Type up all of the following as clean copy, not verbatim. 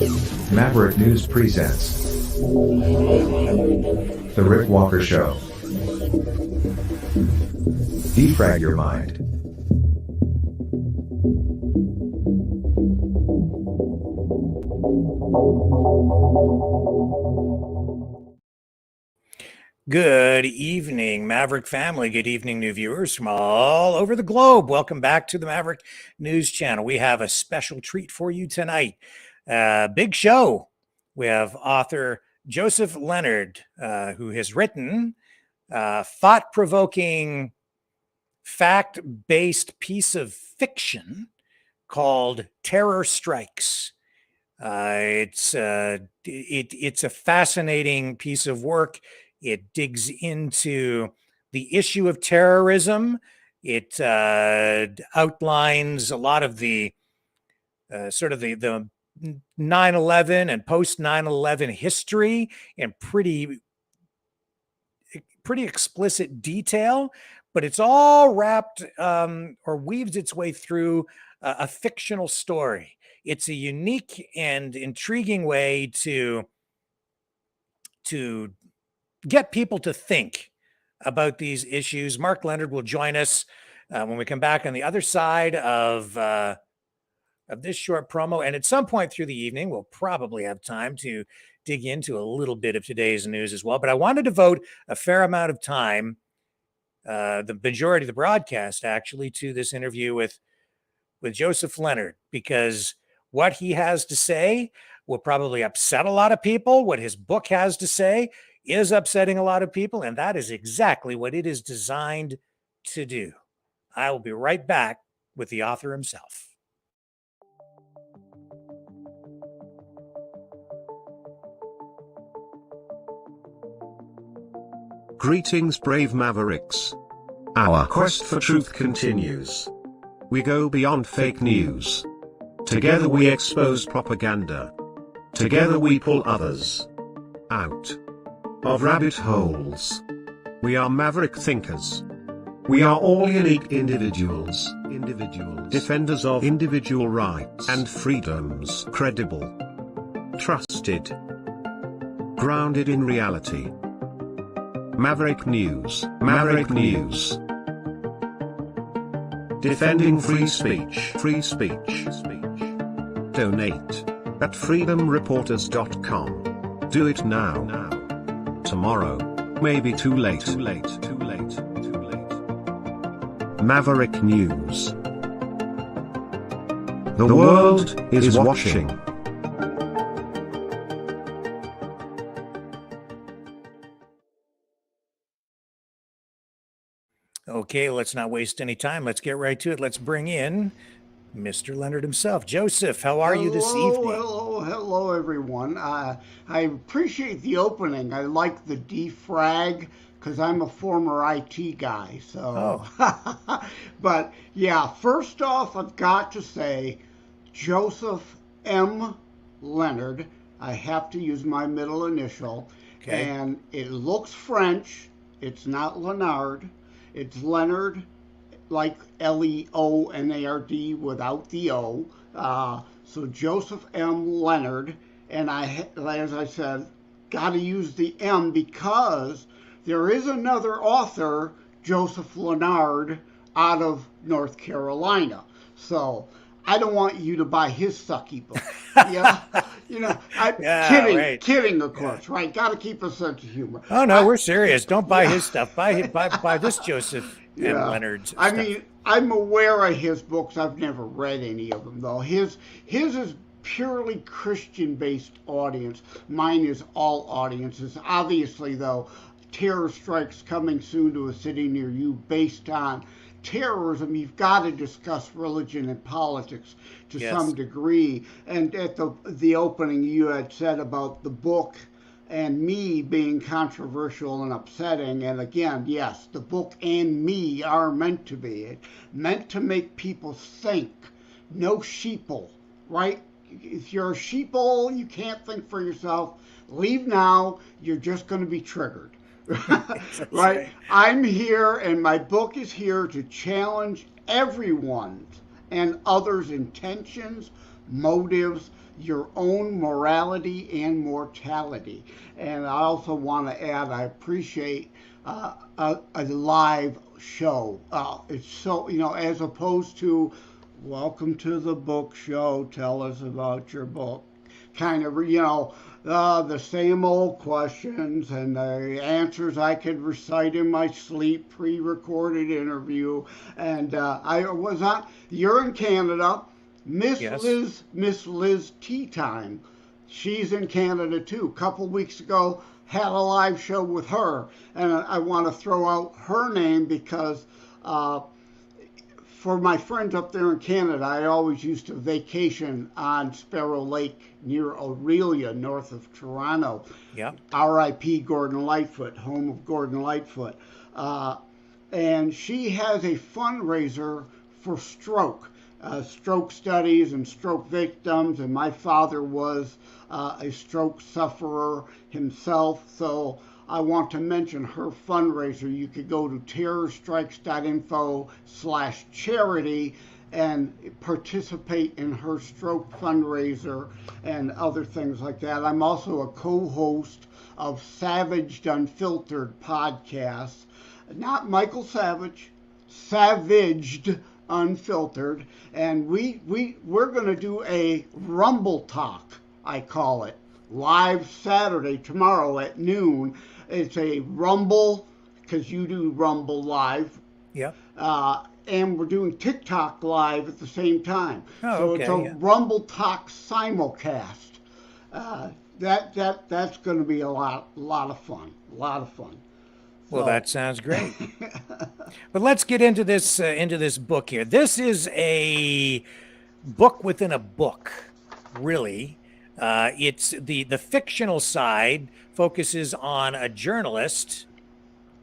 Maverick News presents The Rick Walker Show. Defrag your mind. Good evening, Maverick family. Good evening, new viewers from all over the globe. Welcome back to the Maverick News Channel. We have a special treat for you tonight. Big show. We have author Joseph Lenard, who has written thought-provoking, fact-based piece of fiction called Terror Strikes. It's a fascinating piece of work. It digs into the issue of terrorism. It outlines a lot of the sort of the 9/11 and post 9/11 history in pretty explicit detail, but it's all wrapped or weaves its way through a fictional story. It's a unique and intriguing way to get people to think about these issues. Mark Lenard will join us when we come back on the other side of this short promo. And at some point through the evening, we'll probably have time to dig into a little bit of today's news as well. But I want to devote a fair amount of time, the majority of the broadcast actually, to this interview with Joseph Lenard, because what he has to say will probably upset a lot of people. What his book has to say is upsetting a lot of people, and that is exactly what it is designed to do. I will be right back with the author himself. Greetings, brave Mavericks. Our quest for truth continues. We go beyond fake news. Together we expose propaganda. Together we pull others out of rabbit holes. We are maverick thinkers. We are all unique individuals, defenders of individual rights and freedoms, credible, trusted, grounded in reality. Maverick News, defending free speech, Donate at freedomreporters.com. Do it now. Tomorrow may be too late. Maverick News. The world is watching. Okay, let's not waste any time. Let's get right to it. Let's bring in Mr. Lenard himself. Joseph, how are you this evening? Hello, everyone. I appreciate the opening. I like the defrag because I'm a former IT guy. So, but yeah, first off, I've got to say, Joseph M. Lenard. I have to use my middle initial, and it looks French. It's not Lenard. It's Lenard, like Leonard without the O. So Joseph M. Lenard, and as I said, got to use the M because there is another author, Joseph Lenard, out of North Carolina. So I don't want you to buy his sucky book. Yeah, kidding, of course, right? Got to keep a sense of humor. Oh no, we're serious. Don't buy his stuff. Buy this Joseph M. Lenard's stuff. I mean, I'm aware of his books. I've never read any of them though. His is purely Christian-based audience. Mine is all audiences. Obviously, though, Terror Strikes coming soon to a city near you, based on terrorism. You've got to discuss religion and politics to some degree. And at the opening, you had said about the book and me being controversial and upsetting. And again, yes, the book and me are meant to be. Meant to make people think. No sheeple, right? If you're a sheeple, you can't think for yourself. Leave now. You're just going to be triggered. Right? I'm here, and my book is here to challenge everyone's and others' intentions, motives, your own morality and mortality. And I also want to add, I appreciate a live show. It's so, as opposed to welcome to the book show, tell us about your book, kind of, the same old questions and the answers I could recite in my sleep, pre-recorded interview. And I was on, you're in Canada, Yes. Miss Liz Tea Time. She's in Canada too. A couple weeks ago, had a live show with her, and I want to throw out her name because for my friends up there in Canada, I always used to vacation on Sparrow Lake near Aurelia, north of Toronto. Yeah. R.I.P. Gordon Lightfoot, home of Gordon Lightfoot. And she has a fundraiser for stroke studies and stroke victims. And my father was a stroke sufferer himself. So I want to mention her fundraiser. You could go to terrorstrikes.info/charity and participate in her stroke fundraiser and other things like that. I'm also a co-host of Savaged Unfiltered podcast. Not Michael Savage, Savaged Unfiltered. And we're going to do a Rumble Talk, I call it, live Saturday, tomorrow at noon. It's a Rumble, because you do Rumble live. Yeah. And we're doing TikTok live at the same time. Oh, so okay, it's a yeah. Rumble Talk simulcast. That's going to be a lot of fun. A lot of fun. Well, that sounds great. But let's get into this book here. This is a book within a book, really. It's the fictional side focuses on a journalist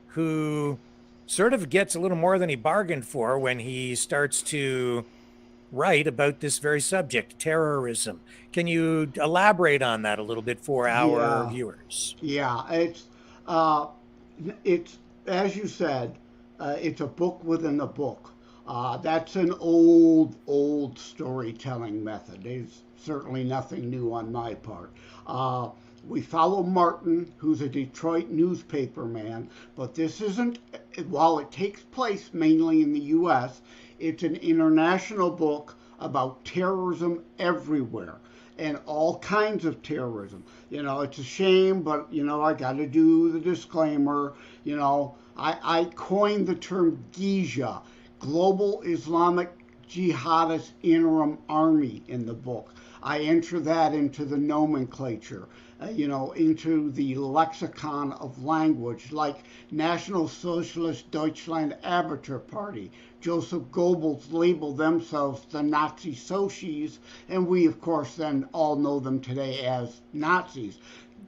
who sort of gets a little more than he bargained for when he starts to write about this very subject, terrorism. Can you elaborate on that a little bit for our viewers? Yeah, it's as you said, it's a book within a book. That's an old storytelling method. There's certainly nothing new on my part. We follow Martin, who's a Detroit newspaper man, but this isn't, while it takes place mainly in the U.S., it's an international book about terrorism everywhere and all kinds of terrorism. It's a shame, but, I got to do the disclaimer. I coined the term GIJA, Global Islamic Jihadist Interim Army, in the book. I enter that into the nomenclature, into the lexicon of language, like National Socialist Deutschland Arbeiter Party. Joseph Goebbels labeled themselves the Nazi Socies, and we, of course, then all know them today as Nazis.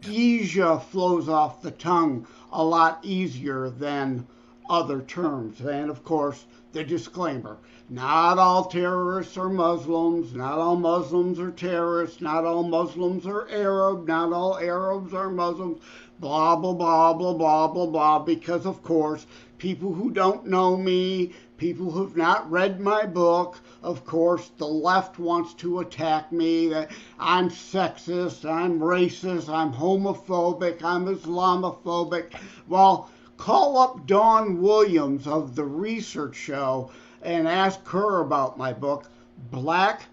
GIJA flows off the tongue a lot easier than other terms. And, of course, the disclaimer. Not all terrorists are Muslims. Not all Muslims are terrorists. Not all Muslims are Arab. Not all Arabs are Muslims. Blah, blah, blah, blah, blah, blah, blah. Because, of course, people who don't know me, people who've not read my book, of course, the left wants to attack me. That I'm sexist, I'm racist, I'm homophobic, I'm Islamophobic. Well, call up Dawn Williams of the Research Show and ask her about my book, Black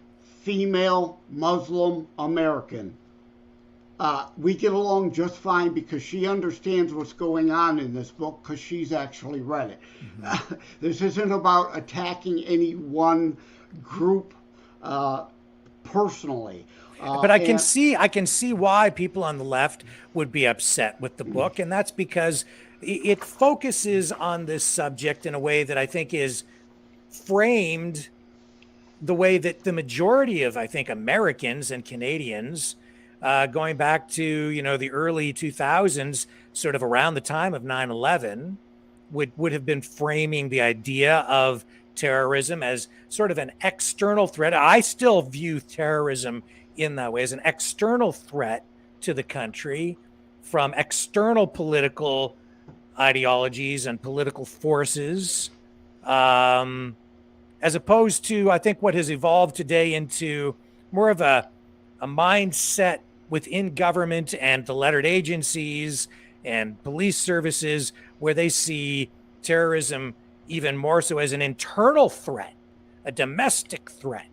Female Muslim American. We get along just fine because she understands what's going on in this book because she's actually read it. Mm-hmm. This isn't about attacking any one group personally. But I can see why people on the left would be upset with the book, and that's because it focuses on this subject in a way that I think is framed the way that the majority of, I think, Americans and Canadians, going back to, the early 2000s, sort of around the time of 9/11, would have been framing the idea of terrorism as sort of an external threat. I still view terrorism in that way, as an external threat to the country from external political ideologies and political forces, as opposed to, I think, what has evolved today into more of a a mindset within government and the lettered agencies and police services where they see terrorism even more so as an internal threat, a domestic threat.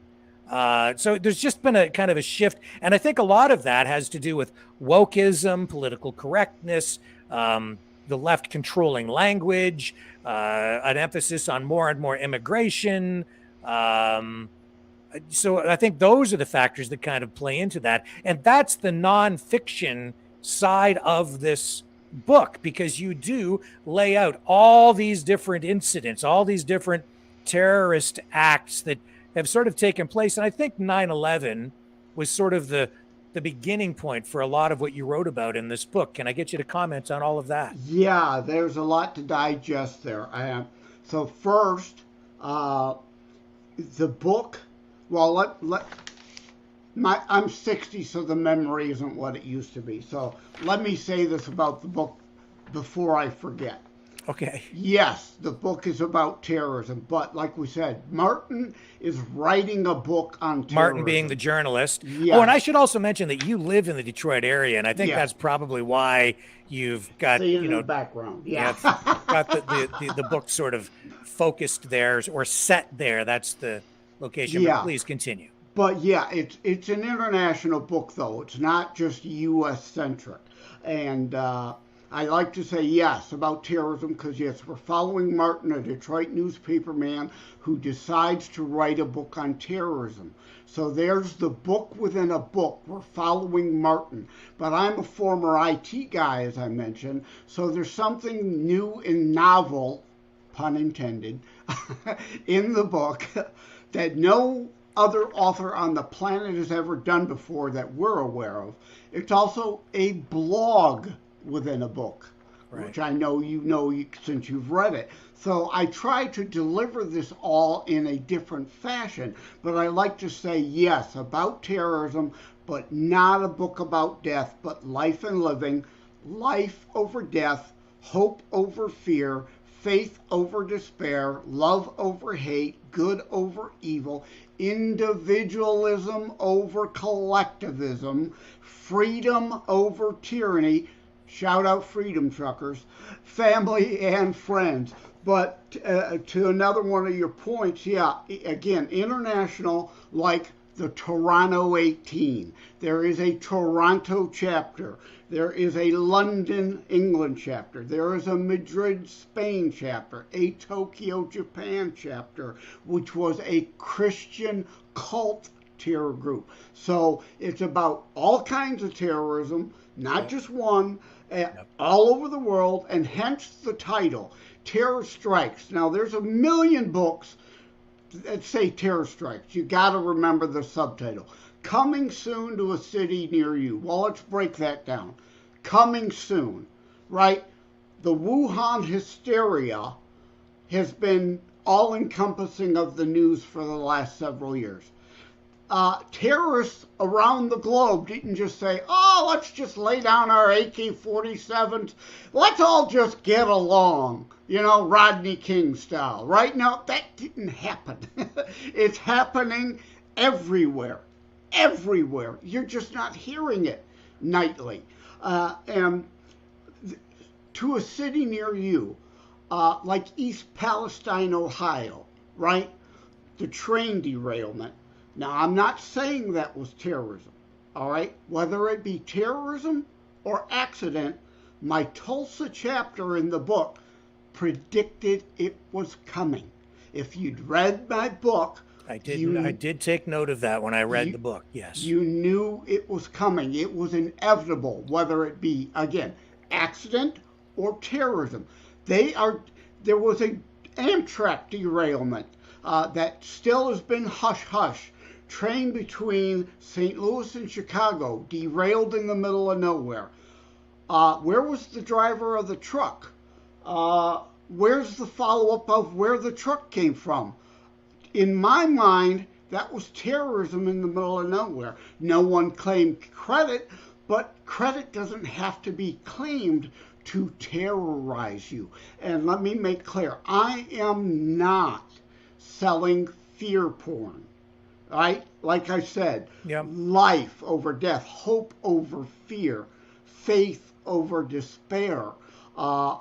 So there's just been a kind of a shift. And I think a lot of that has to do with wokeism, political correctness, the left controlling language, an emphasis on more and more immigration. So I think those are the factors that kind of play into that. And that's the nonfiction side of this book, because you do lay out all these different incidents, all these different terrorist acts that have sort of taken place. And I think 9/11 was sort of the beginning point for a lot of what you wrote about in this book. Can I get you to comment on all of that? Yeah, there's a lot to digest there. So first, the book. Well, I'm 60, so the memory isn't what it used to be. So let me say this about the book before I forget. Okay. Yes, the book is about terrorism, but like we said, Martin is writing a book on terrorism. Martin being the journalist. Yes. Oh, and I should also mention that you live in the Detroit area, and I think Yes. that's probably why you've got, in the background. Yeah. got the book sort of focused there or set there. That's the location. Yeah. But please continue. But yeah, it's an international book, though. It's not just U.S. centric. And I like to say yes about terrorism because, yes, we're following Martin, a Detroit newspaper man who decides to write a book on terrorism. So there's the book within a book. We're following Martin. But I'm a former IT guy, as I mentioned. So there's something new and novel, pun intended, in the book that no other author on the planet has ever done before that we're aware of. It's also a blog within a book, right, which I know you know since you've read it. So I try to deliver this all in a different fashion, but I like to say yes, about terrorism, but not a book about death, but life and living, life over death, hope over fear, faith over despair, love over hate, good over evil, individualism over collectivism, freedom over tyranny, shout out freedom truckers, family and friends. But to another one of your points, yeah, again, international, like the Toronto 18. There is a Toronto chapter. There is a London, England chapter. There is a Madrid, Spain chapter, a Tokyo, Japan chapter, which was a Christian cult terror group. So it's about all kinds of terrorism, not just one, all over the world, and hence the title, Terror Strikes. Now, there's a million books that say terror strikes. You got to remember the subtitle. Coming soon to a city near you. Well, let's break that down. Coming soon, right? The Wuhan hysteria has been all-encompassing of the news for the last several years. Terrorists around the globe didn't just say, oh, let's just lay down our AK-47s. Let's all just get along, Rodney King style. Right now, that didn't happen. It's happening everywhere. Everywhere. You're just not hearing it nightly. And to a city near you, like East Palestine, Ohio, right? The train derailment. Now, I'm not saying that was terrorism, all right? Whether it be terrorism or accident, my Tulsa chapter in the book predicted it was coming. If you'd read my book, I did take note of that when I read the book, yes. You knew it was coming. It was inevitable, whether it be, again, accident or terrorism. There was an Amtrak derailment that still has been hush-hush. Train between St. Louis and Chicago, derailed in the middle of nowhere. Where was the driver of the truck? Where's the follow-up of where the truck came from? In my mind, that was terrorism in the middle of nowhere. No one claimed credit, but credit doesn't have to be claimed to terrorize you. And let me make clear, I am not selling fear porn. right? Like I said, Yep. life over death, hope over fear, faith over despair. Uh,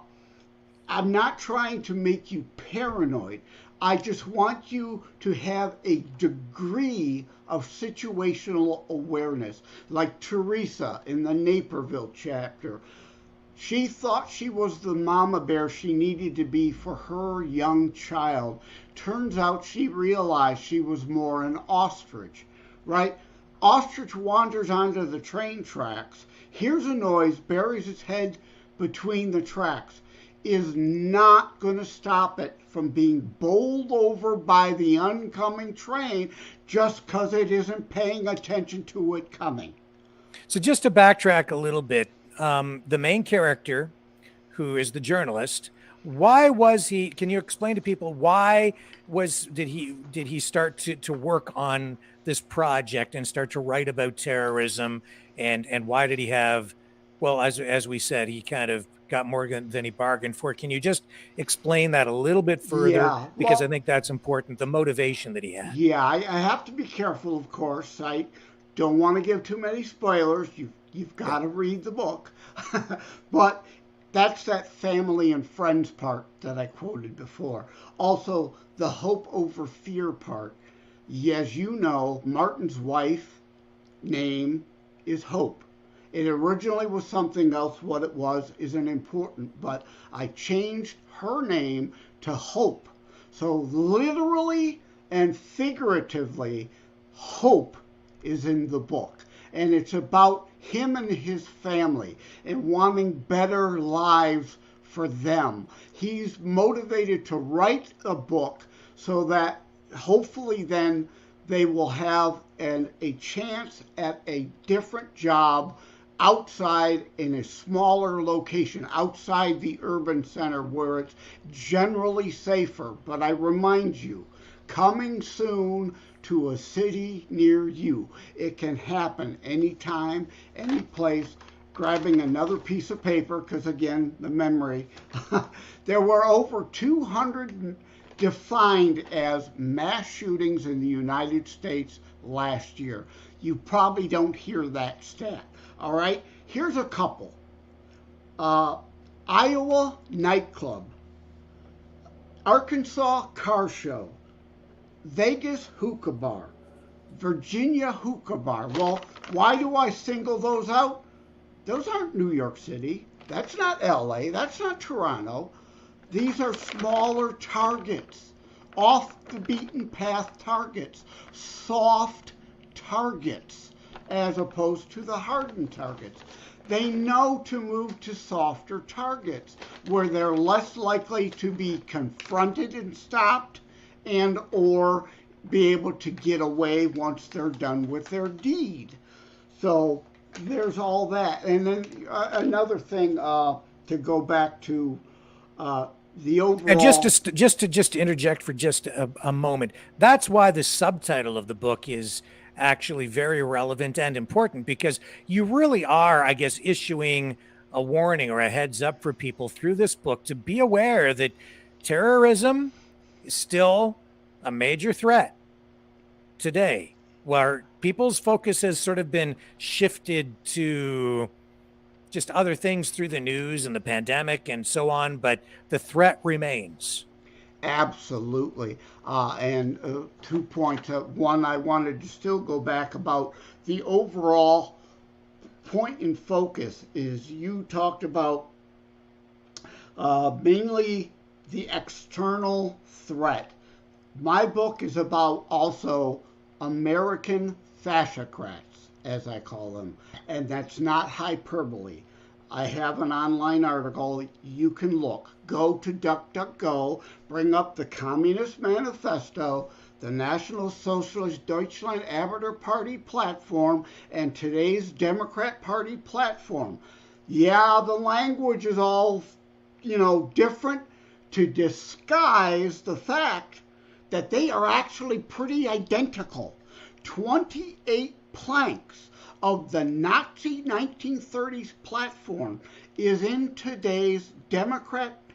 I'm not trying to make you paranoid. I just want you to have a degree of situational awareness, like Teresa in the Naperville chapter. She thought she was the mama bear she needed to be for her young child. Turns out she realized she was more an ostrich, right? Ostrich wanders onto the train tracks, hears a noise, buries its head between the tracks, is not going to stop it from being bowled over by the oncoming train just because it isn't paying attention to it coming. So just to backtrack a little bit, the main character, who is the journalist, why was he? Can you explain to people why did he start to work on this project and start to write about terrorism, and why did he have? Well, as we said, he kind of got more than he bargained for. Can you just explain that a little bit further? Yeah, Because I well, think that's important. The motivation that he had. yeah, I have to be careful, of course. I don't want to give too many spoilers. You've got to read the book. But that's that family and friends part that I quoted before. Also, the hope over fear part. As you know, Martin's wife name is Hope. It originally was something else. What it was isn't important, but I changed her name to Hope. So literally and figuratively, hope is in the book. And it's about him and his family and wanting better lives for them. He's motivated to write a book so that hopefully then they will have a chance at a different job outside in a smaller location, outside the urban center where it's generally safer. But I remind you, coming soon to a city near you. It can happen anytime, any place. Grabbing another piece of paper, because again, the memory. There were over 200 defined as mass shootings in the United States last year. You probably don't hear that stat. All right, here's a couple. Iowa nightclub, Arkansas car show, Vegas hookah bar, Virginia hookah bar. Well, why do I single those out? Those aren't New York City. That's not LA. That's not Toronto. These are smaller targets, off the beaten path targets, soft targets, as opposed to the hardened targets. They know to move to softer targets where they're less likely to be confronted and stopped and or be able to get away once they're done with their deed. So there's all that. And then another thing to go back to the overall. And just to interject for just a moment, that's why the subtitle of the book is actually very relevant and important, because you really are, I guess, issuing a warning or a heads up for people through this book to be aware that terrorism is still a major threat today, where people's focus has sort of been shifted to just other things through the news and the pandemic and so on, but the threat remains. Absolutely. And 2 points. One, I wanted to still go back about the overall point in focus is you talked about mainly the external threat. My book is about also American fascocrats, as I call them, and that's not hyperbole. I have an online article you can look. Go to DuckDuckGo, bring up the Communist Manifesto, the National Socialist Deutschland Arbeiter Party platform, and today's Democrat Party platform. Yeah, the language is all, different to disguise the fact that they are actually pretty identical. 28 planks of the Nazi 1930s platform is in today's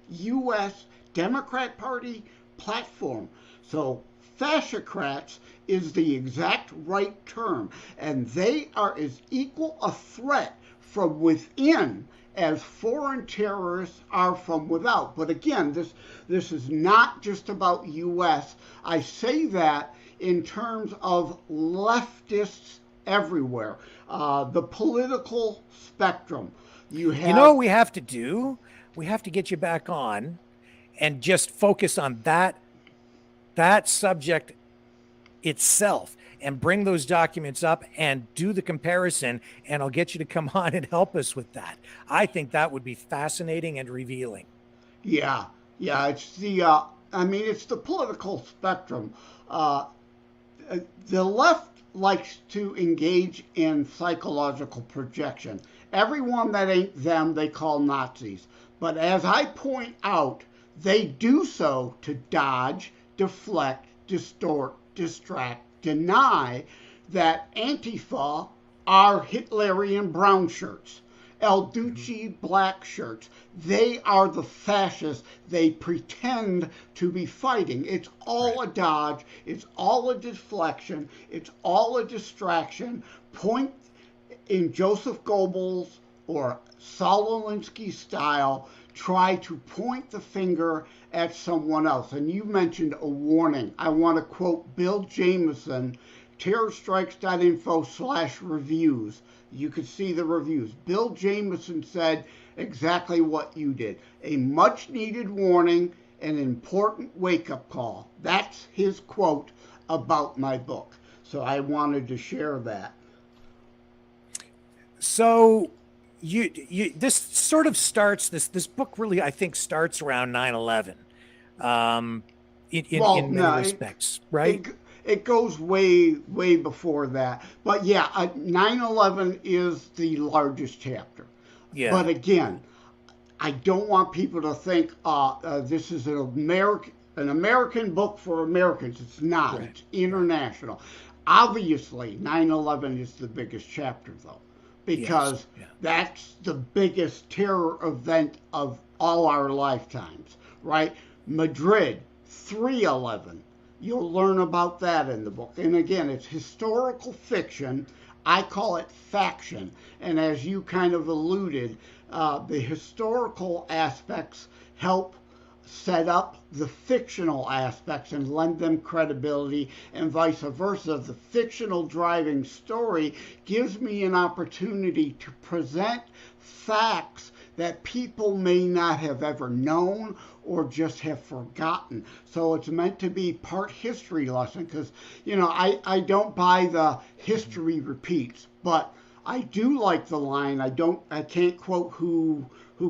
U.S. Democrat Party platform. So fascocrats is the exact right term, and they are as equal a threat from within as foreign terrorists are from without. But again, this is not just about U.S. I say that in terms of leftists everywhere, the political spectrum. You know what we have to do? We have to get you back on and just focus on that subject itself and bring those documents up and do the comparison, and I'll get you to come on and help us with that. I think that would be fascinating and revealing. Yeah, it's it's the political spectrum. The left likes to engage in psychological projection. Everyone that ain't them, they call Nazis. But as I point out, they do so to dodge, deflect, distort, distract, deny that Antifa are Hitlerian brown shirts, El Duce black shirts. They are the fascists they pretend to be fighting. It's all a dodge. It's all a deflection. It's all a distraction. Point in Joseph Goebbels or Saul Alinsky style, try to point the finger at someone else. And you mentioned a warning. I want to quote Bill Jameson, terrorstrikes.info/reviews. You could see the reviews. Bill Jameson said exactly what you did. A much needed warning, an important wake-up call. That's his quote about my book. So I wanted to share that. So you this sort of starts, this book really, I think, starts around 9/11 in many respects, right? It goes way before that. But yeah, 9/11 is the largest chapter. Yeah. But again, I don't want people to think this is an American book for Americans. It's not. Right. It's international. Obviously, 9/11 is the biggest chapter, though, because that's the biggest terror event of all our lifetimes, right? Madrid, 3/11. You'll learn about that in the book. And again, it's historical fiction. I call it faction. And as you kind of alluded, the historical aspects help set up the fictional aspects and lend them credibility, and vice versa. The fictional driving story gives me an opportunity to present facts that people may not have ever known or just have forgotten. So it's meant to be part history lesson, because, I don't buy the history repeats, but I do like the line. I can't quote who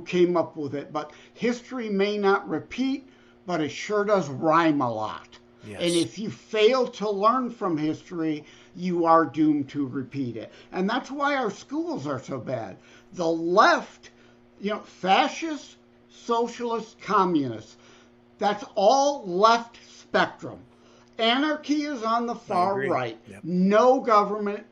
came up with it, but history may not repeat, but it sure does rhyme a lot. Yes. And if you fail to learn from history, you are doomed to repeat it. And that's why our schools are so bad. The left, fascists, socialists, communists, that's all left spectrum. Anarchy is on the far right. Yep. No government,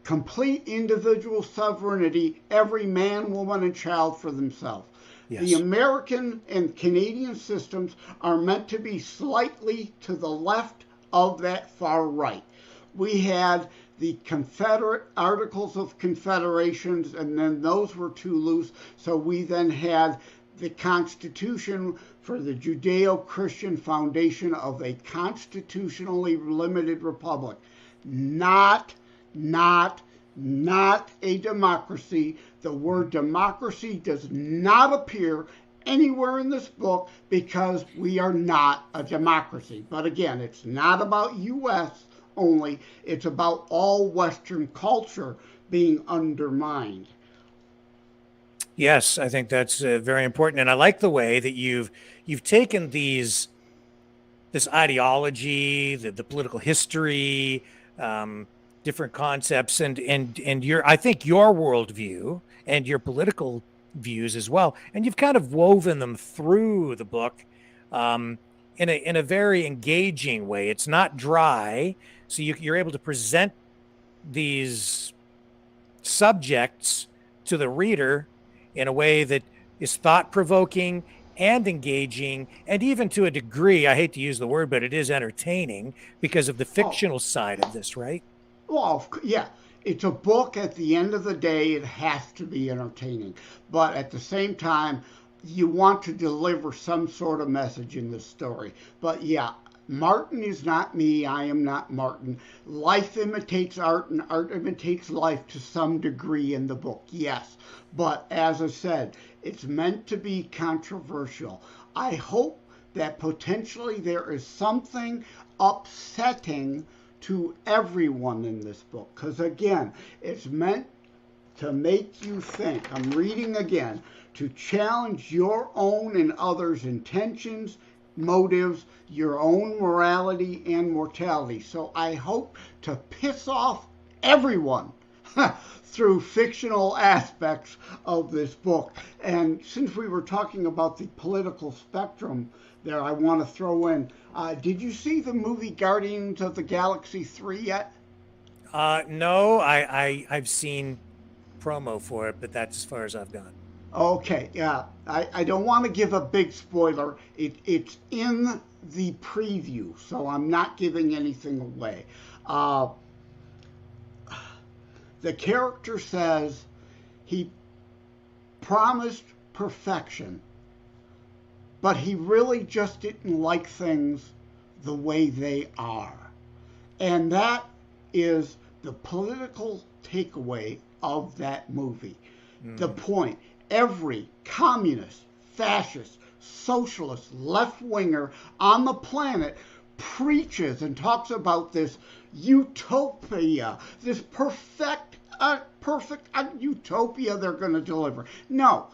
complete individual sovereignty, every man, woman, and child for themselves. Yes. The American and Canadian systems are meant to be slightly to the left of that far right. We had the Confederate Articles of Confederations, and then those were too loose, so we then had the Constitution for the Judeo-Christian foundation of a constitutionally limited republic. Not a democracy. The word democracy does not appear anywhere in this book because we are not a democracy. But again, it's not about U.S. only. It's about all Western culture being undermined. Yes, I think that's very important. And I like the way that you've taken this ideology, the political history, different concepts, and I think your worldview and your political views as well, and you've kind of woven them through the book in a very engaging way. It's not dry, so you're able to present these subjects to the reader in a way that is thought-provoking and engaging, and even to a degree, I hate to use the word, but it is entertaining because of the fictional side of this, right? Well, yeah, it's a book. At the end of the day, it has to be entertaining. But at the same time, you want to deliver some sort of message in this story. But yeah, Martin is not me. I am not Martin. Life imitates art, and art imitates life to some degree in the book, yes. But as I said, it's meant to be controversial. I hope that potentially there is something upsetting to everyone in this book. Because again, it's meant to make you think. I'm reading again. To challenge your own and others' intentions, motives, your own morality and mortality. So I hope to piss off everyone through fictional aspects of this book. And since we were talking about the political spectrum there, I want to throw in, did you see the movie Guardians of the Galaxy 3 yet? No, I've seen promo for it, but that's as far as I've gone. Okay, yeah. I don't want to give a big spoiler. It's in the preview, so I'm not giving anything away. The character says he promised perfection, but he really just didn't like things the way they are. And that is the political takeaway of that movie. The point. Every communist, fascist, socialist, left-winger on the planet preaches and talks about this utopia, this perfect utopia they're going to deliver. No,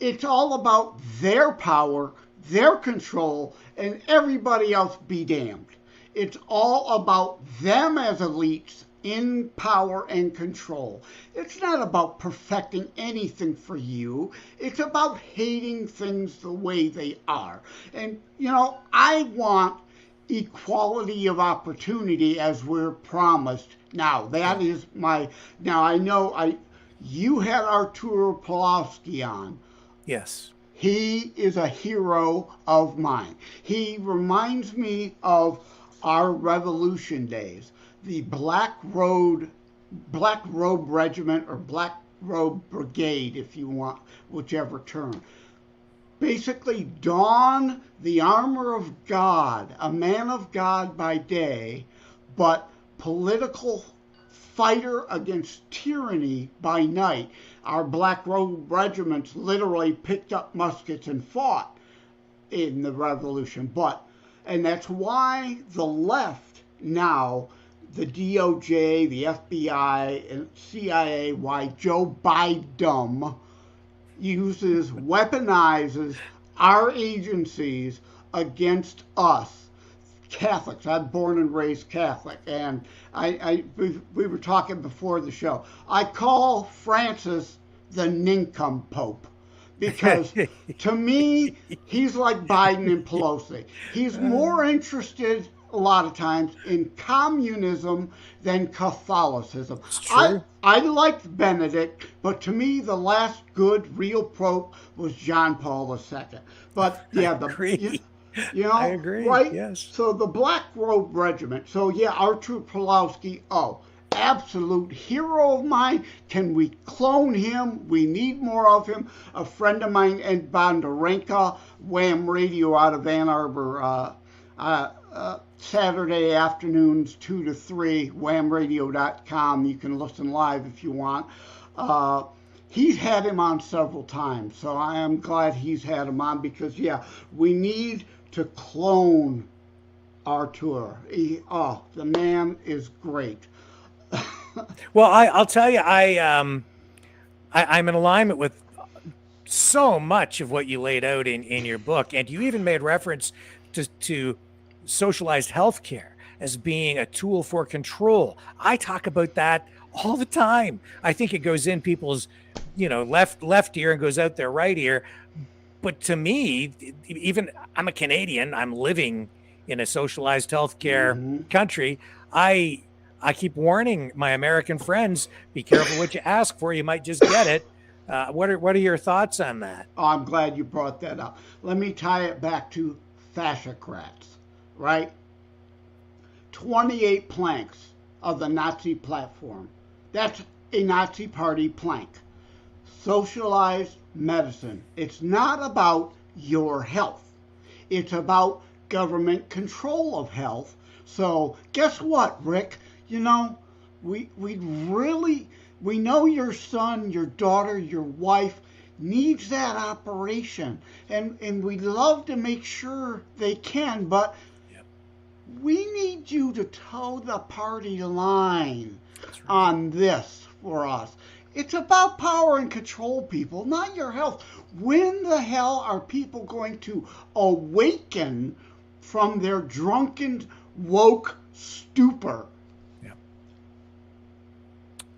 it's all about their power, their control, and everybody else be damned. It's all about them as elites in power and control. It's not about perfecting anything for you. It's about hating things the way they are. And, I want equality of opportunity as we're promised. Now, that is now I know you had Arturo Pawlowski on. Yes. He is a hero of mine. He reminds me of our revolution days. The Black Robe Regiment or Black Robe Brigade, if you want, whichever term. Basically, don the armor of God, a man of God by day, but political fighter against tyranny by night. Our Black Robe regiments literally picked up muskets and fought in the revolution. And that's why the left now, the DOJ, the FBI, and CIA, why Joe Biden weaponizes our agencies against us, Catholics. I'm born and raised Catholic, and we were talking before the show. I call Francis the nincompoop because to me, he's like Biden and Pelosi. He's more interested a lot of times in communism than Catholicism. I liked Benedict, but to me the last good real pope was John Paul II. But yeah, I agree. Right? Yes. So the Black Robe Regiment. So yeah, Artur Pawlowski. Absolute hero of mine. Can we clone him? We need more of him. A friend of mine, Ed Bondarenka, Wham Radio out of Ann Arbor. Saturday afternoons 2 to 3, whamradio.com. You can listen live if you want. He's had him on several times, so I am glad he's had him on because, yeah, we need to clone Artur. The man is great. Well, I'll tell you, I'm in alignment with so much of what you laid out in your book, and you even made reference to socialized healthcare as being a tool for control. I talk about that all the time. I think it goes in people's, left ear and goes out their right ear. But to me, even I'm a Canadian, I'm living in a socialized healthcare country. I keep warning my American friends, be careful what you ask for. You might just get it. What are your thoughts on that? Oh, I'm glad you brought that up. Let me tie it back to fascocrats, right? 28 planks of the Nazi platform. That's a Nazi party plank. Socialized medicine. It's not about your health. It's about government control of health. So guess what, Rick? You know, we know your son, your daughter, your wife needs that operation. And we'd love to make sure they can, but we need you to toe the party line on this for us. It's about power and control, people, not your health. When the hell are people going to awaken from their drunken, woke stupor? Yeah.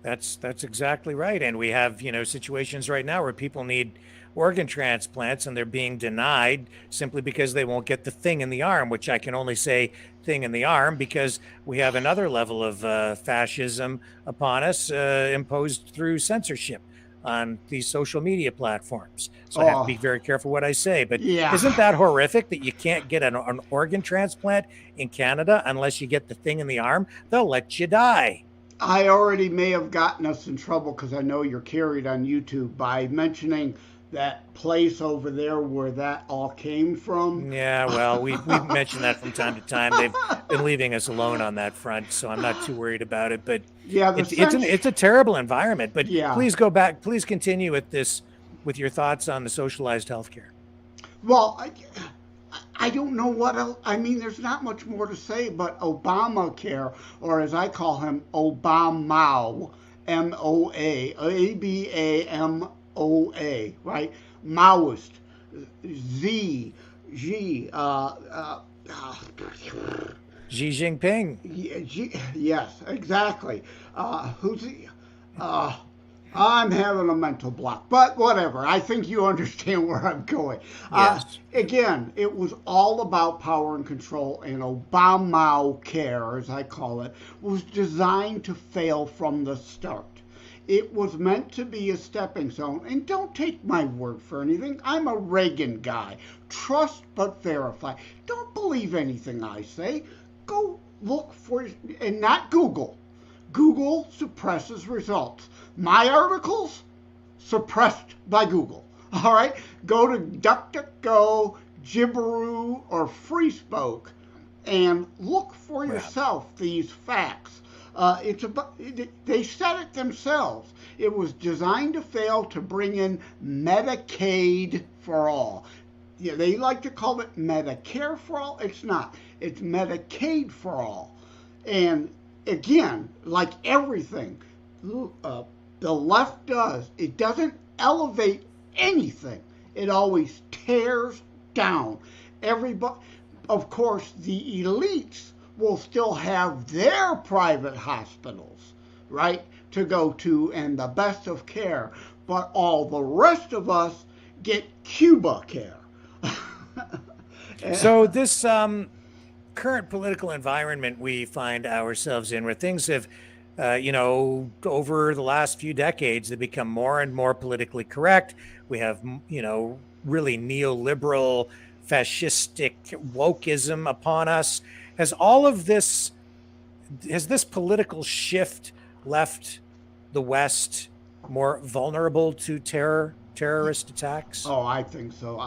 That's exactly right. And we have, situations right now where people need organ transplants and they're being denied simply because they won't get the thing in the arm, which I can only say thing in the arm because we have another level of fascism upon us imposed through censorship on these social media platforms. So I have to be very careful what I say. But isn't that horrific that you can't get an organ transplant in Canada unless you get the thing in the arm? They'll let you die. I already may have gotten us in trouble because I know you're carried on YouTube by mentioning that place over there where that all came from. Yeah, well, we've mentioned that from time to time. They've been leaving us alone on that front, so I'm not too worried about it. But it's a terrible environment. But please go back. Please continue with your thoughts on the socialized healthcare. Well, I don't know what else. I mean, there's not much more to say, but Obamacare, or as I call him, Obama, M-O-A, A-B-A-M-O-A, right? Maoist, Xi Jinping. Yes, exactly. Who's he? I'm having a mental block, but whatever. I think you understand where I'm going. Yes. Again, it was all about power and control, and Obamacare, as I call it, was designed to fail from the start. It was meant to be a stepping stone, and don't take my word for anything. I'm a Reagan guy. Trust but verify. Don't believe anything I say. Go look for, and not Google. Google suppresses results. My articles, suppressed by Google. All right? Go to DuckDuckGo, Jibberoo, or FreeSpoke and look for yourself these facts. They said it themselves. It was designed to fail to bring in Medicaid for all. Yeah, they like to call it Medicare for all. It's not. It's Medicaid for all. And again, like everything the left does, it doesn't elevate anything. It always tears down. Everybody, of course, the elites will still have their private hospitals, right, to go to and the best of care. But all the rest of us get Cuba care. So this current political environment we find ourselves in, where things have, over the last few decades, they become more and more politically correct. We have, really neoliberal, fascistic wokeism upon us. Has this political shift left the West more vulnerable to terrorist attacks? Oh, I think so.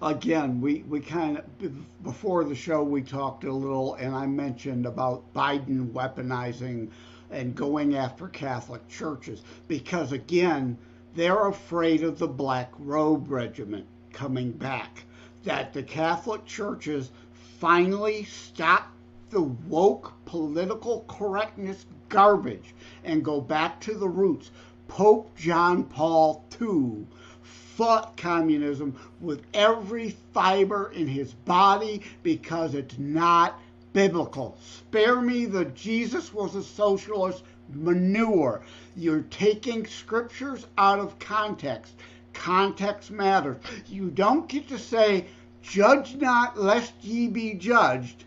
Again, we kind of, before the show, we talked a little, and I mentioned about Biden weaponizing and going after Catholic churches because, again, they're afraid of the Black Robe Regiment coming back, that the Catholic churches finally stop the woke political correctness garbage and go back to the roots. Pope John Paul II fought communism with every fiber in his body because it's not biblical. Spare me the Jesus was a socialist manure. You're taking scriptures out of context. Context matters. You don't get to say, judge not lest ye be judged,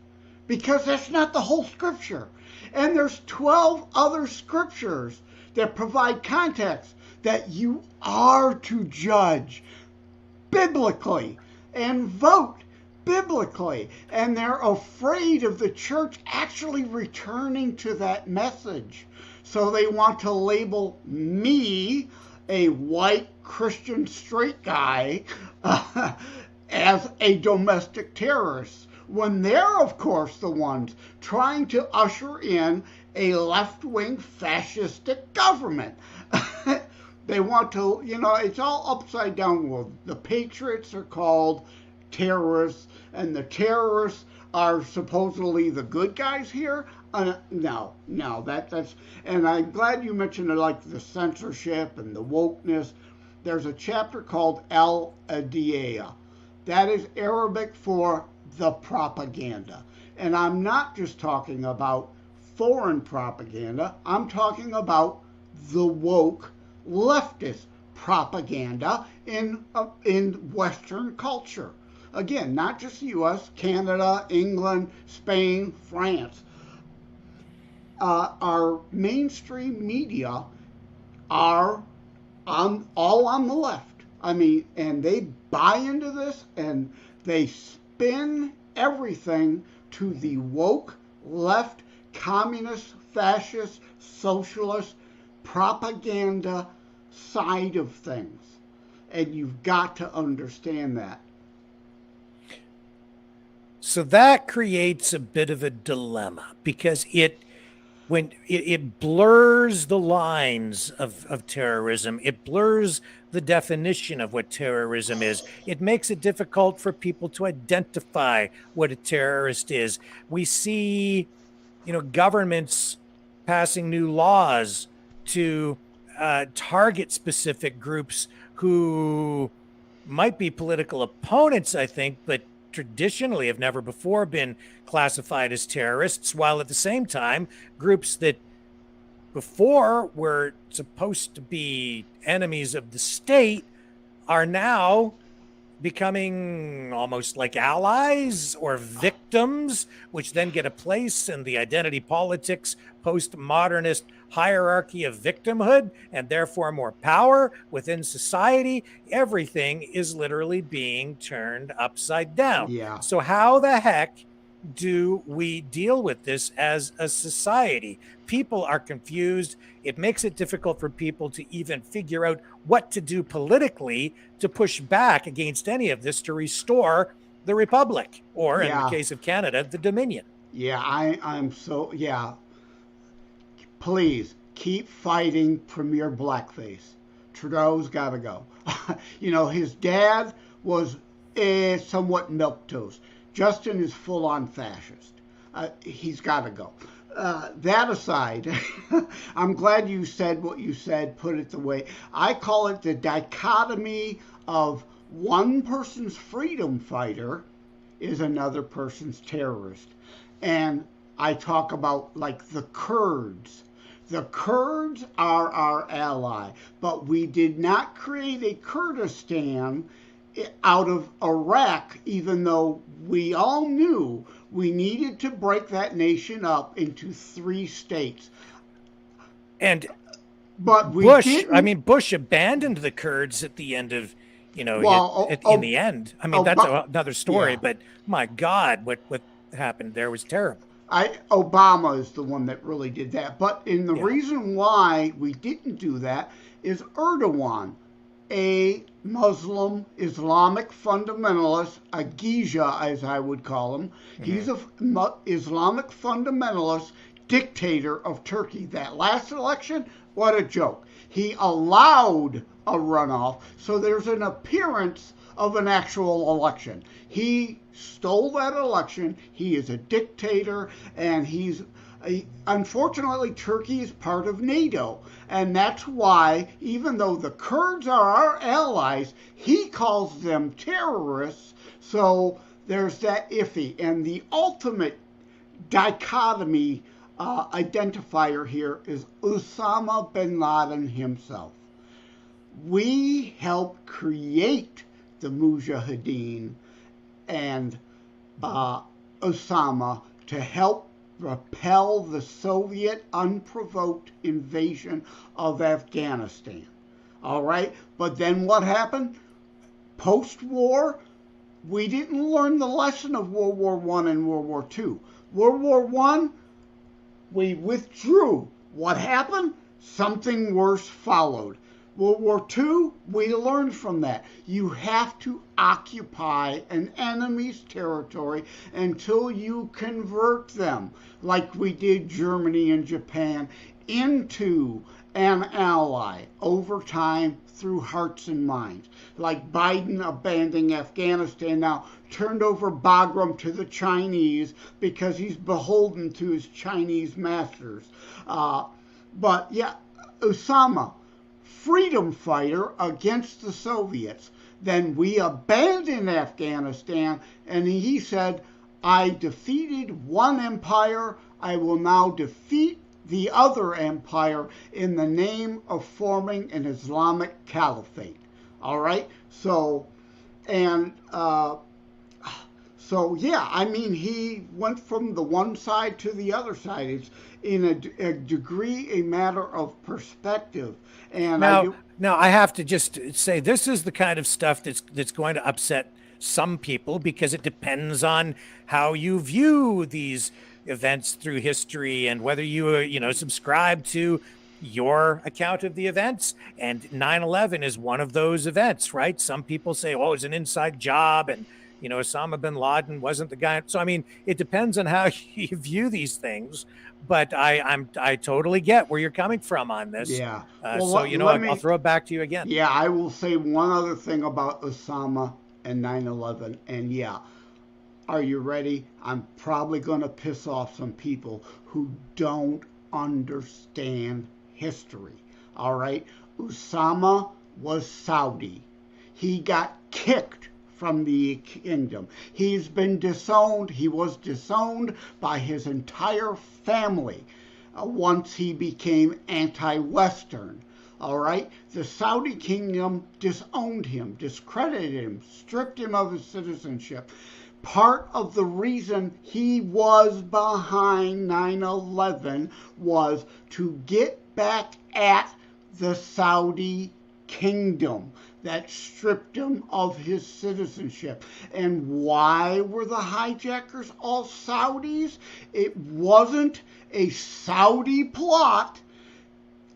because that's not the whole scripture. And there's 12 other scriptures that provide context that you are to judge biblically and vote biblically. And they're afraid of the church actually returning to that message. So they want to label me, a white Christian straight guy, as a domestic terrorist, when they're, of course, the ones trying to usher in a left-wing fascistic government. They want to, it's all upside down world. The patriots are called terrorists, and the terrorists are supposedly the good guys here. No, that's, and I'm glad you mentioned like the censorship and the wokeness. There's a chapter called El Adiyah. That is Arabic for the propaganda. And I'm not just talking about foreign propaganda. I'm talking about the woke leftist propaganda in Western culture. Again, not just the U.S., Canada, England, Spain, France. Our mainstream media are all on the left. I mean, and they buy into this and they spin everything to the woke, left, communist, fascist, socialist propaganda side of things. And you've got to understand that. So that creates a bit of a dilemma because it blurs the lines of terrorism. It blurs the definition of what terrorism is. It makes it difficult for people to identify what a terrorist is. We see, governments passing new laws to target specific groups who might be political opponents, I think, but traditionally have never before been classified as terrorists, while at the same time, groups that before were supposed to be enemies of the state are now becoming almost like allies or victims, which then get a place in the identity politics, postmodernist hierarchy of victimhood, and therefore more power within society. Everything is literally being turned upside down. Yeah. So how the heck do we deal with this as a society? People are confused. It makes it difficult for people to even figure out what to do politically to push back against any of this to restore the republic, or in the case of Canada, the Dominion. Yeah, I'm so, Please keep fighting Premier Blackface. Trudeau's got to go. His dad was somewhat milquetoast. Justin is full-on fascist. He's got to go. That aside, I'm glad you said what you said, put it the way. I call it the dichotomy of one person's freedom fighter is another person's terrorist. And I talk about like the Kurds. The Kurds are our ally, but we did not create a Kurdistan out of Iraq, even though we all knew we needed to break that nation up into 3 states. But Bush abandoned the Kurds at the end of, in the end. I mean, that's another story, but my God, what happened there was terrible. Obama is the one that really did that. But the reason why we didn't do that is Erdogan, a Muslim Islamic fundamentalist, a Geisha as I would call him. Mm-hmm. He's an Islamic fundamentalist dictator of Turkey. That last election, what a joke. He allowed a runoff, so there's an appearance of an actual election. He stole that election. He is a dictator, and unfortunately, Turkey is part of NATO. And that's why, even though the Kurds are our allies, he calls them terrorists. So there's that iffy. And the ultimate dichotomy identifier here is Osama Bin Laden himself. We helped create the Mujahideen and Osama to help repel the Soviet unprovoked invasion of Afghanistan. All right? But then what happened? Post-war, we didn't learn the lesson of World War I and World War II. World War I, we withdrew. What happened? Something worse followed. World War II, we learned from that. You have to occupy an enemy's territory until you convert them, like we did Germany and Japan, into an ally over time through hearts and minds. Like Biden abandoning Afghanistan now, turned over Bagram to the Chinese because he's beholden to his Chinese masters. But yeah, Osama, freedom fighter against the Soviets. Then we abandoned Afghanistan, and he said, I defeated one empire, I will now defeat the other empire in the name of forming an Islamic caliphate. All right? So yeah, I mean, he went from the one side to the other side. It's in a degree a matter of perspective. And now I have to just say, this is the kind of stuff that's going to upset some people, because it depends on how you view these events through history and whether you subscribe to your account of the events. And 9/11 is one of those events, right? Some people say, oh, it's an inside job, and Osama bin Laden wasn't the guy. So I mean, it depends on how you view these things. But I totally get where you're coming from on this. Yeah. I'll throw it back to you again. Yeah, I will say one other thing about Osama and 9/11. And yeah, are you ready? I'm probably going to piss off some people who don't understand history. All right? Osama was Saudi. He got kicked from the kingdom. He's been disowned. He was disowned by his entire family once he became anti-Western. All right? The Saudi kingdom disowned him, discredited him, stripped him of his citizenship. Part of the reason he was behind 9/11 was to get back at the Saudi kingdom that stripped him of his citizenship. And why were the hijackers all Saudis? It wasn't a Saudi plot.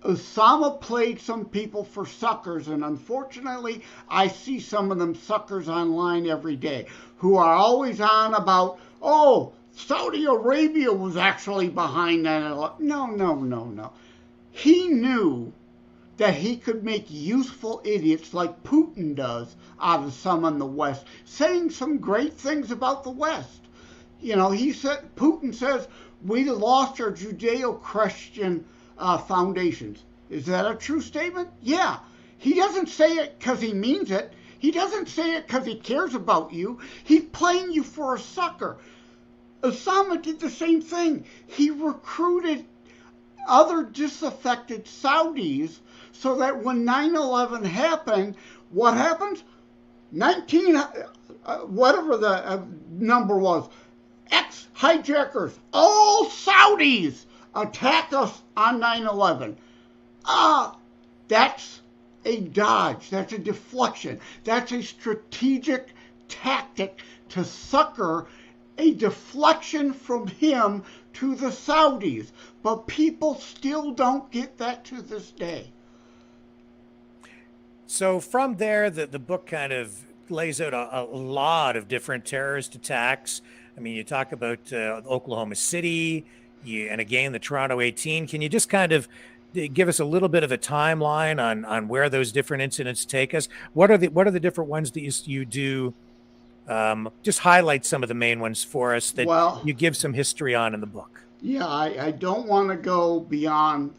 Osama played some people for suckers, and unfortunately, I see some of them suckers online every day who are always on about, oh, Saudi Arabia was actually behind that. No. He knew that he could make useful idiots like Putin does out of some in the West, saying some great things about the West. Putin says, we lost our Judeo-Christian foundations. Is that a true statement? Yeah. He doesn't say it because he means it. He doesn't say it because he cares about you. He's playing you for a sucker. Osama did the same thing. He recruited other disaffected Saudis so that when 9/11 happened, what happens? Whatever the number was, ex-hijackers, all Saudis, attack us on 9/11. That's a dodge. That's a deflection. That's a strategic tactic to sucker a deflection from him to the Saudis. But people still don't get that to this day. So from there, the book kind of lays out a lot of different terrorist attacks. I mean, you talk about Oklahoma City, and again, the Toronto 18. Can you just kind of give us a little bit of a timeline on where those different incidents take us? What are the different ones that you do? Just highlight some of the main ones for us that you give some history on in the book. Yeah, I don't want to go beyond,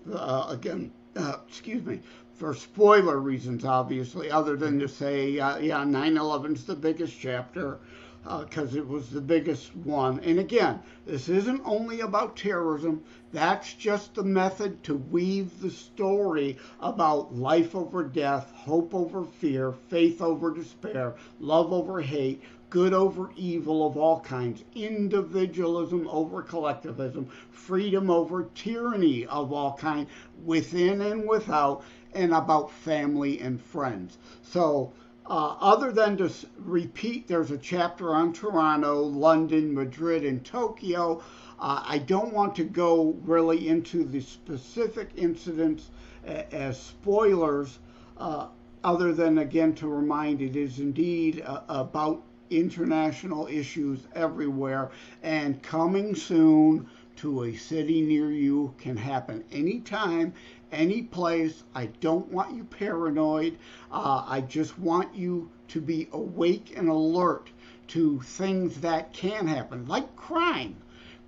for spoiler reasons, obviously, other than to say, 9/11's the biggest chapter. because it was the biggest one. And again, this isn't only about terrorism. That's just the method to weave the story about life over death, hope over fear, faith over despair, love over hate, good over evil of all kinds, individualism over collectivism, freedom over tyranny of all kinds, within and without, and about family and friends. So other than to repeat, there's a chapter on Toronto, London, Madrid, and Tokyo. I don't want to go really into the specific incidents as spoilers, other than, again, to remind it is indeed about international issues everywhere, and coming soon to a city near you. Can happen anytime, any place. I don't want you paranoid. I just want you to be awake and alert to things that can happen, like crime.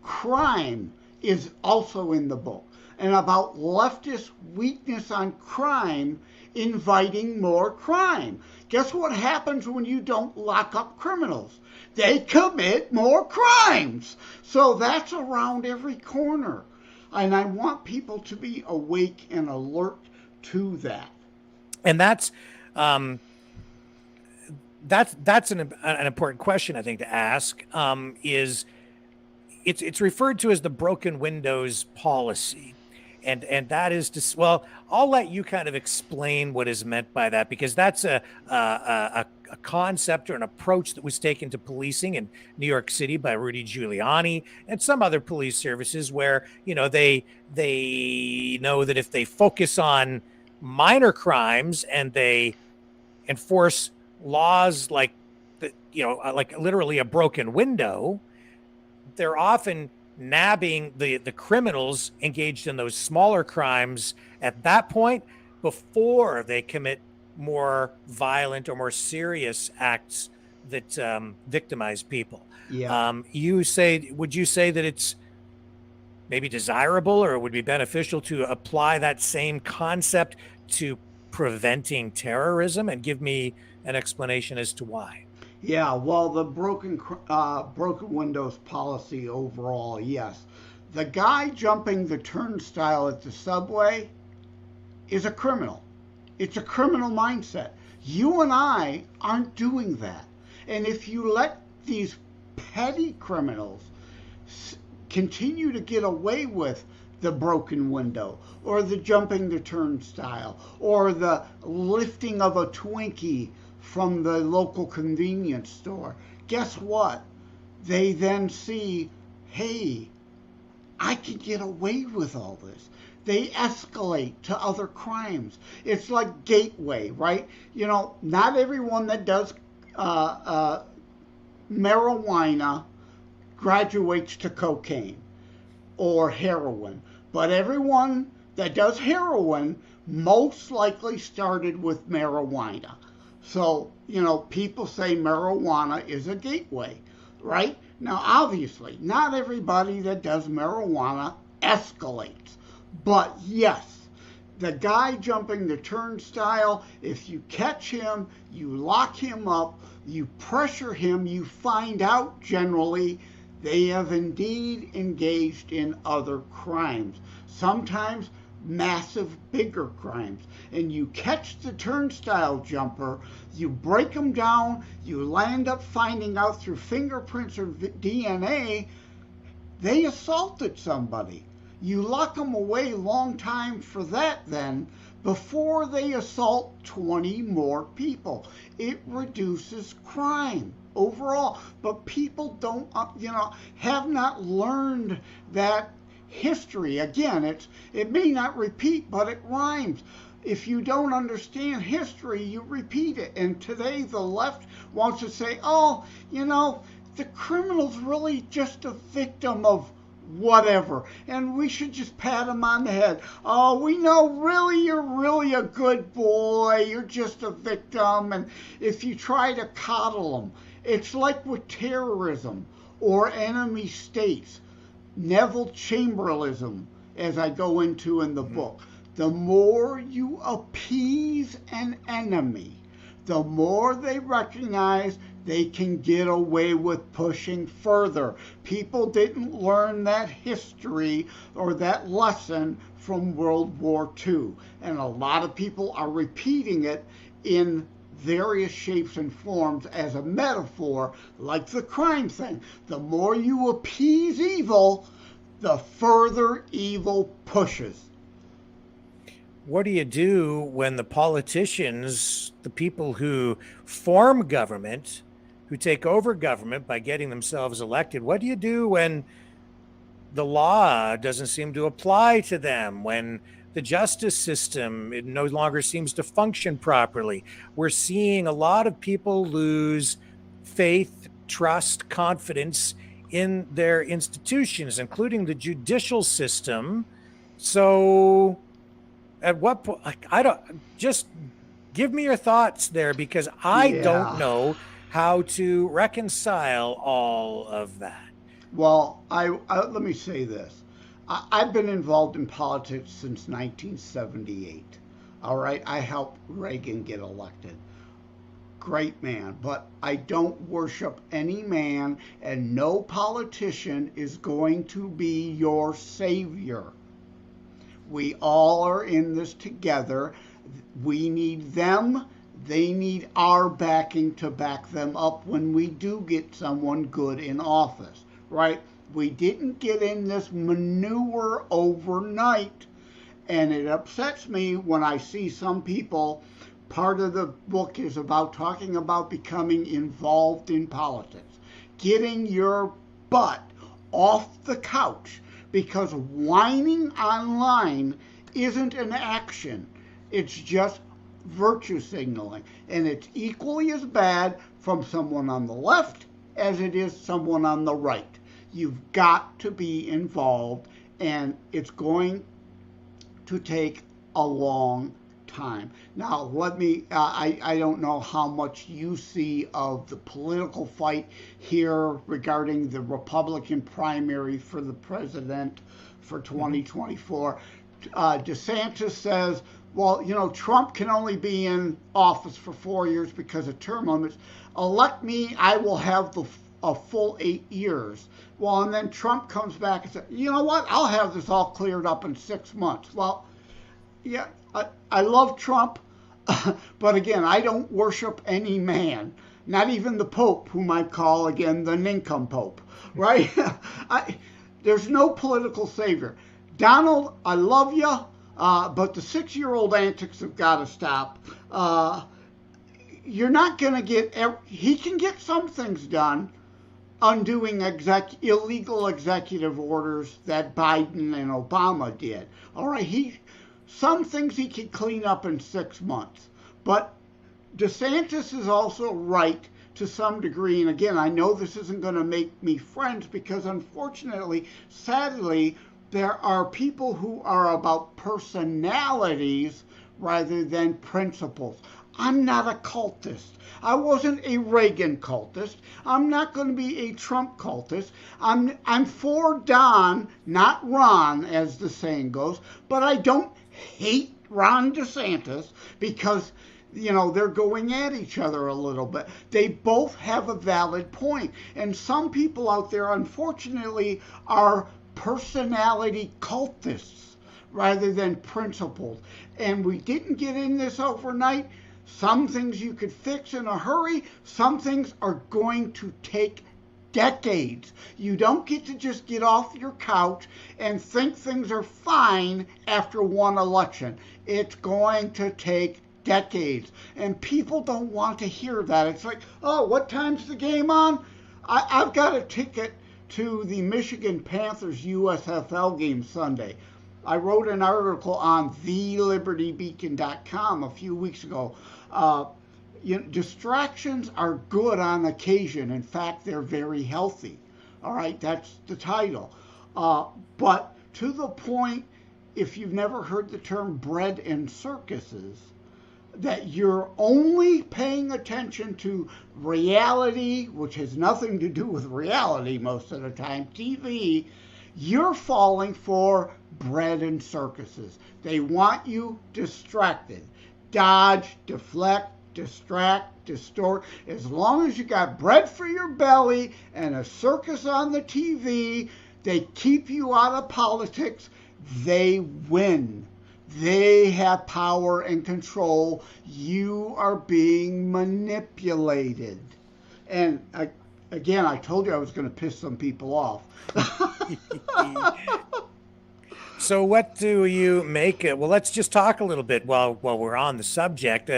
Crime is also in the book, and about leftist weakness on crime inviting more crime. Guess what happens when you don't lock up criminals? They commit more crimes. So that's around every corner. And I want people to be awake and alert to that. And that's an important question, I think, to ask. It's referred to as the broken windows policy. And that is to, well, I'll let you kind of explain what is meant by that, because that's a concept or an approach that was taken to policing in New York City by Rudy Giuliani and some other police services, where, you know, they know that if they focus on minor crimes and they enforce laws like like literally a broken window, they're often nabbing the criminals engaged in those smaller crimes at that point before they commit more violent or more serious acts that victimize people. Yeah. Would you say that it's maybe desirable or it would be beneficial to apply that same concept to preventing terrorism? And give me an explanation as to why. Yeah, well, the broken windows policy overall, yes. The guy jumping the turnstile at the subway is a criminal. It's a criminal mindset. You and I aren't doing that. And if you let these petty criminals continue to get away with the broken window, or the jumping the turnstile, or the lifting of a Twinkie from the local convenience store, guess what? They then see, hey, I can get away with all this. They escalate to other crimes. It's like gateway, right? You know, not everyone that does marijuana graduates to cocaine or heroin, but everyone that does heroin most likely started with marijuana. So, you know, people say marijuana is a gateway, right? Now, obviously, not everybody that does marijuana escalates. But yes, the guy jumping the turnstile, if you catch him, you lock him up, you pressure him, you find out generally they have indeed engaged in other crimes. Sometimes massive, bigger crimes. And you catch the turnstile jumper, you break them down, you land up finding out through fingerprints or DNA, they assaulted somebody. You lock them away long time for that then, before they assault 20 more people. It reduces crime overall. But people don't, have not learned that history. Again, it may not repeat, but it rhymes. If you don't understand history, you repeat it. And today the left wants to say, oh, the criminal's really just a victim of whatever, and we should just pat him on the head. Oh, we know really you're really a good boy. You're just a victim. And if you try to coddle them, it's like with terrorism or enemy states. Neville Chamberlaism, as I go into in the book. The more you appease an enemy, the more they recognize they can get away with pushing further. People didn't learn that history or that lesson from World War II. And a lot of people are repeating it in various shapes and forms as a metaphor, like the crime thing. The more you appease evil, the further evil pushes. What do you do when the politicians, the people who form government, who take over government by getting themselves elected, what do you do when the law doesn't seem to apply to them, when the justice system, it no longer seems to function properly? We're seeing a lot of people lose faith, trust, confidence in their institutions, including the judicial system. So at what point, I don't, just give me your thoughts there, because I don't know how to reconcile all of that. Well, let me say this. I've been involved in politics since 1978. All right, I helped Reagan get elected. Great man, but I don't worship any man, and no politician is going to be your savior. We all are in this together. We need them. They need our backing to back them up when we do get someone good in office, right? We didn't get in this manure overnight, and it upsets me when I see some people. Part of the book is about talking about becoming involved in politics, getting your butt off the couch, because whining online isn't an action. It's just virtue signaling, and it's equally as bad from someone on the left as it is someone on the right. You've got to be involved, and it's going to take a long time. Now, let me, I don't know how much you see of the political fight here regarding the Republican primary for the president for 2024. DeSantis says, well, you know, Trump can only be in office for 4 years because of term limits. Elect me, I will have a full 8 years. Well, and then Trump comes back and says, you know what, I'll have this all cleared up in 6 months. Well, yeah, I love Trump, but again, I don't worship any man, not even the Pope, whom I call, again, the nincompoop, right? There's no political savior. Donald, I love you, but the 6-year-old antics have got to stop. You're not going to get, he can get some things done, undoing illegal executive orders that Biden and Obama did. All right, some things he can clean up in 6 months. But DeSantis is also right to some degree. And again, I know this isn't going to make me friends, because unfortunately, sadly, there are people who are about personalities rather than principles. I'm not a cultist. I wasn't a Reagan cultist. I'm not going to be a Trump cultist. I'm for Don, not Ron, as the saying goes. But I don't hate Ron DeSantis because, you know, they're going at each other a little bit. They both have a valid point. And some people out there, unfortunately, are personality cultists rather than principled. And we didn't get in this overnight. Some things you could fix in a hurry. Some things are going to take decades. You don't get to just get off your couch and think things are fine after one election. It's going to take decades. And people don't want to hear that. It's like, oh, what time's the game on? I've got a ticket to the Michigan Panthers USFL game Sunday. I wrote an article on thelibertybeacon.com a few weeks ago. Distractions are good on occasion. In fact, they're very healthy. All right, that's the title. But to the point, if you've never heard the term bread and circuses, that you're only paying attention to reality, which has nothing to do with reality most of the time, TV, you're falling for bread and circuses. They want you distracted. Dodge, deflect, distract, distort. As long as you got bread for your belly and a circus on the TV, they keep you out of politics. They win. They have power and control. You are being manipulated. And again, I told you I was going to piss some people off. So what do you make? Well, let's just talk a little bit while we're on the subject.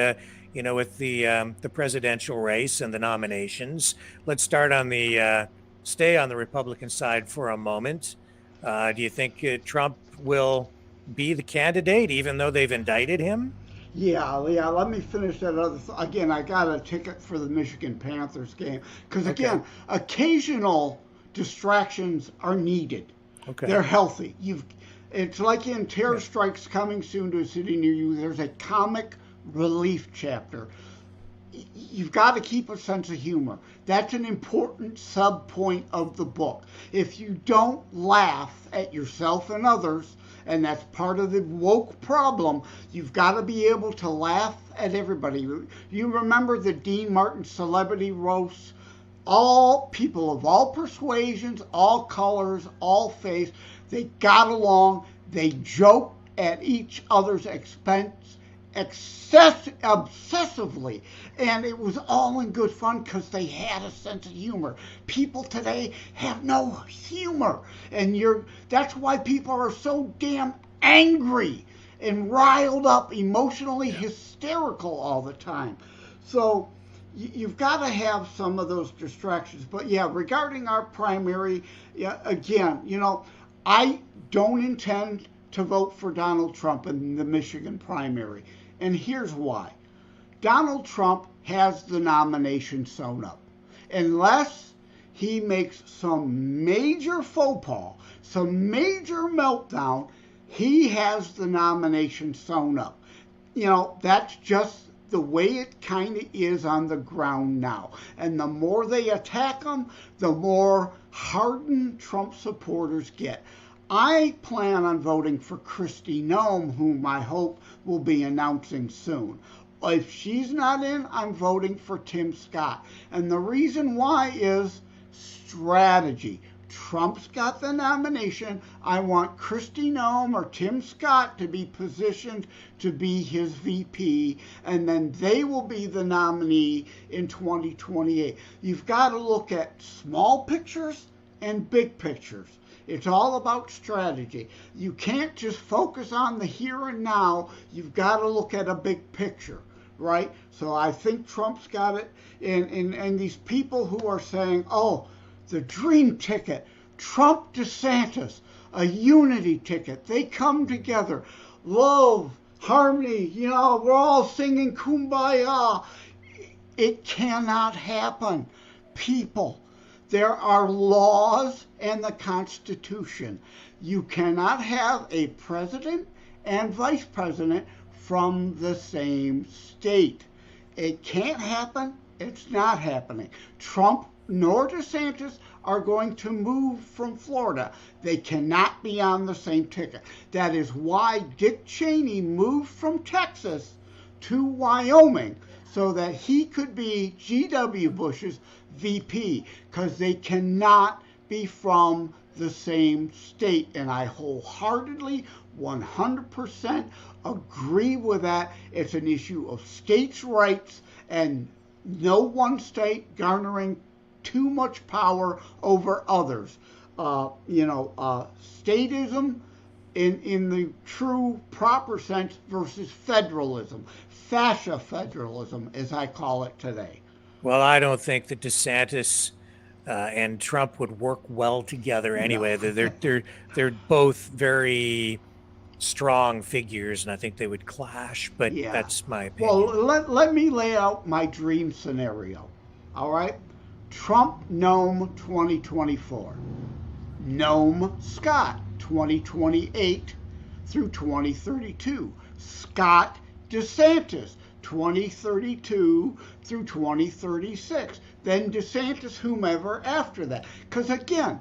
With the presidential race and the nominations. Let's start on the stay on the Republican side for a moment. Do you think Trump will be the candidate, even though they've indicted him? Yeah. Let me finish that other. Again, I got a ticket for the Michigan Panthers game because again, occasional distractions are needed. Okay. They're healthy. It's like in Terror Strikes Coming Soon to a City Near You. There's a comic relief chapter. You've got to keep a sense of humor. That's an important sub point of the book. If you don't laugh at yourself and others, and that's part of the woke problem, you've got to be able to laugh at everybody. You remember the Dean Martin celebrity roasts? All people of all persuasions, all colors, all faiths, they got along, they joked at each other's expense obsessively, and it was all in good fun because they had a sense of humor. People today have no humor, and that's why people are so damn angry and riled up, emotionally hysterical all the time. So you've got to have some of those distractions. But yeah, regarding our primary, again, I don't intend to vote for Donald Trump in the Michigan primary. And here's why. Donald Trump has the nomination sewn up. Unless he makes some major faux pas, some major meltdown, he has the nomination sewn up. That's just the way it kind of is on the ground now. And the more they attack him, the more hardened Trump supporters get. I plan on voting for Kristi Noem, whom I hope will be announcing soon. If she's not in, I'm voting for Tim Scott. And the reason why is strategy. Trump's got the nomination. I want Kristi Noem or Tim Scott to be positioned to be his VP, and then they will be the nominee in 2028. You've got to look at small pictures and big pictures. It's all about strategy. You can't just focus on the here and now. You've got to look at a big picture, right? So I think Trump's got it. And these people who are saying, oh, the dream ticket, Trump DeSantis, a unity ticket. They come together. Love, harmony, we're all singing Kumbaya. It cannot happen. People, there are laws and the Constitution. You cannot have a president and vice president from the same state. It can't happen. It's not happening. Trump nor DeSantis are going to move from Florida. They cannot be on the same ticket. That is why Dick Cheney moved from Texas to Wyoming so that he could be G.W. Bush's VP, because they cannot be from the same state. And I wholeheartedly, 100% agree with that. It's an issue of states' rights and no one state garnering too much power over others. Statism in the true proper sense versus federalism. Fascia federalism, as I call it today. Well, I don't think that DeSantis and Trump would work well together anyway. No. They're both very strong figures, and I think they would clash, but that's my opinion. Well, let me lay out my dream scenario. All right? Trump Noem 2024. Noem Scott 2028 through 2032. Scott DeSantis 2032 through 2036. Then DeSantis, whomever after that. Because again,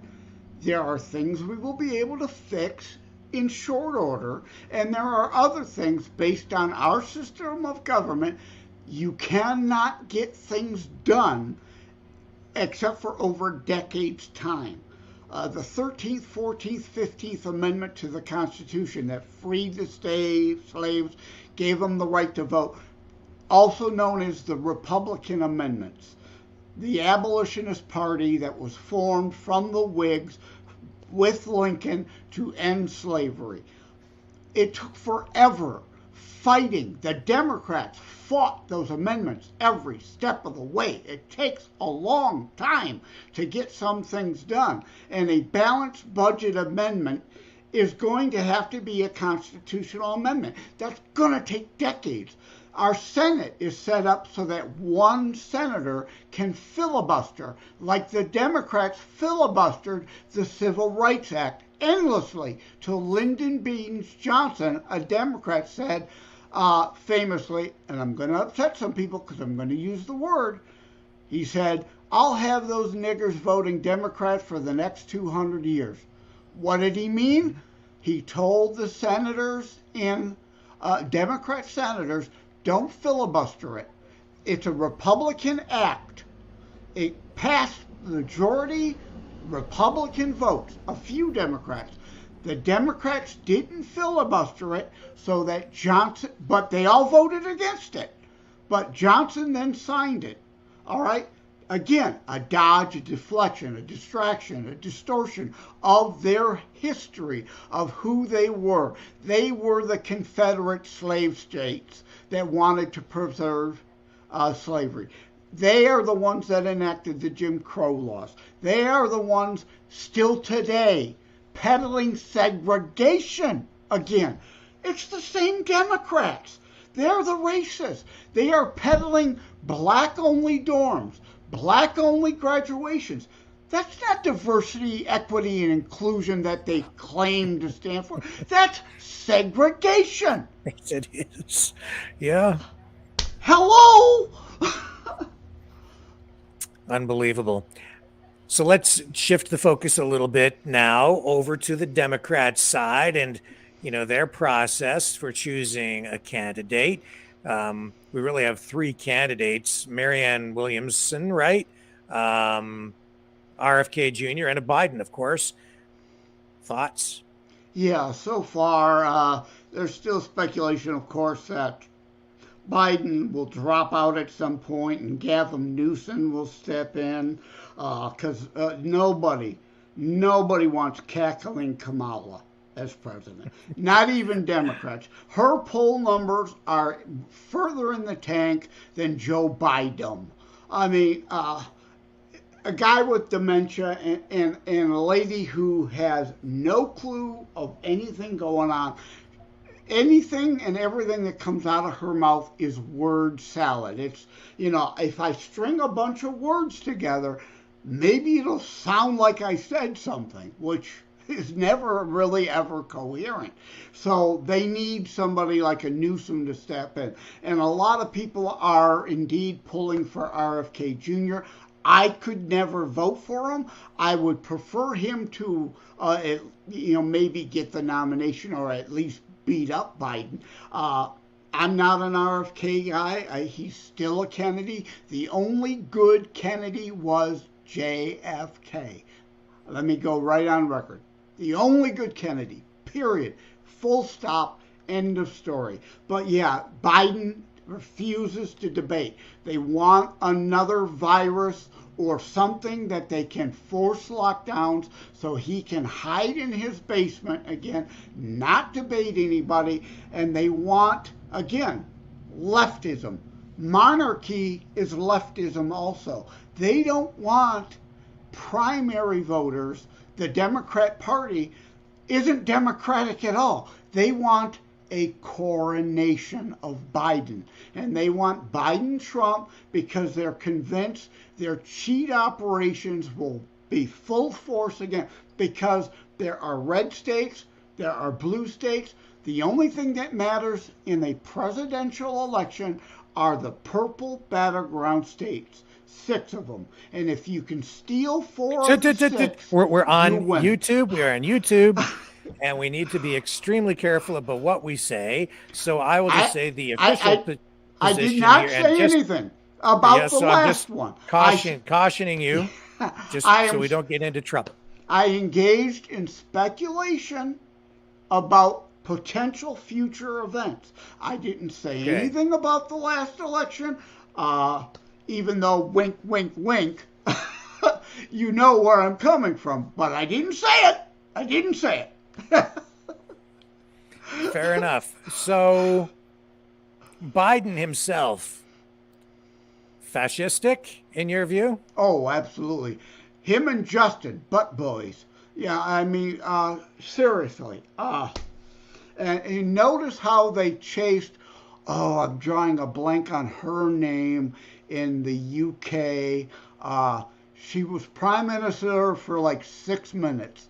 there are things we will be able to fix in short order, and there are other things based on our system of government You cannot get things done except for over decades' time. The 13th, 14th, 15th Amendment to the Constitution that freed the slaves, gave them the right to vote, also known as the Republican Amendments. The abolitionist party that was formed from the Whigs with Lincoln to end slavery. It took forever fighting. The Democrats fought those amendments every step of the way. It takes a long time to get some things done. And a balanced budget amendment is going to have to be a constitutional amendment. That's going to take decades. Our Senate is set up so that one senator can filibuster, like the Democrats filibustered the Civil Rights Act endlessly till Lyndon B. Johnson, a Democrat, said famously, and I'm going to upset some people because I'm going to use the word, he said, I'll have those niggers voting Democrat for the next 200 years. What did he mean? He told the senators Democrat senators, don't filibuster it. It's a Republican act. It passed the majority Republican votes, a few Democrats. The Democrats didn't filibuster it so that Johnson, but they all voted against it. But Johnson then signed it. All right? Again, a dodge, a deflection, a distraction, a distortion of their history, of who they were. They were the Confederate slave states that wanted to preserve slavery. They are the ones that enacted the Jim Crow laws. They are the ones still today peddling segregation again. It's the same Democrats. They're the racists. They are peddling black-only dorms, black-only graduations. That's not diversity, equity, and inclusion that they claim to stand for. That's segregation. It is. Yeah. Hello? Unbelievable. So let's shift the focus a little bit now over to the Democrat side and, their process for choosing a candidate. We really have three candidates, Marianne Williamson, right? RFK Jr. and a Biden, of course. Thoughts? Yeah, so far, there's still speculation, of course, that Biden will drop out at some point and Gavin Newsom will step in because nobody wants cackling Kamala as president. Not even Democrats. Her poll numbers are further in the tank than Joe Biden. I mean, a guy with dementia and a lady who has no clue of anything going on. Anything and everything that comes out of her mouth is word salad. It's, if I string a bunch of words together, maybe it'll sound like I said something, which is never really ever coherent. So they need somebody like a Newsom to step in. And a lot of people are indeed pulling for RFK Jr. I could never vote for him. I would prefer him to, maybe get the nomination or at least beat up Biden. I'm not an RFK guy. He's still a Kennedy. The only good Kennedy was JFK. Let me go right on record. The only good Kennedy, period. Full stop, end of story. But yeah, Biden refuses to debate. They want another virus or something that they can force lockdowns so he can hide in his basement again, not debate anybody. And they want, again, leftism. Monarchy is leftism also. They don't want primary voters. The Democrat Party isn't democratic at all. They want a coronation of Biden. And they want Biden-Trump because they're convinced their cheat operations will be full force again. Because there are red states, there are blue states. The only thing that matters in a presidential election are the purple battleground states. 6 of them. And if you can steal 4 of the 6, we're on you win. YouTube. We are on YouTube. And we need to be extremely careful about what we say. So I will just say the official. I position did not here. say anything about the so I'm just last one. cautioning you, just so we don't get into trouble. I engaged in speculation about potential future events. I didn't say anything about the last election, even though wink, wink, wink, you know where I'm coming from. But I didn't say it. I didn't say it. Fair enough. So, Biden himself, fascistic in your view? Oh, absolutely. Him and Justin, butt boys. Yeah, I mean, seriously. And you notice how they chased, I'm drawing a blank on her name in the UK. She was prime minister for like 6 minutes.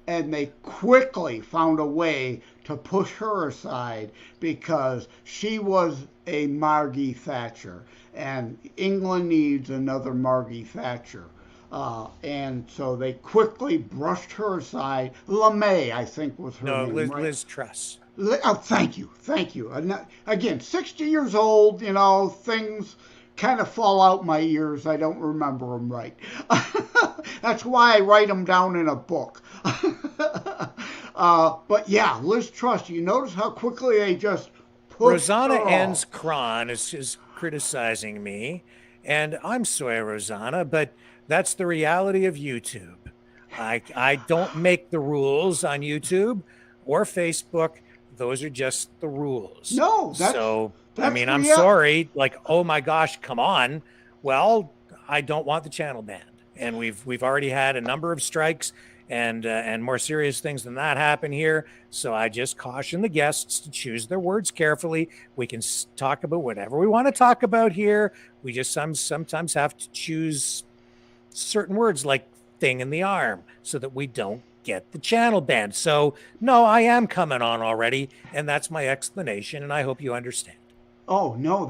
And they quickly found a way to push her aside because she was a Margie Thatcher. And England needs another Margie Thatcher. And so they quickly brushed her aside. LeMay, I think, was her name. No, right? Liz Truss. Oh, thank you. Again, 60 years old, things kind of fall out my ears. I don't remember them right. That's why I write them down in a book. But yeah, Liz Truss, you notice how quickly they just pushed Rosanna her Enns off. Kron is criticizing me, and I'm sorry, Rosanna, but that's the reality of YouTube. I don't make the rules on YouTube or Facebook. Those are just the rules. No, I'm sorry. Like, oh my gosh, come on. Well, I don't want the channel banned, and we've already had a number of strikes and more serious things than that happen here. So I just caution the guests to choose their words carefully. We can talk about whatever we want to talk about here. We just sometimes have to choose certain words like thing in the arm so that we don't get the channel banned. So no, I am coming on already, and that's my explanation, and I hope you understand. Oh no,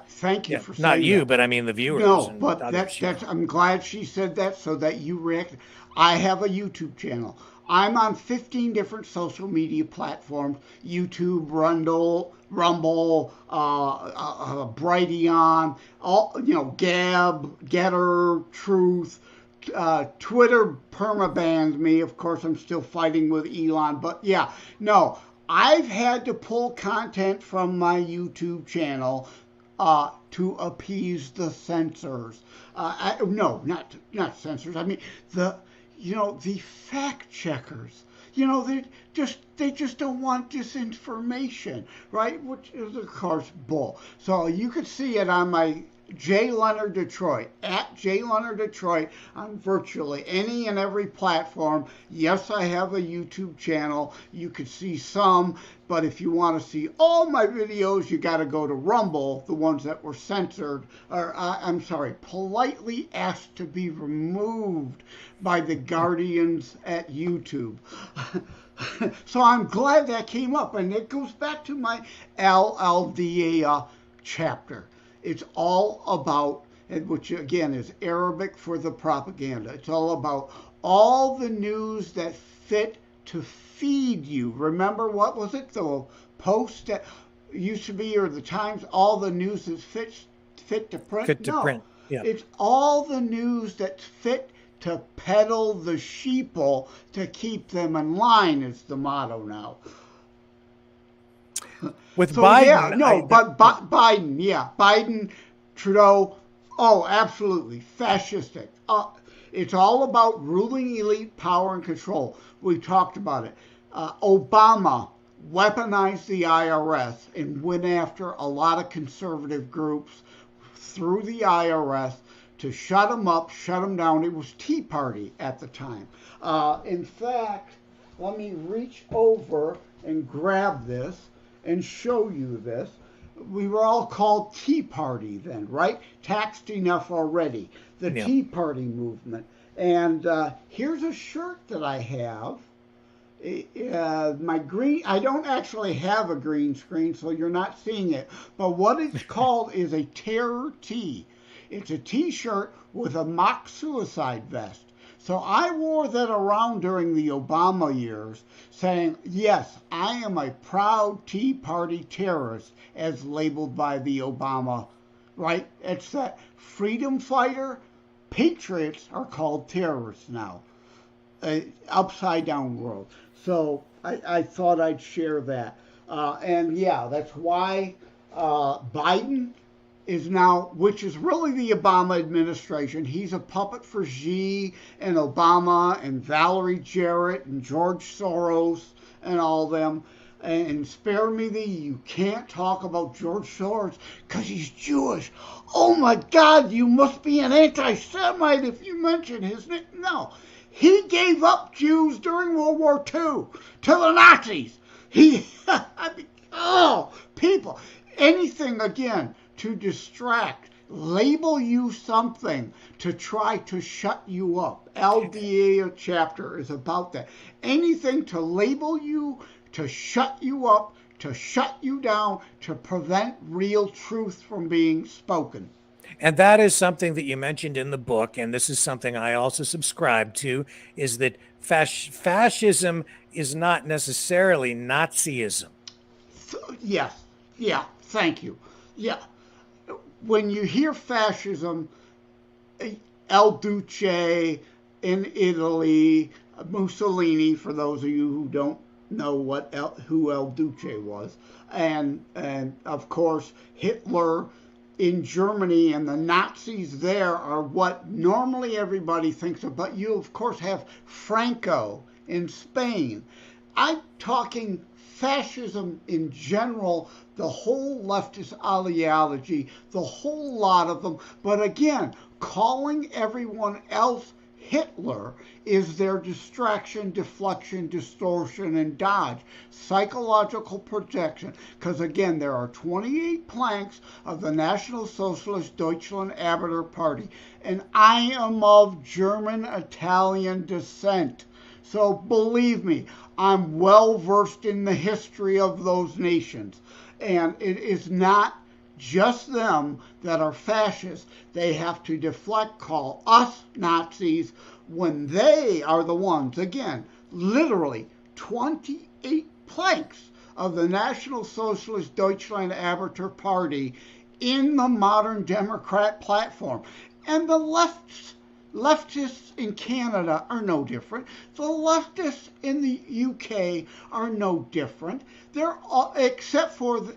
thank you for saying not you, that. but I mean the viewers. No, but I'm glad she said that so that you react. I have a YouTube channel. I'm on 15 different social media platforms: YouTube, Rumble, Brighteon, Gab, Getter, Truth. Twitter permabanned me. Of course, I'm still fighting with Elon. But yeah, no, I've had to pull content from my YouTube channel to appease the censors. No, not censors. I mean the fact checkers. They just don't want disinformation, right? Which is of course bull. So you could see it on my J. Lenard Detroit, at J. Lenard Detroit, on virtually any and every platform. Yes, I have a YouTube channel. You could see some, but if you want to see all my videos, you got to go to Rumble, the ones that were censored, or politely asked to be removed by the guardians at YouTube. So I'm glad that came up, and it goes back to my LLDA chapter. It's all about, which again is Arabic for the propaganda. It's all about all the news that fit to feed you. Remember, what was it? The Post that used to be, or the Times, all the news that fit to print? Fit to print, yeah. It's all the news that's fit to peddle the sheeple to keep them in line is the motto now. With Biden, Biden, Trudeau, absolutely fascistic. It's all about ruling elite power and control. We talked about it. Obama weaponized the IRS and went after a lot of conservative groups through the IRS to shut them up, shut them down. It was Tea Party at the time. In fact, let me reach over and grab this and show you this. We were all called Tea Party then, right? Taxed enough already. The Tea Party movement. And here's a shirt that I have. I don't actually have a green screen, so you're not seeing it. But what it's called is a terror tee. It's a t-shirt with a mock suicide vest. So I wore that around during the Obama years, saying, yes, I am a proud Tea Party terrorist, as labeled by the Obama, right? It's that freedom fighter. Patriots are called terrorists now. Upside down world. So I thought I'd share that. And yeah, that's why Biden is now, which is really the Obama administration. He's a puppet for Xi and Obama and Valerie Jarrett and George Soros and all them. And spare me you can't talk about George Soros because he's Jewish. Oh my God, you must be an anti-Semite if you mention his name. No, he gave up Jews during World War II to the Nazis. I mean, people, anything again to distract, label you something to try to shut you up. LDA chapter is about that. Anything to label you, to shut you up, to shut you down, to prevent real truth from being spoken. And that is something that you mentioned in the book, and this is something I also subscribe to, is that fascism is not necessarily Nazism. Yes, yeah, thank you. Yeah, when you hear fascism, El Duce in Italy, Mussolini, for those of you who don't know who El Duce was, and of course Hitler in Germany and the Nazis there are what normally everybody thinks of, but you of course have Franco in Spain. I'm talking fascism in general, the whole leftist ideology, the whole lot of them. But again, calling everyone else Hitler is their distraction, deflection, distortion, and dodge. Psychological projection. Because again, there are 28 planks of the National Socialist Deutschland Arbeiter Party. And I am of German Italian descent. So believe me, I'm well versed in the history of those nations. And it is not just them that are fascists. They have to deflect, call us Nazis when they are the ones, again, literally 28 planks of the National Socialist Deutschland Arbeiter Party in the modern Democrat platform. And the leftists in Canada are no different. The leftists in the UK are no different. They're all, except for the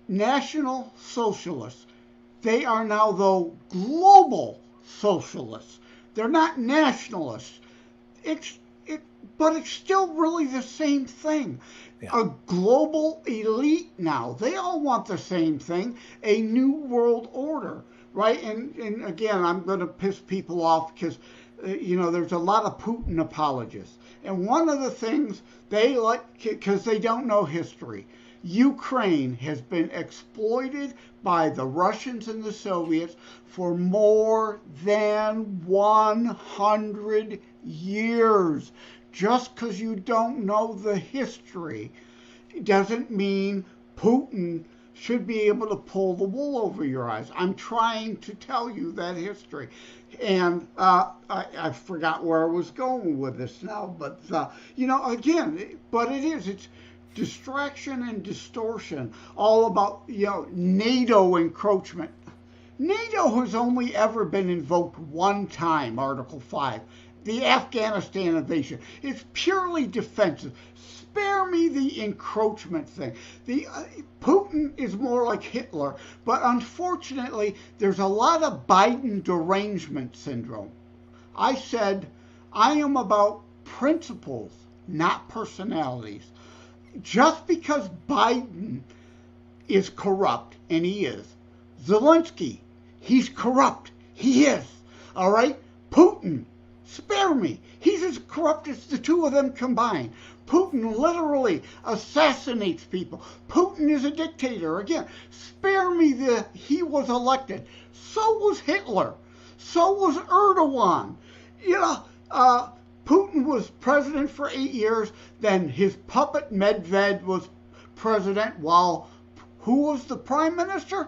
National Socialists. They are now, though, global socialists. They're not nationalists. But it's still really the same thing. Yeah. A global elite now. They all want the same thing, a new world order, right? And again, I'm going to piss people off because, there's a lot of Putin apologists. And one of the things they like, because they don't know history, Ukraine has been exploited by the Russians and the Soviets for more than 100 years. Just because you don't know the history doesn't mean Putin should be able to pull the wool over your eyes. I'm trying to tell you that history. And I forgot where I was going with this now. But, again, but it's distraction and distortion, all about, NATO encroachment. NATO has only ever been invoked one time, Article 5, the Afghanistan invasion. It's purely defensive. Spare me the encroachment thing. Putin is more like Hitler, but unfortunately, there's a lot of Biden derangement syndrome. I said, I am about principles, not personalities. Just because Biden is corrupt, and he is, Zelensky, he's corrupt, he is, all right? Putin, spare me, he's as corrupt as the two of them combined. Putin literally assassinates people. Putin is a dictator. Again, spare me he was elected. So was Hitler. So was Erdogan. Putin was president for 8 years, then his puppet Medved was president, while who was the prime minister?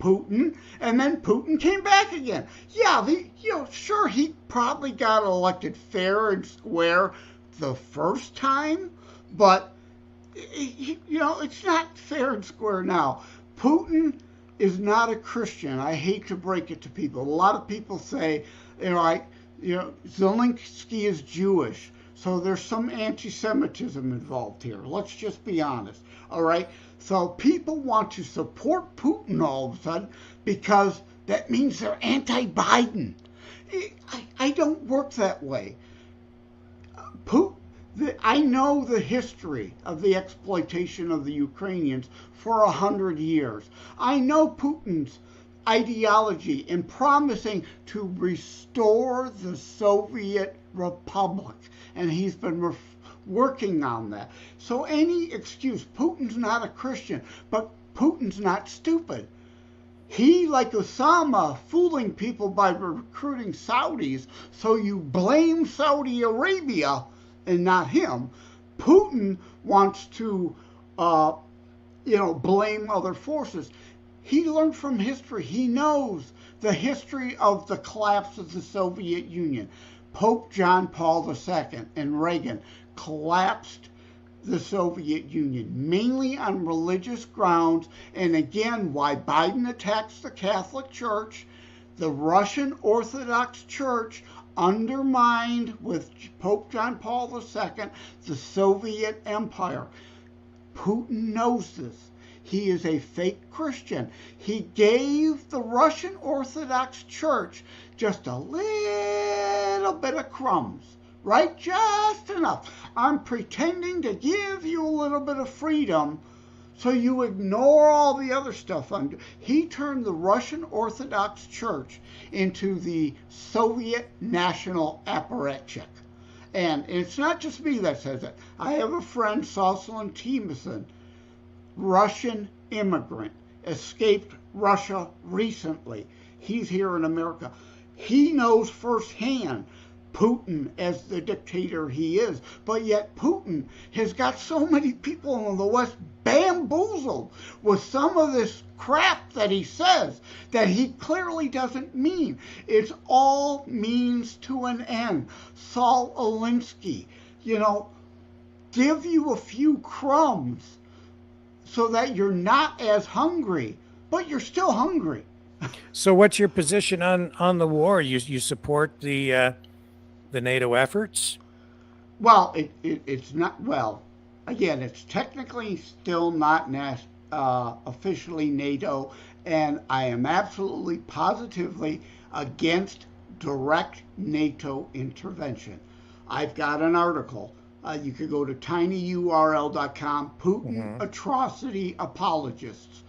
Putin, and then Putin came back again. Yeah, sure, he probably got elected fair and square the first time, but it's not fair and square now. Putin is not a Christian. I hate to break it to people. A lot of people say, Zelensky is Jewish, so there's some anti-Semitism involved here. Let's just be honest, all right? So people want to support Putin all of a sudden because that means they're anti-Biden. I don't work that way. I know the history of the exploitation of the Ukrainians for 100 years. I know Putin's ideology in promising to restore the Soviet Republic, and he's been working on that. So any excuse, Putin's not a Christian, but Putin's not stupid. He, like Osama, fooling people by recruiting Saudis, so you blame Saudi Arabia and not him. Putin wants to, blame other forces. He learned from history. He knows the history of the collapse of the Soviet Union. Pope John Paul II and Reagan collapsed the Soviet Union, mainly on religious grounds, and again, why Biden attacks the Catholic Church. The Russian Orthodox Church undermined, with Pope John Paul II, the Soviet Empire. Putin knows this. He is a fake Christian. He gave the Russian Orthodox Church just a little bit of crumbs, right? Just enough. I'm pretending to give you a little bit of freedom so you ignore all the other stuff. He turned the Russian Orthodox Church into the Soviet national apparatchik. And it's not just me that says it. I have a friend, Jocelyn Timothy, Russian immigrant, escaped Russia recently. He's here in America. He knows firsthand Putin as the dictator he is, but yet Putin has got so many people in the West bamboozled with some of this crap that he says that he clearly doesn't mean. It's all means to an end. Saul Alinsky, give you a few crumbs so that you're not as hungry, but you're still hungry. So what's your position on the war? You support the NATO efforts? Well, it's not, again, it's technically still not officially NATO, and I am absolutely positively against direct NATO intervention. I've got an article. You could go to tinyurl.com, Putin Atrocity Apologists.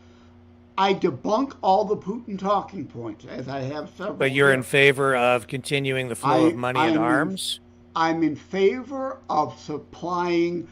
I debunk all the Putin talking points, as I have several. But you're in favor of continuing the flow of money and arms? I'm in favor of supplying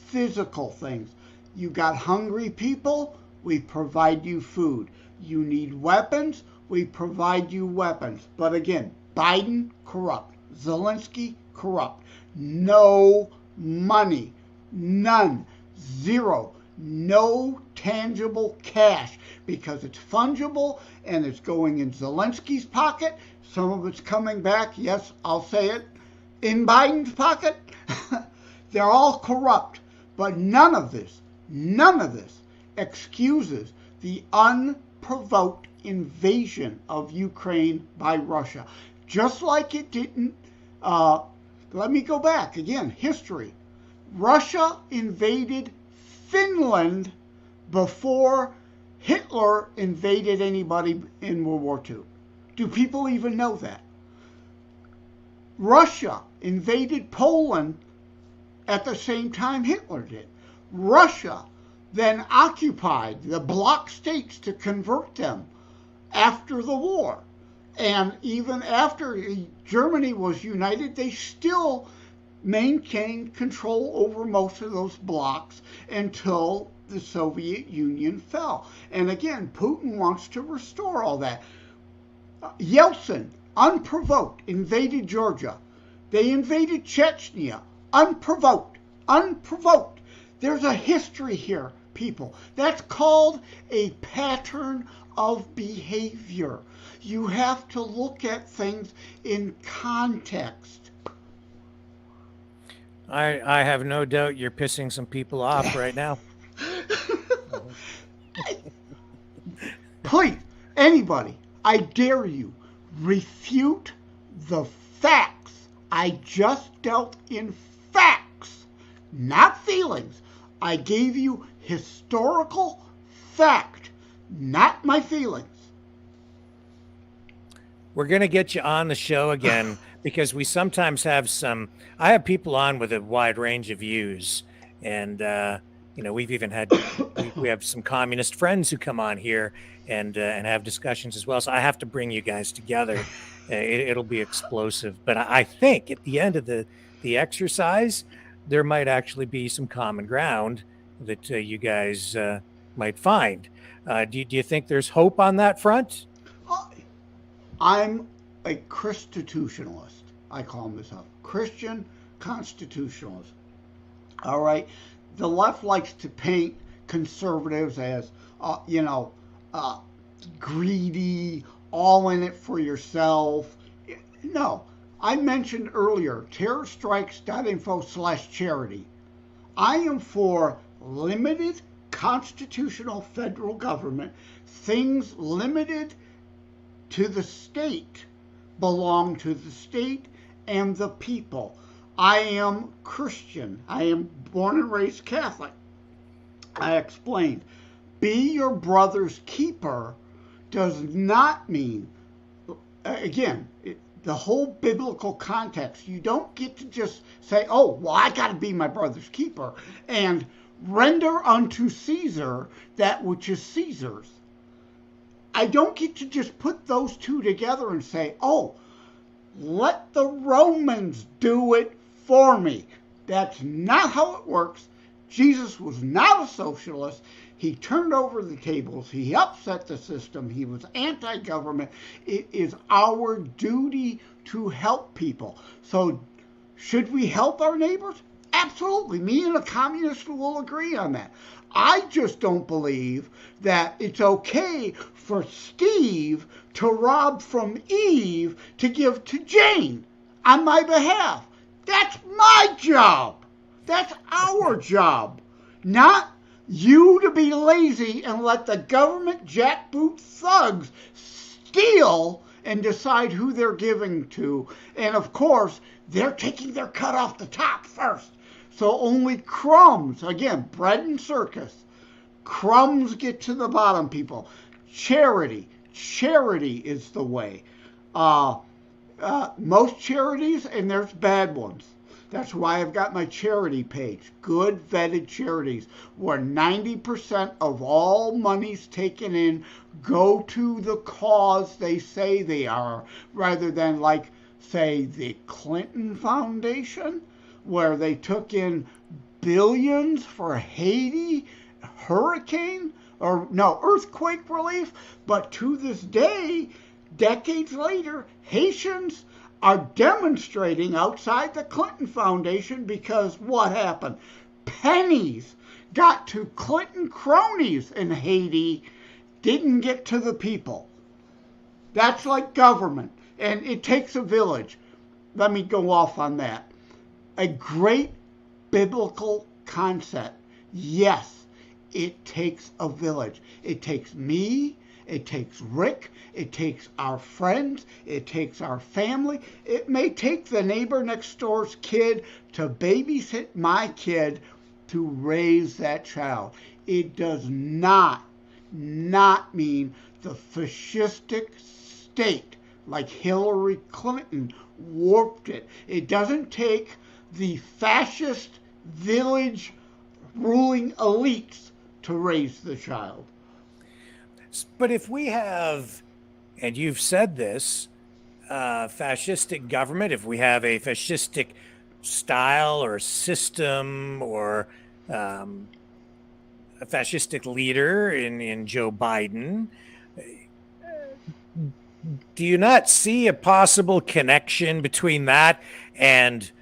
physical things. You got hungry people, we provide you food. You need weapons, we provide you weapons. But again, Biden, corrupt. Zelensky, corrupt. No money. None. Zero. No tangible cash, because it's fungible and it's going in Zelensky's pocket. Some of it's coming back, yes, I'll say it, in Biden's pocket. They're all corrupt. But none of this excuses the unprovoked invasion of Ukraine by Russia. Just like it didn't, let me go back again, history. Russia invaded Finland before Hitler invaded anybody in World War II. Do people even know that? Russia invaded Poland at the same time Hitler did. Russia then occupied the bloc states to convert them after the war. And even after Germany was united, they still maintained control over most of those blocs until the Soviet Union fell. And again, Putin wants to restore all that. Yeltsin, unprovoked, invaded Georgia. They invaded Chechnya, unprovoked. There's a history here people. That's called a pattern of behavior. You have to look at things in context. I have no doubt you're pissing some people off right now. Please, anybody, I dare you, refute the facts. I just dealt in facts, not feelings. I gave you historical fact, not my feelings. We're going to get you on the show again because we sometimes have I have people on with a wide range of views. And, we've even had, we have some communist friends who come on here and have discussions as well. So I have to bring you guys together. It'll be explosive. But I think at the end of the exercise, there might actually be some common ground that you guys might find. Do you think there's hope on that front? I'm a Christitutionalist. I call myself Christian constitutionalist. All right. The left likes to paint conservatives as, greedy, all in it for yourself. No. I mentioned earlier, terrorstrikes.info/charity. I am for limited constitutional federal government. Things limited to the state belong to the state and the people. I am Christian. I am born and raised Catholic. I explained. Be your brother's keeper does not mean, again, the whole biblical context. You don't get to just say, oh, well, I got to be my brother's keeper and render unto Caesar that which is Caesar's. I don't get to just put those two together and say, oh, let the Romans do it for me. That's not how it works. Jesus was not a socialist. He turned over the tables. He upset the system. He was anti-government. It is our duty to help people. So should we help our neighbors? Absolutely. Me and a communist will agree on that. I just don't believe that it's okay for Steve to rob from Eve to give to Jane on my behalf. That's my job. That's our job. Not you to be lazy and let the government jackboot thugs steal and decide who they're giving to. And of course, they're taking their cut off the top first. So only crumbs, again, bread and circus, crumbs get to the bottom, people. Charity is the way. Most charities, and there's bad ones. That's why I've got my charity page, good vetted charities, where 90% of all monies taken in go to the cause they say they are, rather than like, say, the Clinton Foundation, where they took in billions for Haiti earthquake relief. But to this day, decades later, Haitians are demonstrating outside the Clinton Foundation because what happened? Pennies got to Clinton cronies in Haiti, didn't get to the people. That's like government, and it takes a village. Let me go off on that. A great biblical concept. Yes, it takes a village. It takes me, it takes Rick, it takes our friends, it takes our family. It may take the neighbor next door's kid to babysit my kid to raise that child. It does not mean the fascistic state like Hillary Clinton warped it. It doesn't take the fascist village ruling elites to raise the child. But if we have, and you've said this, fascistic government, if we have a fascistic style or system or a fascistic leader in Joe Biden, do you not see a possible connection between that and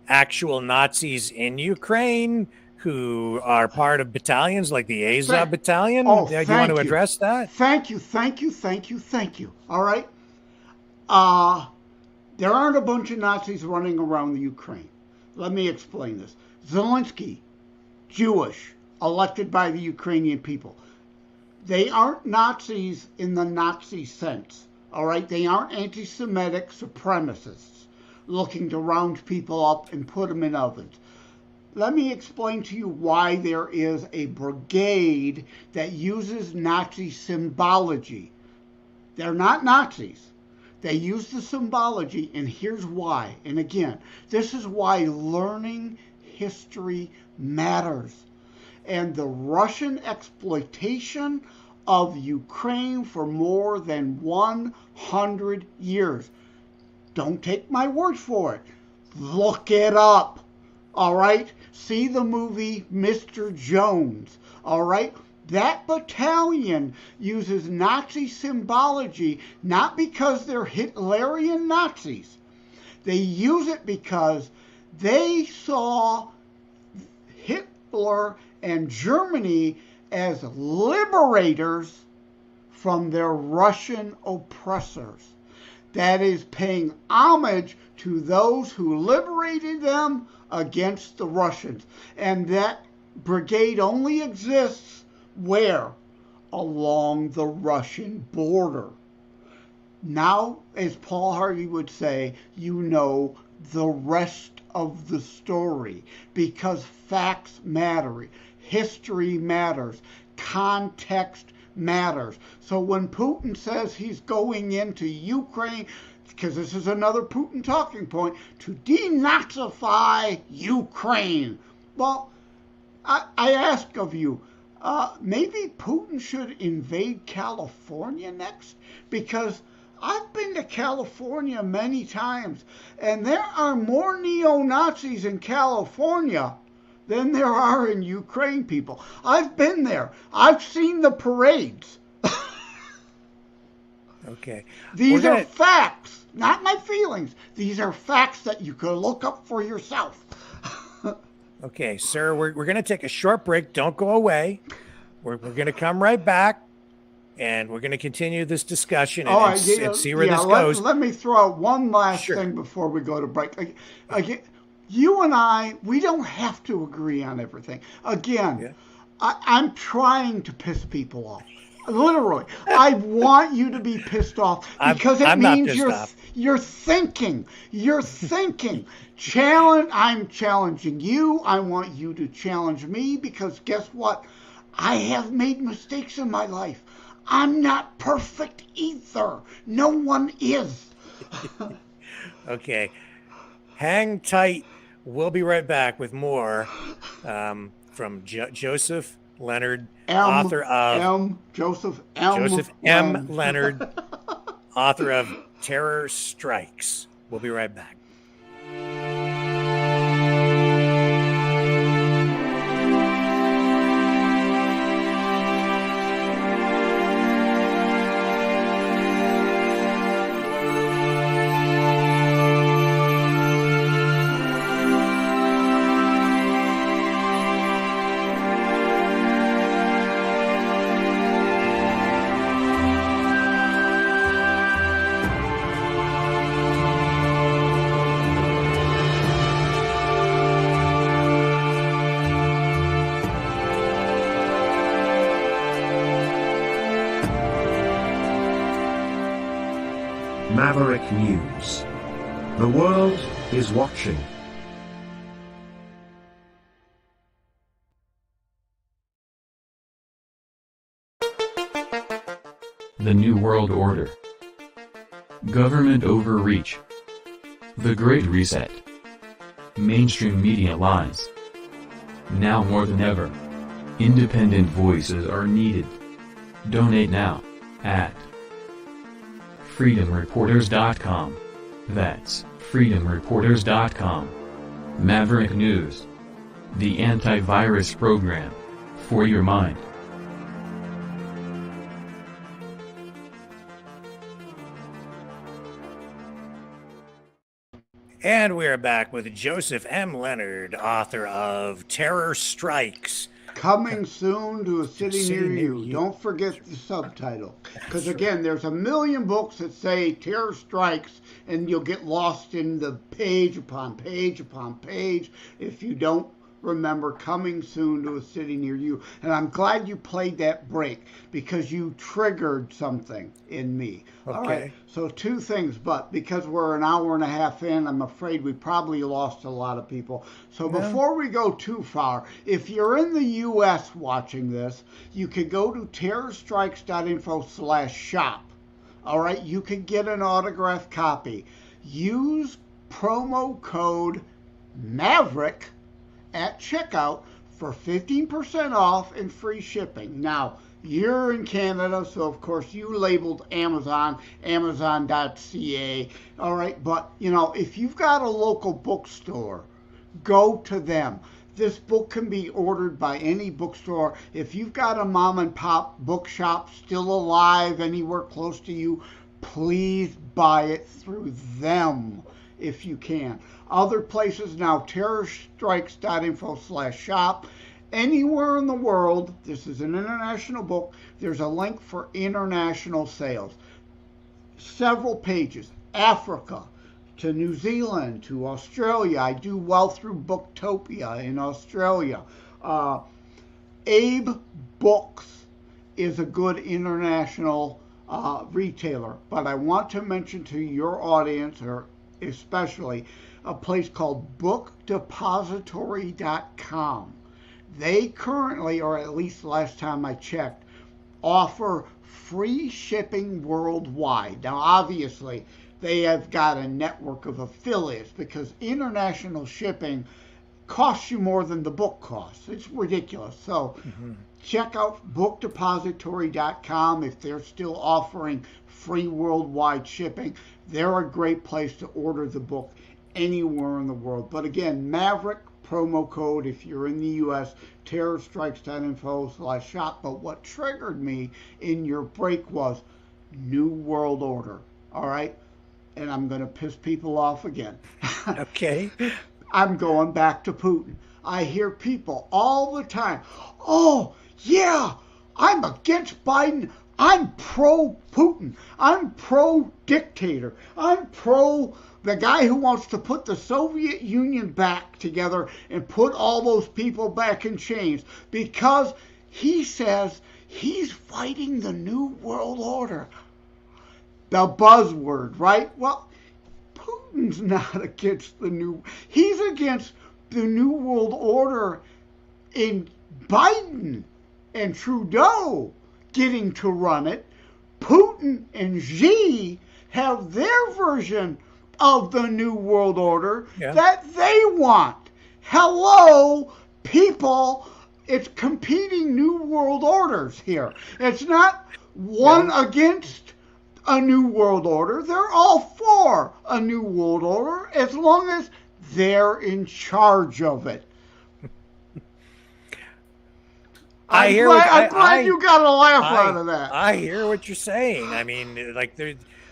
actual Nazis in Ukraine? who are part of battalions like the Azov Thank- battalion. Oh, Do you want thank to you. address that? Thank you, thank you, thank you, thank you. All right. There aren't a bunch of Nazis running around the Ukraine. Let me explain this. Zelensky, Jewish, elected by the Ukrainian people. They aren't Nazis in the Nazi sense. All right. They aren't anti-Semitic supremacists looking to round people up and put them in ovens. Let me explain to you why there is a brigade that uses Nazi symbology. They're not Nazis. They use the symbology, and here's why. And again, this is why learning history matters. And the Russian exploitation of Ukraine for more than 100 years. Don't take my word for it. Look it up. All right? See the movie Mr. Jones. All right? That battalion uses Nazi symbology not because they're Hitlerian Nazis. They use it because they saw Hitler and Germany as liberators from their Russian oppressors. That is paying homage to those who liberated them against the Russians. And that brigade only exists where? Along the Russian border. Now, as Paul Harvey would say, you know the rest of the story, because facts matter, history matters, context matters. So when Putin says he's going into Ukraine, because this is another Putin talking point, to denazify Ukraine. Well, I ask of you, maybe Putin should invade California next, because I've been to California many times, and there are more neo-Nazis in California than there are in Ukraine, people. I've been there. I've seen the parades. Okay. These are facts, not my feelings. These are facts that you can look up for yourself. Okay, sir, we're going to take a short break. Don't go away. We're going to come right back, and we're going to continue this discussion and see where this goes. Let me throw out one last thing before we go to break. Again, you and I, we don't have to agree on everything. Again, I'm trying to piss people off. Literally, I want you to be pissed off because it means you're thinking. You're thinking. I'm challenging you. I want you to challenge me because guess what? I have made mistakes in my life. I'm not perfect either. No one is. Okay. Hang tight. We'll be right back with more from Joseph Lenard, author of Joseph M. Lenard, author of Terror Strikes. We'll be right back. Maverick News. The world is watching. The New World Order. Government overreach. The Great Reset. Mainstream media lies. Now more than ever, independent voices are needed. Donate now at freedomreporters.com. That's freedomreporters.com. Maverick News. The antivirus program for your mind. And we're back with Joseph M. Lenard, author of Terror Strikes. Coming soon to a city near you. Don't forget the subtitle. Because again, there's a million books that say Terror Strikes, and you'll get lost in the page upon page upon page if you don't remember Coming Soon to a City Near You. And I'm glad you played that break because you triggered something in me. Okay. All right. So two things, but because we're an hour and a half in, I'm afraid we probably lost a lot of people. So before we go too far, if you're in the U.S. watching this, you could go to terrorstrikes.info/shop. All right. You could get an autographed copy. Use promo code Maverick at checkout for 15% off and free shipping. Now, you're in Canada, so of course you labeled Amazon, amazon.ca, all right? But, you know, if you've got a local bookstore, go to them. This book can be ordered by any bookstore. If you've got a mom and pop bookshop still alive anywhere close to you, please buy it through them if you can. Other places now, terrorstrikes.info/shop. Anywhere in the world, this is an international book, there's a link for international sales. Several pages. Africa to New Zealand to Australia. I do well through Booktopia in Australia. Abe Books is a good international retailer. But I want to mention to your audience, or especially, a place called bookdepository.com. They currently, or at least last time I checked, offer free shipping worldwide. Now, obviously, they have got a network of affiliates because international shipping costs you more than the book costs. It's ridiculous. So check out bookdepository.com if they're still offering free worldwide shipping. They're a great place to order the book anywhere in the world. But again, Maverick promo code if you're in the U.S., terrorstrikes.info/shop. But what triggered me in your break was New World Order. All right? And I'm going to piss people off again. Okay. I'm going back to Putin. I hear people all the time, oh, yeah, I'm against Biden. I'm pro-Putin. I'm pro-dictator. I'm pro the guy who wants to put the Soviet Union back together and put all those people back in chains because he says he's fighting the New World Order. The buzzword, right? Well, Putin's not against he's against the New World Order in Biden and Trudeau getting to run it. Putin and Xi have their version of the New World Order that they want. Hello, people. It's competing New World Orders here. It's not one against a New World Order. They're all for a New World Order as long as they're in charge of it. I'm glad you got a laugh out of that. I hear what you're saying. I mean, like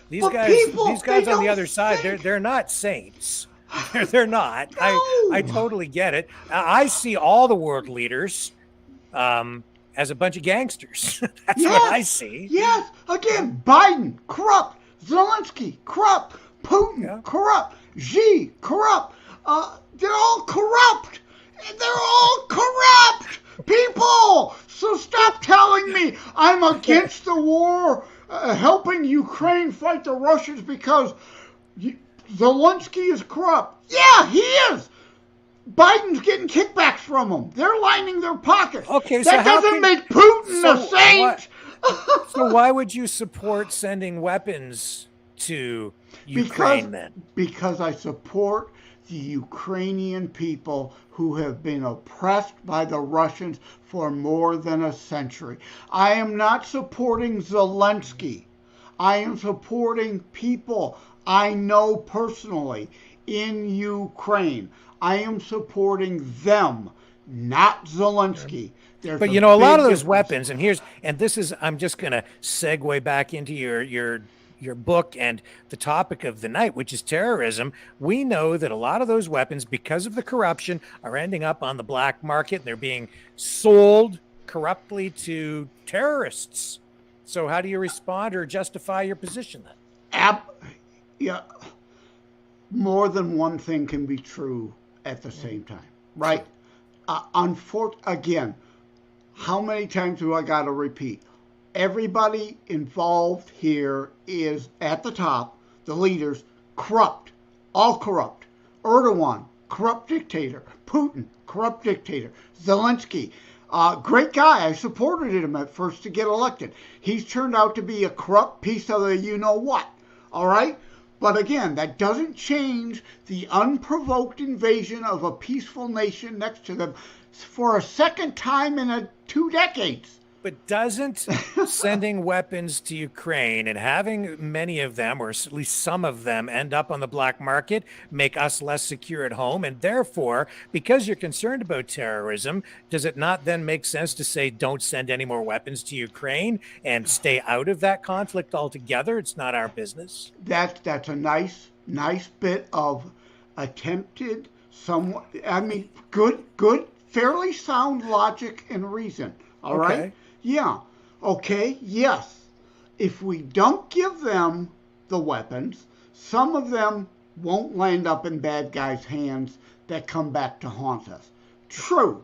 these guys on the other side, they're not saints. They're not. No. I totally get it. I see all the world leaders as a bunch of gangsters. That's what I see. Yes. Again, Biden, corrupt. Zelensky, corrupt. Putin, corrupt. Xi, corrupt. They're all corrupt. They're all corrupt people. So stop telling me I'm against the war, helping Ukraine fight the Russians because Zelensky is corrupt. Yeah, he is. Biden's getting kickbacks from them. They're lining their pockets. Okay, so that doesn't make Putin a saint. So why would you support sending weapons to Ukraine then? Because I support the Ukrainian people who have been oppressed by the Russians for more than a century. I am not supporting Zelensky. I am supporting people I know personally in Ukraine. I am supporting them, not Zelensky. But you know, a lot of those weapons, and this is, I'm just going to segue back into your your book and the topic of the night, which is terrorism, we know that a lot of those weapons, because of the corruption, are ending up on the black market. They're being sold corruptly to terrorists. So how do you respond or justify your position then? Yeah, more than one thing can be true at the same time, right? Again, how many times do I got to repeat? Everybody involved here is at the top, the leaders, corrupt, all corrupt. Erdogan, corrupt dictator. Putin, corrupt dictator. Zelensky, great guy. I supported him at first to get elected. He's turned out to be a corrupt piece of the you-know-what, all right? But again, that doesn't change the unprovoked invasion of a peaceful nation next to them for a second time in 2 decades. But doesn't sending weapons to Ukraine and having many of them, or at least some of them, end up on the black market make us less secure at home? And therefore, because you're concerned about terrorism, does it not then make sense to say don't send any more weapons to Ukraine and stay out of that conflict altogether? It's not our business. That's a nice bit of attempted, somewhat, I mean, good, fairly sound logic and reason. All right? Yeah. Okay. Yes. If we don't give them the weapons, some of them won't land up in bad guys' hands that come back to haunt us. True.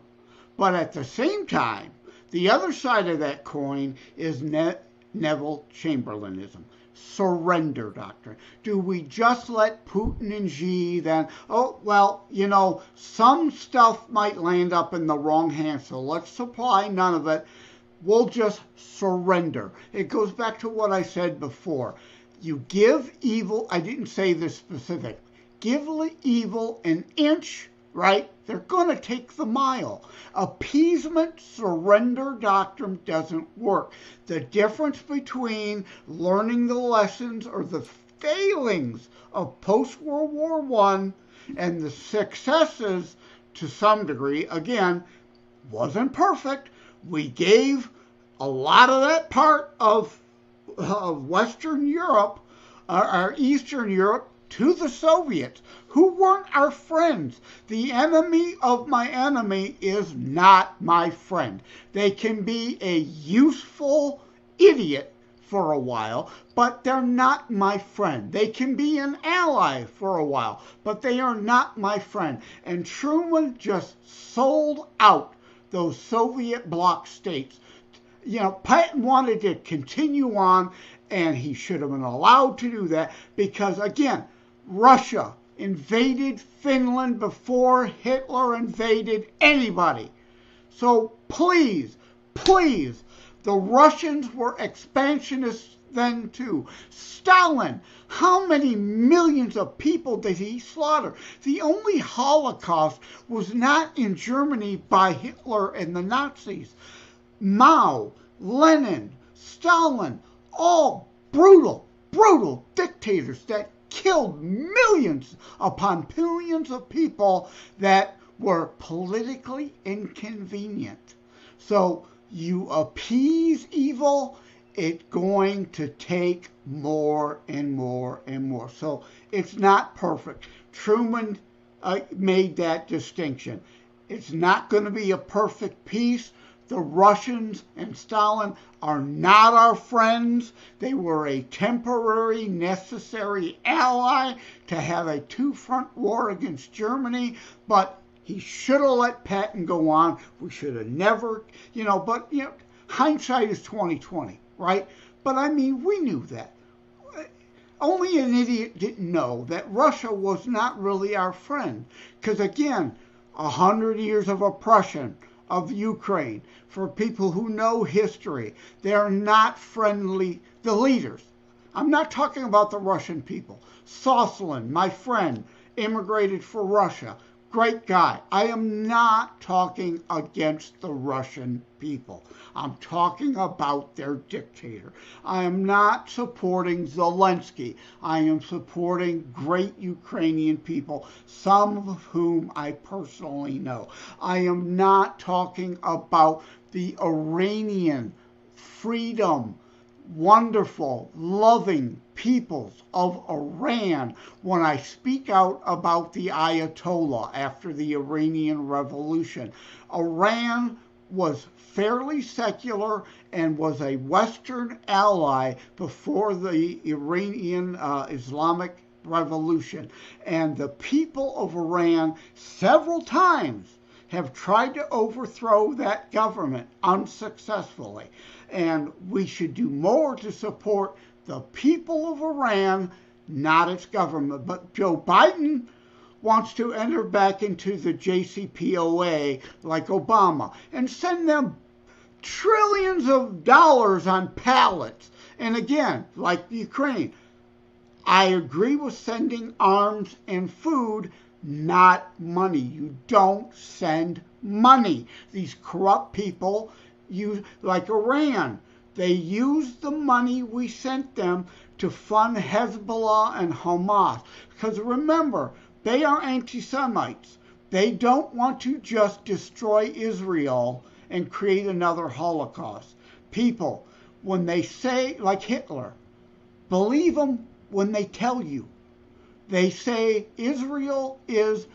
But at the same time, the other side of that coin is Neville Chamberlainism. Surrender doctrine. Do we just let Putin and Xi then, oh, well, you know, some stuff might land up in the wrong hands, so let's supply none of it. We'll just surrender. It goes back to what I said before. You give evil, I didn't say this specific, give evil an inch, right? They're going to take the mile. Appeasement, surrender doctrine doesn't work. The difference between learning the lessons or the failings of post-World War I and the successes, to some degree, again, wasn't perfect. We gave a lot of that part of Western Europe, or Eastern Europe, to the Soviets, who weren't our friends. The enemy of my enemy is not my friend. They can be a useful idiot for a while, but they're not my friend. They can be an ally for a while, but they are not my friend. And Truman just sold out those Soviet bloc states. You know, Patton wanted to continue on, and he should have been allowed to do that because, again, Russia invaded Finland before Hitler invaded anybody. So please, the Russians were expansionists then too. Stalin, how many millions of people did he slaughter? The only Holocaust was not in Germany by Hitler and the Nazis. Mao, Lenin, Stalin, all brutal dictators that killed millions upon millions of people that were politically inconvenient. So you appease evil, it's going to take more and more and more. So it's not perfect. Truman made that distinction. It's not going to be a perfect peace. The Russians and Stalin are not our friends. They were a temporary, necessary ally to have a two-front war against Germany, but he should have let Patton go on. We should have never, but hindsight is 20/20, right? But I mean, we knew that. Only an idiot didn't know that Russia was not really our friend. Because again, 100 years of oppression of Ukraine, for people who know history, they're not friendly, the leaders. I'm not talking about the Russian people. Soslan, my friend, immigrated for Russia. Great guy. I am not talking against the Russian people. I'm talking about their dictator. I am not supporting Zelensky. I am supporting great Ukrainian people, some of whom I personally know. I am not talking about the Iranian freedom, wonderful, loving peoples of Iran when I speak out about the Ayatollah after the Iranian Revolution. Iran was fairly secular and was a Western ally before the Iranian Islamic Revolution. And the people of Iran several times have tried to overthrow that government unsuccessfully. And we should do more to support the people of Iran, not its government. But Joe Biden wants to enter back into the JCPOA like Obama and send them trillions of dollars on pallets. And again, like Ukraine, I agree with sending arms and food, not money. You don't send money. These corrupt people use, like Iran, they use the money we sent them to fund Hezbollah and Hamas. Because remember, they are anti-Semites. They don't want to just destroy Israel and create another Holocaust. People, when they say, like Hitler, believe them when they tell you. They say Israel is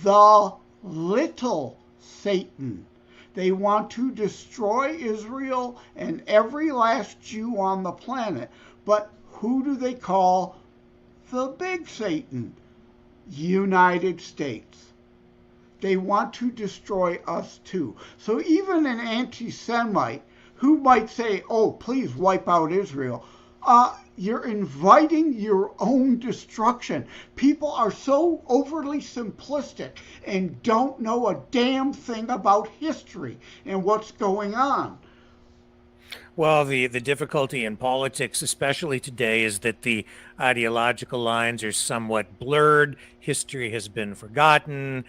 the little Satan. They want to destroy Israel and every last Jew on the planet. But who do they call the big Satan? United States. They want to destroy us too. So even an anti-Semite who might say, oh, please wipe out Israel, you're inviting your own destruction. People are so overly simplistic and don't know a damn thing about history and what's going on. Well, the difficulty in politics, especially today, is that the ideological lines are somewhat blurred. History has been forgotten.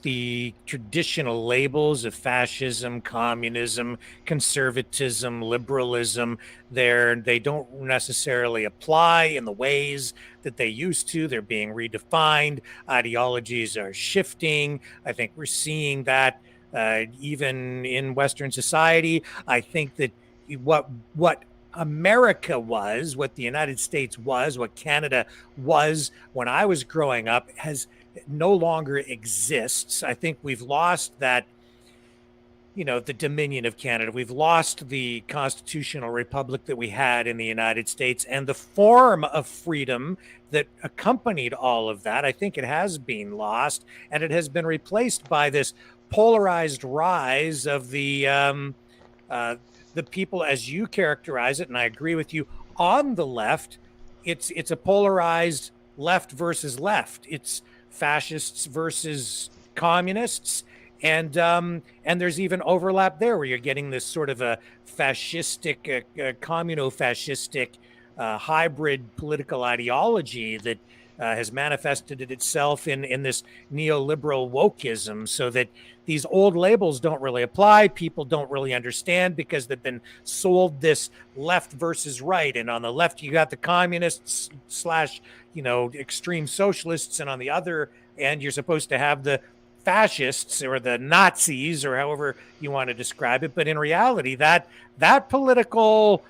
The traditional labels of fascism, communism, conservatism, liberalism, they don't necessarily apply in the ways that they used to. They're being redefined. Ideologies are shifting. I think we're seeing that even in Western society. I think that what America was, what the United States was, what Canada was when I was growing up no longer exists. I think we've lost that, the dominion of Canada. We've lost the constitutional republic that we had in the United States and the form of freedom that accompanied all of that. I think it has been lost, and it has been replaced by this polarized rise of the people, as you characterize it, and I agree with you, on the left. It's a polarized left versus left. It's fascists versus communists, and there's even overlap there where you're getting this sort of a fascistic, communo-fascistic hybrid political ideology that has manifested itself in this neoliberal wokeism, so that these old labels don't really apply. People don't really understand because they've been sold this left versus right. And on the left, you got the communists / extreme socialists. And on the other end, you're supposed to have the fascists or the Nazis or however you want to describe it. But in reality, that political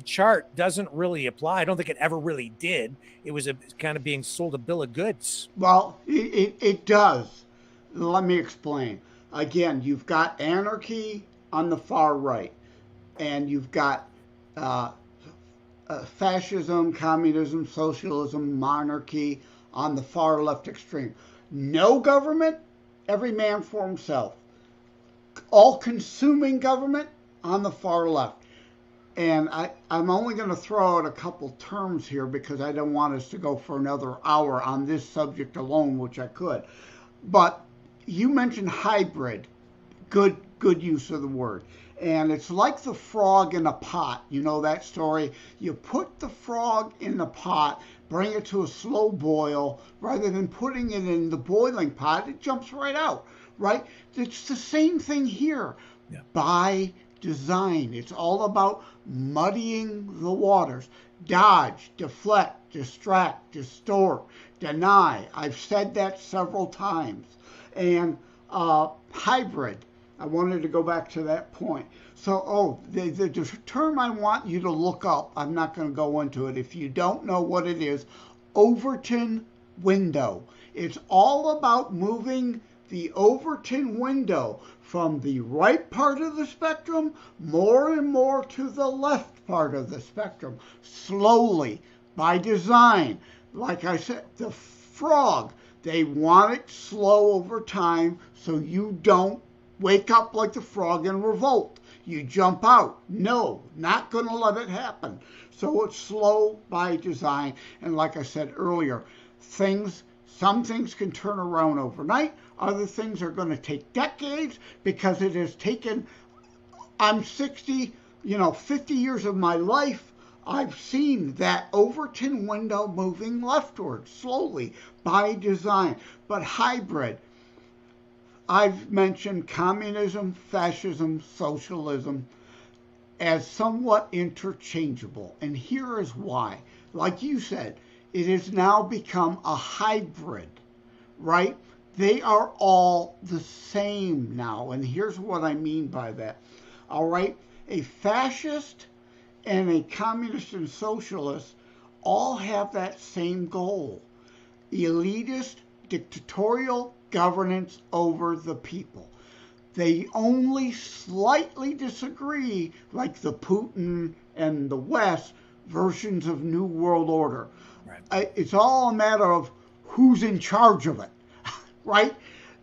chart doesn't really apply. I don't think it ever really did. It was kind of being sold a bill of goods. Well, it does. Let me explain. Again, you've got anarchy on the far right, and you've got fascism, communism, socialism, monarchy on the far left extreme. No government, every man for himself. All-consuming government on the far left. And I'm only going to throw out a couple terms here because I don't want us to go for another hour on this subject alone, which I could. But you mentioned hybrid. Good use of the word. And it's like the frog in a pot. You know that story? You put the frog in the pot, bring it to a slow boil. Rather than putting it in the boiling pot, it jumps right out, right? It's the same thing here. Yeah. By design. It's all about muddying the waters. Dodge, deflect, distract, distort, deny. I've said that several times. And hybrid. I wanted to go back to that point. So, the term I want you to look up, I'm not going to go into it. If you don't know what it is, Overton window. It's all about moving the Overton window from the right part of the spectrum more and more to the left part of the spectrum, slowly, by design. Like I said, the frog, they want it slow over time so you don't wake up like the frog in revolt. You jump out. No, not going to let it happen. So it's slow by design. And like I said earlier, some things can turn around overnight. Other things are going to take decades because it has taken, I'm 60, 50 years of my life. I've seen that Overton window moving leftward slowly by design. But hybrid, I've mentioned communism, fascism, socialism as somewhat interchangeable. And here is why. Like you said, it has now become a hybrid, right? They are all the same now. And here's what I mean by that. All right? A fascist and a communist and socialist all have that same goal. Elitist, dictatorial governance over the people. They only slightly disagree, like the Putin and the West versions of New World Order. Right. It's all a matter of who's in charge of it, right?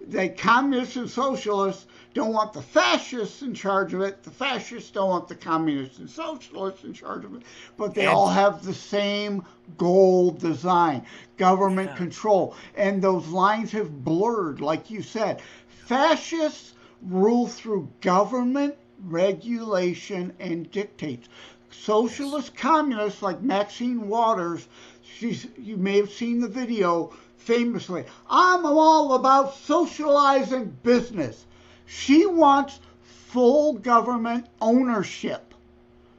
The communists and socialists don't want the fascists in charge of it. The fascists don't want the communists and socialists in charge of it. But they all have the same goal design, government control. And those lines have blurred, like you said. Fascists rule through government, regulation, and dictates. Socialist communists like Maxine Waters, you may have seen the video famously, I'm all about socializing business. She wants full government ownership.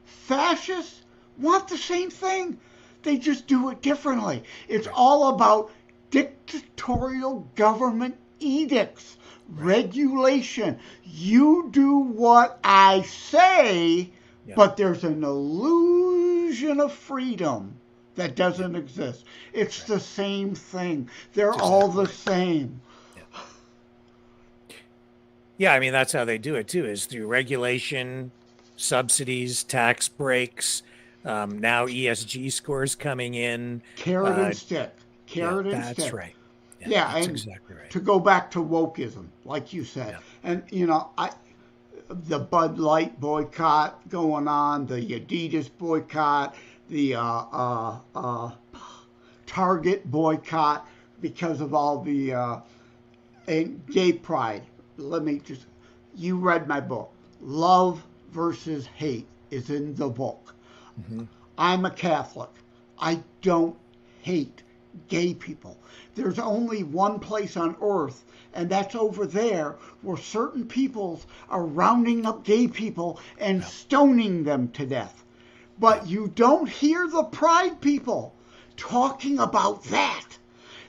Fascists want the same thing. They just do it differently. It's all about dictatorial government edicts, regulation. You do what I say, but there's an illusion of freedom that doesn't exist. It's the same thing. They're all the same. Yeah, I mean, that's how they do it, too, is through regulation, subsidies, tax breaks, now ESG scores coming in. Carrot and stick. Carrot and stick. That's right. Yeah, that's and exactly right. to go back to wokeism, like you said. And, the Bud Light boycott going on, the Adidas boycott, the Target boycott because of all the gay pride. You read my book. Love versus hate is in the book. Mm-hmm. I'm a Catholic. I don't hate gay people. There's only one place on earth, and that's over there, where certain peoples are rounding up gay people and stoning them to death. But you don't hear the pride people talking about that.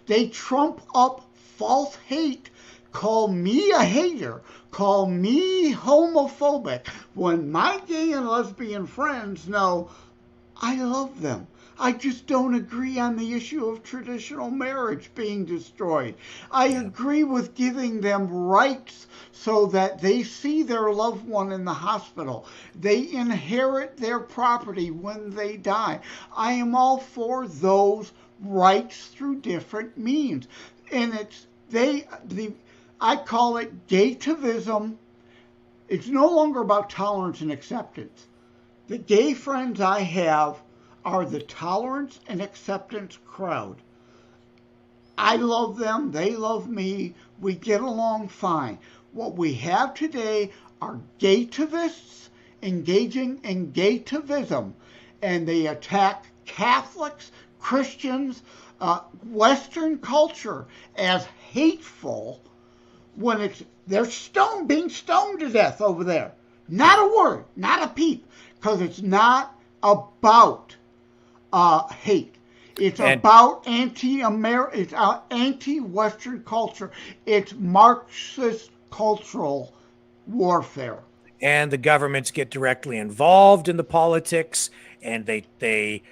They trump up false hate, call me a hater, call me homophobic, when my gay and lesbian friends know I love them. I just don't agree on the issue of traditional marriage being destroyed. I agree with giving them rights so that they see their loved one in the hospital. They inherit their property when they die. I am all for those rights through different means. And I call it gaytivism. It's no longer about tolerance and acceptance. The gay friends I have are the tolerance and acceptance crowd. I love them, they love me, we get along fine. What we have today are gaytivists engaging in gaytivism, and they attack Catholics, Christians, Western culture as hateful when they're being stoned to death over there. Not a word, not a peep, because it's not about hate. It's about anti-Western culture. It's Marxist cultural warfare. And the governments get directly involved in the politics, and they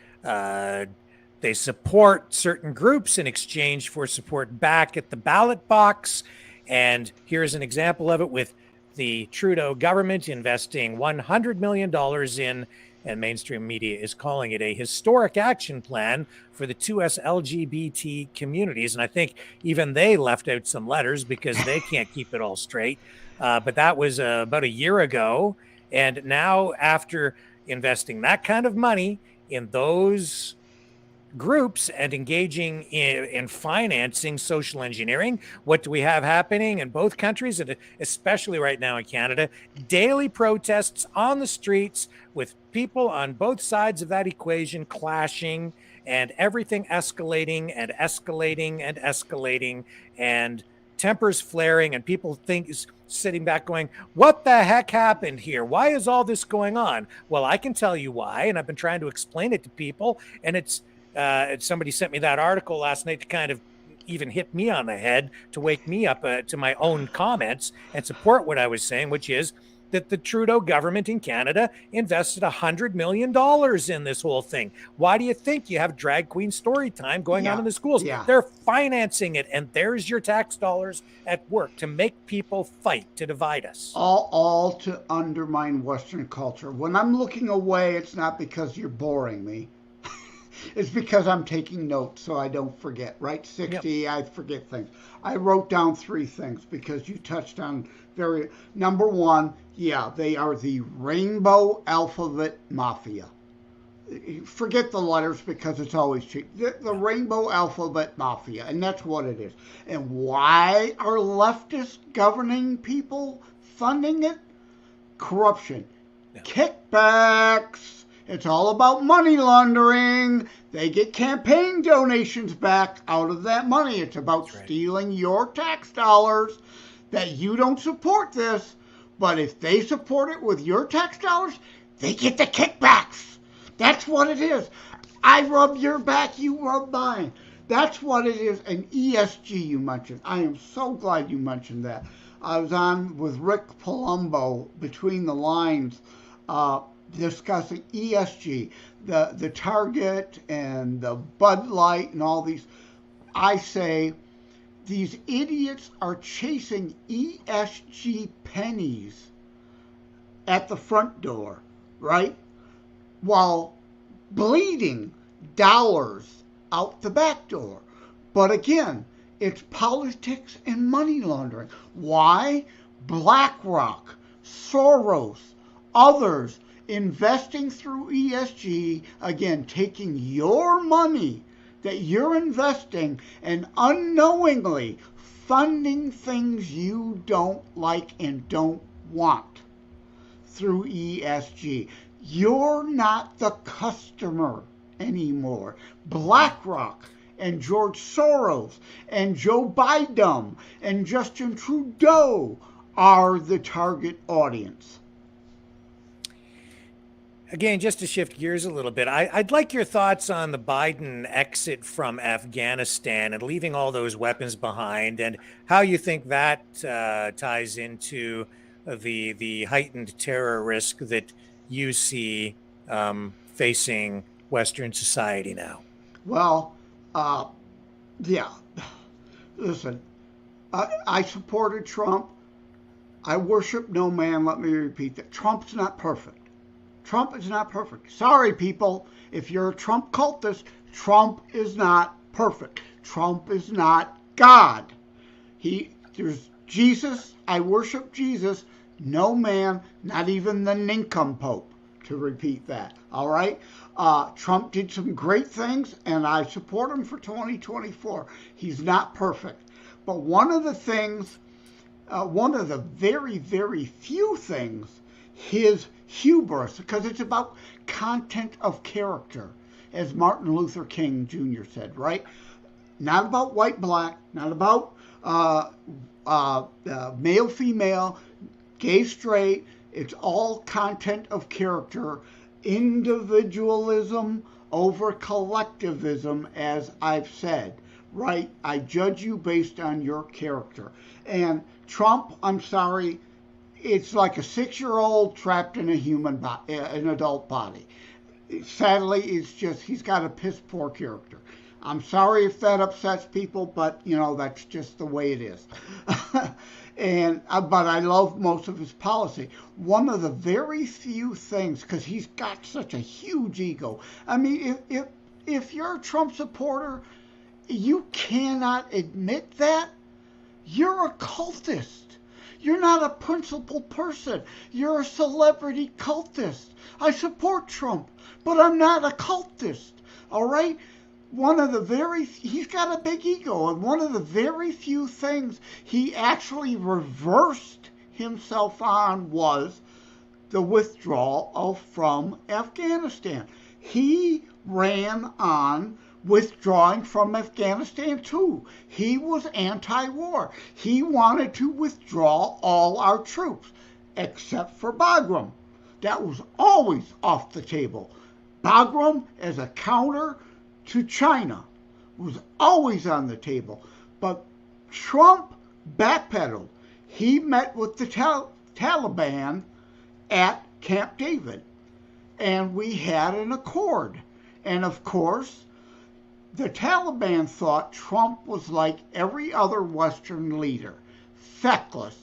support certain groups in exchange for support back at the ballot box. And here's an example of it with the Trudeau government investing $100 million in, and mainstream media is calling it a historic action plan for the 2S LGBT communities. And I think even they left out some letters because they can't keep it all straight. But that was about a year ago. And now, after investing that kind of money in those groups and engaging in financing social engineering, what do we have happening in both countries, and especially right now in Canada? Daily protests on the streets with people on both sides of that equation clashing, and everything escalating and escalating and escalating, and tempers flaring, and people sitting back going, what the heck happened here? Why is all this going on? Well, I can tell you why, and I've been trying to explain it to people, and it's somebody sent me that article last night to kind of even hit me on the head, to wake me up to my own comments and support what I was saying, which is that the Trudeau government in Canada invested $100 million in this whole thing. Why do you think you have drag queen story time going on in the schools? Yeah. They're financing it, and there's your tax dollars at work to make people fight, to divide us. All to undermine Western culture. When I'm looking away, it's not because you're boring me. It's because I'm taking notes so I don't forget, right? 60, yep. I forget things. I wrote down 3 things because you touched on number 1, yeah, they are the rainbow alphabet mafia. Forget the letters because it's always cheap. The rainbow alphabet mafia, and that's what it is. And why are leftist governing people funding it? Corruption. Yeah. Kickbacks. It's all about money laundering. They get campaign donations back out of that money. It's about stealing your tax dollars, that you don't support this, but if they support it with your tax dollars, they get the kickbacks. That's what it is. I rub your back, you rub mine. That's what it is. And ESG you mentioned. I am so glad you mentioned that. I was on with Rick Palumbo, Between the Lines, discussing ESG, the Target and the Bud Light and all these. I say these idiots are chasing ESG pennies at the front door, right? While bleeding dollars out the back door. But again, it's politics and money laundering. Why? BlackRock, Soros, others investing through ESG, again, taking your money that you're investing and unknowingly funding things you don't like and don't want through ESG. You're not the customer anymore. BlackRock and George Soros and Joe Biden and Justin Trudeau are the target audience. Again, just to shift gears a little bit, I'd like your thoughts on the Biden exit from Afghanistan and leaving all those weapons behind, and how you think that ties into the heightened terror risk that you see facing Western society now. Well, yeah. Listen, I supported Trump. I worship no man. Let me repeat that. Trump's not perfect. Trump is not perfect. Sorry, people. If you're a Trump cultist, Trump is not perfect. Trump is not God. There's Jesus. I worship Jesus. No man, not even the nincompoop, to repeat that. All right? Trump did some great things, and I support him for 2024. He's not perfect. But one of the things, one of the very, very few things, his hubris, because it's about content of character, as Martin Luther King Jr. said, right? Not about white, black, not about male, female, gay, straight. It's all content of character, individualism over collectivism, as I've said, right? I judge you based on your character. And Trump, I'm sorry, it's like a 6-year-old trapped in a an adult body. Sadly, he's got a piss poor character. I'm sorry if that upsets people, but that's just the way it is. But I love most of his policy. One of the very few things, because he's got such a huge ego. I mean, if you're a Trump supporter, you cannot admit that. You're a cultist. You're not a principled person. You're a celebrity cultist. I support Trump, but I'm not a cultist. All right? He's got a big ego, and one of the very few things he actually reversed himself on was the withdrawal from Afghanistan. He ran on withdrawing from Afghanistan too. He was anti-war. He wanted to withdraw all our troops, except for Bagram. That was always off the table. Bagram as a counter to China was always on the table. But Trump backpedaled. He met with the Taliban at Camp David, and we had an accord. And of course, the Taliban thought Trump was like every other Western leader, feckless,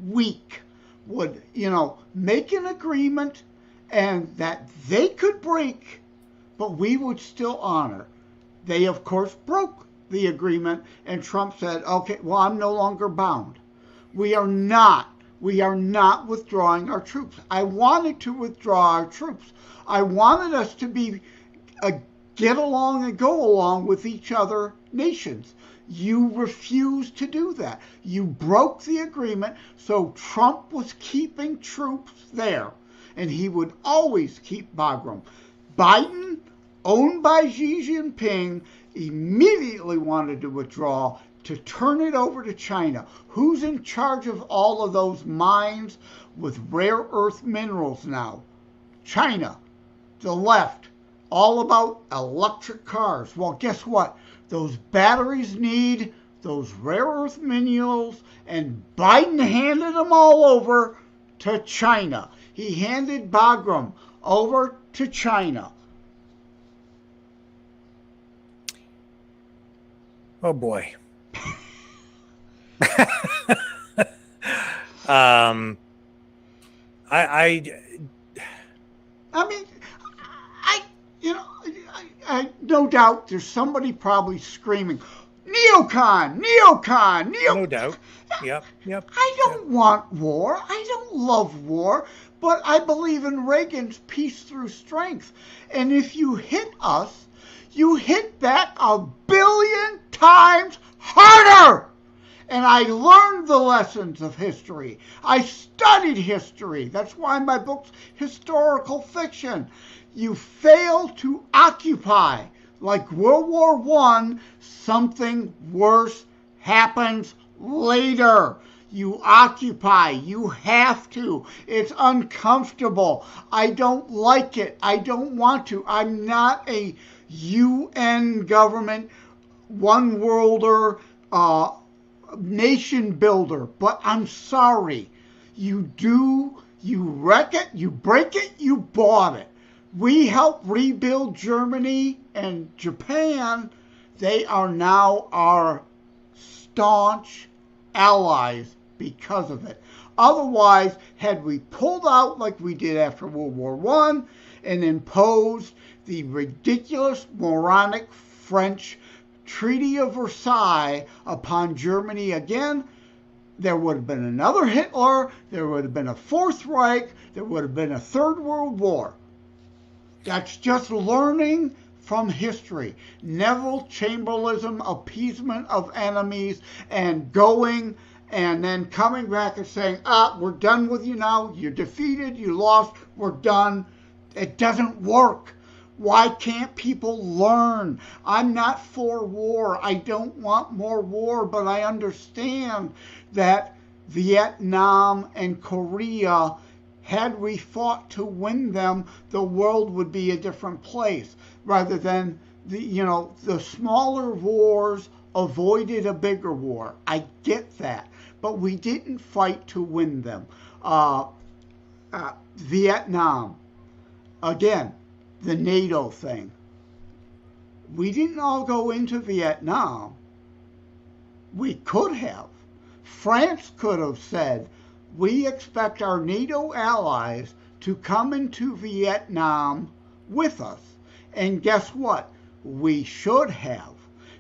weak, would, make an agreement and that they could break, but we would still honor. They, of course, broke the agreement, and Trump said, okay, well, I'm no longer bound. We are not withdrawing our troops. I wanted to withdraw our troops. I wanted us to be get along and go along with each other nations. You refused to do that. You broke the agreement, so Trump was keeping troops there, and he would always keep Bagram. Biden, owned by Xi Jinping, immediately wanted to withdraw to turn it over to China. Who's in charge of all of those mines with rare earth minerals now? China, the left, all about electric cars. Well, guess what? Those batteries need those rare earth minerals, and Biden handed them all over to China. He handed Bagram over to China. Oh boy. I mean, no doubt there's somebody probably screaming, neocon, neocon, neocon. No doubt. Yep. I don't want war. I don't love war, but I believe in Reagan's peace through strength. And if you hit us, you hit back 1 billion times harder. And I learned the lessons of history. I studied history. That's why my book's historical fiction. You fail to occupy. Like World War I, something worse happens later. You occupy. You have to. It's uncomfortable. I don't like it. I don't want to. I'm not a UN government, one worlder, nation builder, but I'm sorry. You wreck it, you break it, you bought it. We helped rebuild Germany and Japan. They are now our staunch allies because of it. Otherwise, had we pulled out like we did after World War I and imposed the ridiculous, moronic French Treaty of Versailles upon Germany again, there would have been another Hitler, there would have been a Fourth Reich, there would have been a Third World War. That's just learning from history. Neville Chamberlain, appeasement of enemies, and going and then coming back and saying, we're done with you now, you're defeated, you lost, we're done. It doesn't work. Why can't people learn? I'm not for war. I don't want more war, but I understand that Vietnam and Korea, had we fought to win them, the world would be a different place. Rather than the smaller wars avoided a bigger war. I get that. but we didn't fight to win them. Vietnam, again, the NATO thing. We didn't all go into Vietnam. We could have. France could have said, we expect our NATO allies to come into Vietnam with us. And guess what? We should have.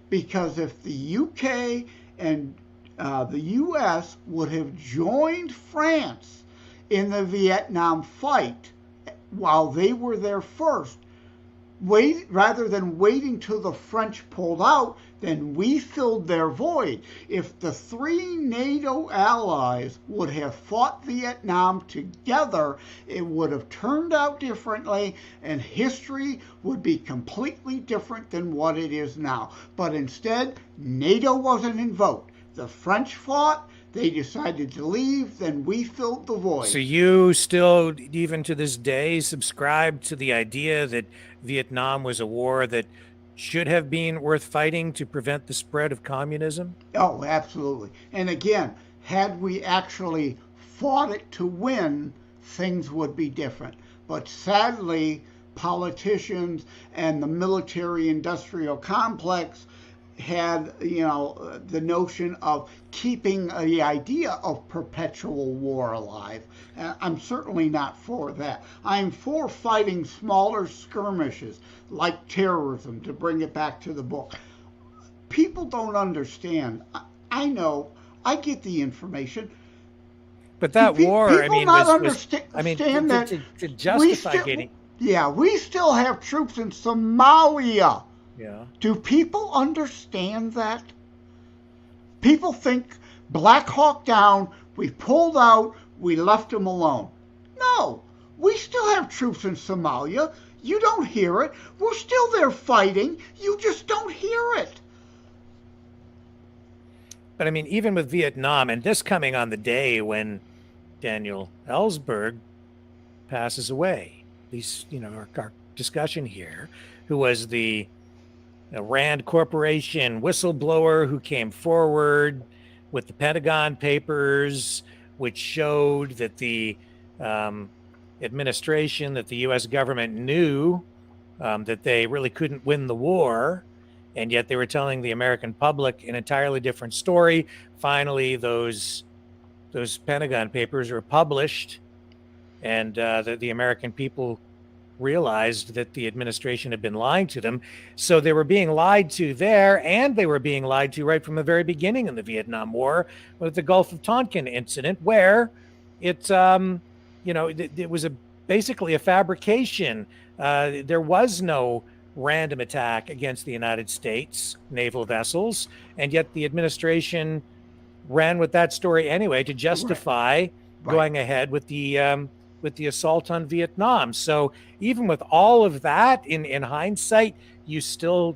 Because if the UK and the US would have joined France in the Vietnam fight while they were there first, rather than waiting till the French pulled out, then we filled their void. If the three NATO allies would have fought Vietnam together, it would have turned out differently, and history would be completely different than what it is now. But instead, NATO wasn't invoked. The French fought, they decided to leave, then we filled the void. So you still, even to this day, subscribe to the idea that Vietnam was a war that should have been worth fighting to prevent the spread of communism? Oh, absolutely. And again, had we actually fought it to win, things would be different. But sadly, politicians and the military-industrial complex had, the notion of keeping the idea of perpetual war alive. I'm certainly not for that. I'm for fighting smaller skirmishes like terrorism, to bring it back to the book. People don't understand. I know. I get the information. But that war, I mean, to justify getting... Yeah, we still have troops in Somalia. Yeah. Do people understand that? People think Black Hawk down, we pulled out, we left them alone. No, we still have troops in Somalia. You don't hear it. We're still there fighting. You just don't hear it. But I mean, even with Vietnam, and this coming on the day when Daniel Ellsberg passes away, these, our discussion here, who was the Rand Corporation whistleblower who came forward with the Pentagon Papers, which showed that the administration, that the U.S. government knew that they really couldn't win the war, and yet they were telling the American public an entirely different story. Finally, those Pentagon Papers were published, and the American people realized that the administration had been lying to them. So they were being lied to there, and they were being lied to right from the very beginning in the Vietnam War with the Gulf of Tonkin incident, where it was basically a fabrication. There was no random attack against the United States naval vessels, and yet the administration ran with that story anyway to justify going ahead with the assault on Vietnam. So even with all of that, in hindsight, you still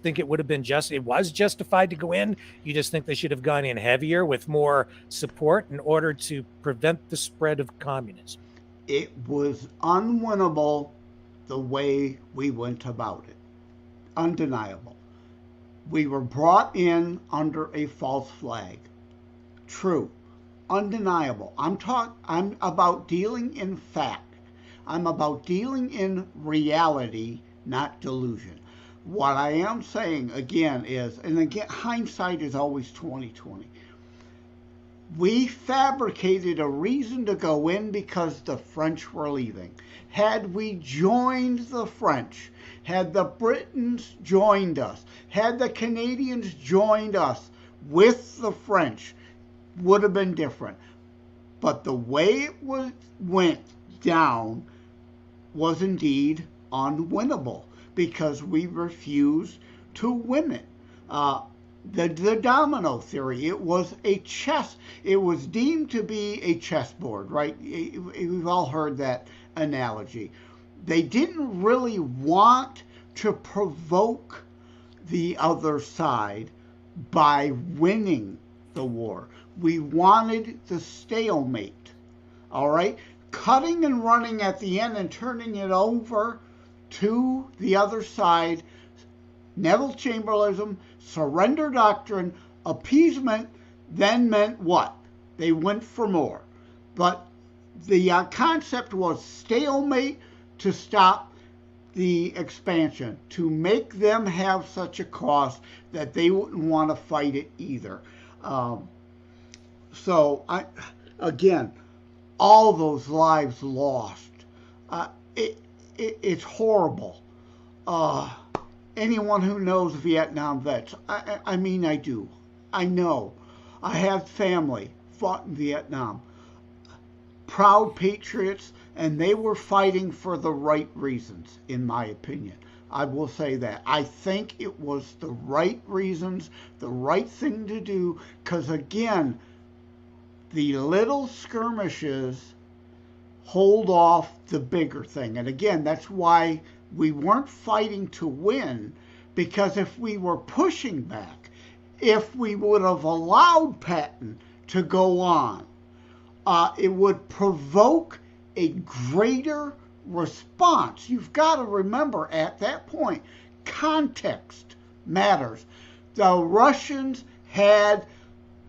think it would have been it was justified to go in. You just think they should have gone in heavier with more support in order to prevent the spread of communism. It was unwinnable the way we went about it. Undeniable. We were brought in under a false flag. True. Undeniable. I'm about dealing in fact. I'm about dealing in reality, not delusion. What I am saying again is, and again, hindsight is always 20/20. We fabricated a reason to go in because the French were leaving. Had we joined the French, had the Britons joined us, had the Canadians joined us with the French, would have been different. But the way it went down was indeed unwinnable because we refused to win it. The domino theory, it was a chess. It was deemed to be a chessboard, right? We've all heard that analogy. They didn't really want to provoke the other side by winning the war. We wanted the stalemate, all right? Cutting and running at the end and turning it over to the other side, Neville Chamberlain, surrender doctrine, appeasement, then meant what? They went for more. But the concept was stalemate to stop the expansion, to make them have such a cost that they wouldn't want to fight it either. Again, all those lives lost. It's horrible. Anyone who knows Vietnam vets, I mean, I do. I know. I have family fought in Vietnam. Proud patriots, and they were fighting for the right reasons, in my opinion. I will say that. I think it was the right reasons, the right thing to do, because again, the little skirmishes hold off the bigger thing. And again, that's why we weren't fighting to win, because if we were pushing back, if we would have allowed Patton to go on, it would provoke a greater response. You've got to remember at that point, context matters. The Russians had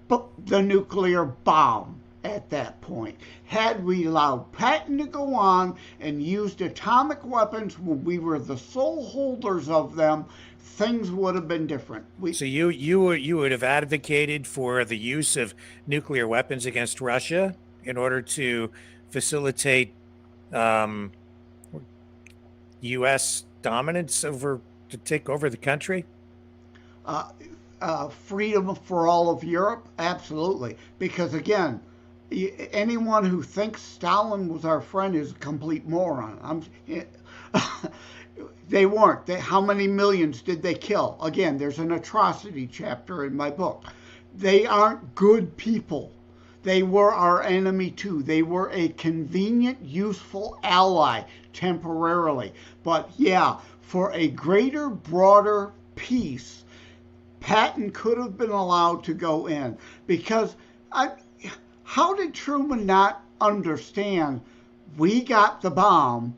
the nuclear bomb at that point. Had we allowed Patton to go on and used atomic weapons when we were the sole holders of them, things would have been different. So you would have advocated for the use of nuclear weapons against Russia in order to facilitate U.S. dominance to take over the country? Freedom for all of Europe? Absolutely. Because again, anyone who thinks Stalin was our friend is a complete moron. They weren't. How many millions did they kill? Again, there's an atrocity chapter in my book. They aren't good people. They were our enemy too. They were a convenient, useful ally temporarily. But yeah, for a greater, broader peace, Patton could have been allowed to go in. Because how did Truman not understand we got the bomb?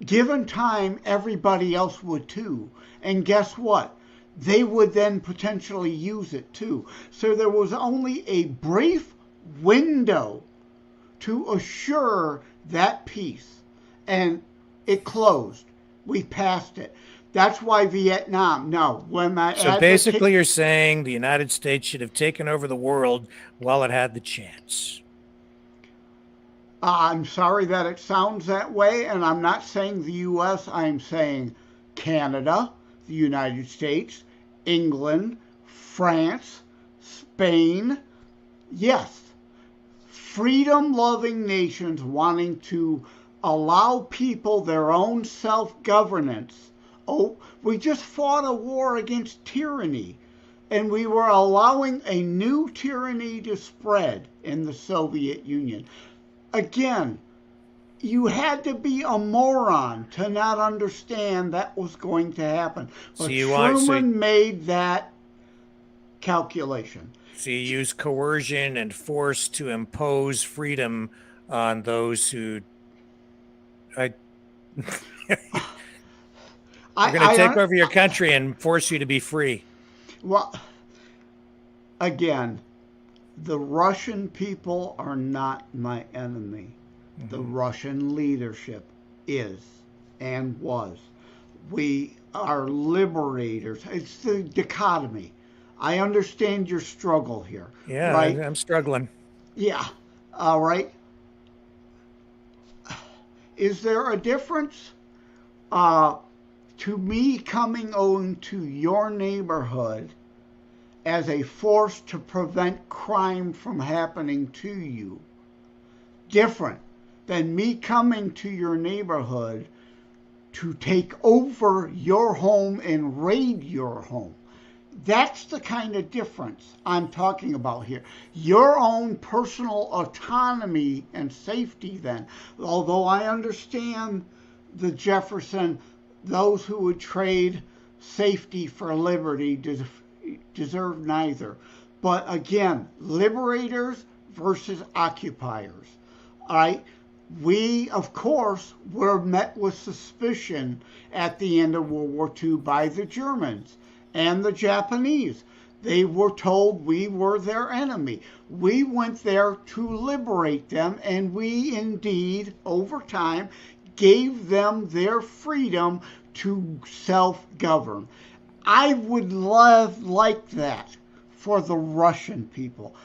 Given time, everybody else would too. And guess what? They would then potentially use it too. So there was only a brief window to assure that peace. And it closed. We passed it. That's why Vietnam. Now, so basically you're saying the United States should have taken over the world while it had the chance. I'm sorry that it sounds that way, and I'm not saying the U.S., I'm saying Canada, the United States, England, France, Spain. Yes, freedom-loving nations wanting to allow people their own self-governance. Oh, we just fought a war against tyranny, and we were allowing a new tyranny to spread in the Soviet Union. Again, you had to be a moron to not understand that was going to happen. But Truman made that calculation. So you use coercion and force to impose freedom on those who... We're going to take over your country and force you to be free. Well, again, the Russian people are not my enemy. Mm-hmm. The Russian leadership is and was. We are liberators. It's the dichotomy. I understand your struggle here. Yeah, right? I'm struggling. Yeah. All right. Is there a difference to me coming into your neighborhood as a force to prevent crime from happening to you, different than me coming to your neighborhood to take over your home and raid your home? That's the kind of difference I'm talking about here. Your own personal autonomy and safety then. Although I understand the Jefferson, those who would trade safety for liberty deserve neither. But again, liberators versus occupiers. All right. We, of course, were met with suspicion at the end of World War II by the Germans and the Japanese. They were told we were their enemy. We went there to liberate them, and we indeed, over time, gave them their freedom to self-govern. I would like that for the Russian people.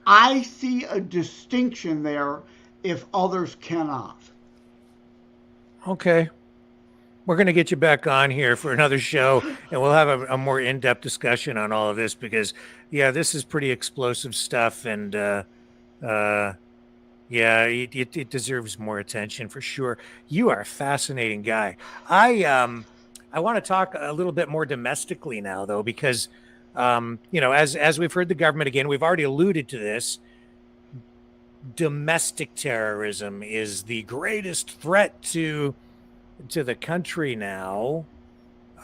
I see a distinction there if others cannot. Okay. We're going to get you back on here for another show, and we'll have a more in-depth discussion on all of this because, yeah, this is pretty explosive stuff, and yeah, it deserves more attention for sure. You are a fascinating guy. I want to talk a little bit more domestically now, though, because as we've heard the government again, we've already alluded to this. Domestic terrorism is the greatest threat to the country now.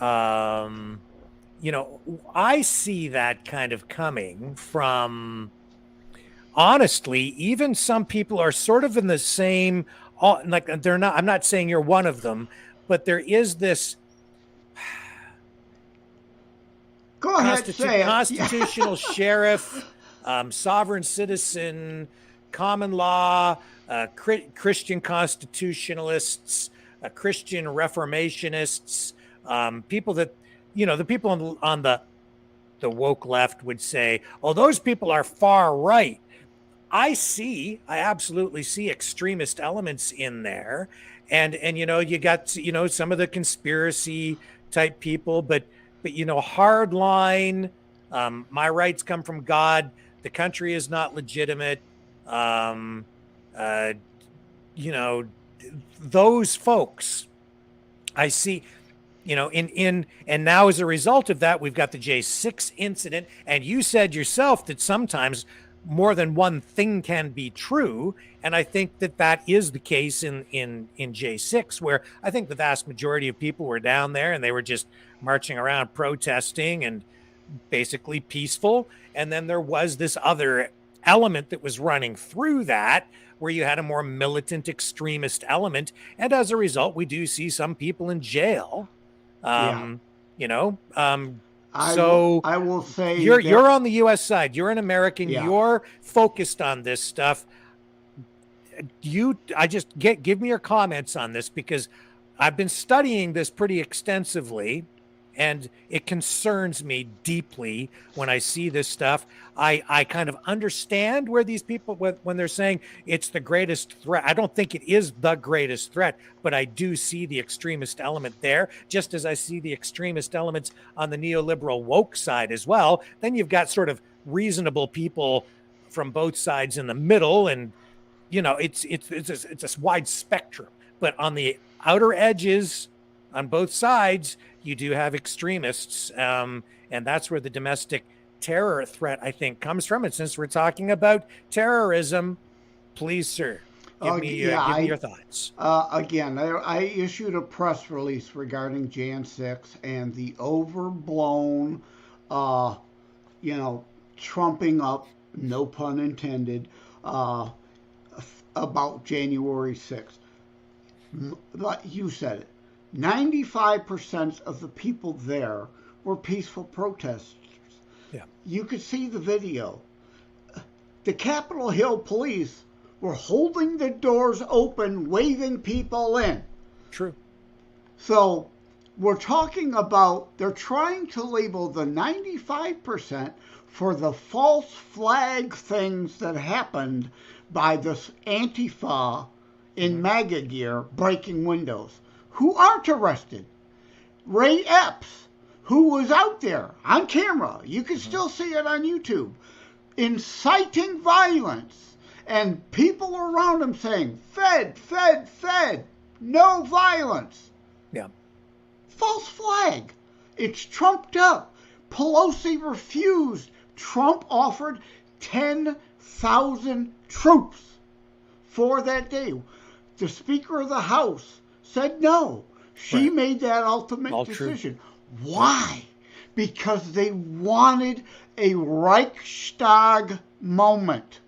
I see that kind of coming from, honestly, even some people are sort of in the same, like they're not, I'm not saying you're one of them, but there is this Go ahead, say it. Constitutional sheriff, sovereign citizen, common law, Christian constitutionalists, Christian reformationists, people that, the people on the woke left would say, oh, those people are far right. I absolutely see extremist elements in there. And you got, some of the conspiracy type people, but hard line, my rights come from God. The country is not legitimate. Those folks I see, and now as a result of that, we've got the J6 incident. And you said yourself that sometimes more than one thing can be true. And I think that is the case in J6, where I think the vast majority of people were down there and they were just marching around protesting and basically peaceful. And then there was this other element that was running through that, where you had a more militant extremist element. And as a result, we do see some people in jail. I will say you're on the U.S. side. You're an American. Yeah. You're focused on this stuff. Give me your comments on this, because I've been studying this pretty extensively, and it concerns me deeply when I see this stuff. I kind of understand where these people, when they're saying it's the greatest threat. I don't think it is the greatest threat, but I do see the extremist element there, just as I see the extremist elements on the neoliberal woke side as well. Then you've got sort of reasonable people from both sides in the middle, and it's a wide spectrum. But on the outer edges, on both sides, you do have extremists, and that's where the domestic terror threat, I think, comes from. And since we're talking about terrorism, please, sir, give me your thoughts. Again, I issued a press release regarding Jan 6 and the overblown, trumping up, no pun intended, about January 6th. You said it. 95% of the people there were peaceful protesters. Yeah. You could see the video. The Capitol Hill police were holding the doors open, waving people in. True. So we're talking about, they're trying to label the 95% for the false flag things that happened by this Antifa in MAGA gear breaking windows. Who aren't arrested? Ray Epps, who was out there on camera, you can still see it on YouTube, inciting violence, and people around him saying, Fed, Fed, Fed, no violence. Yeah. False flag. It's trumped up. Pelosi refused. Trump offered 10,000 troops for that day. The Speaker of the House said no. She made that ultimate decision. True. Why? Because they wanted a Reichstag moment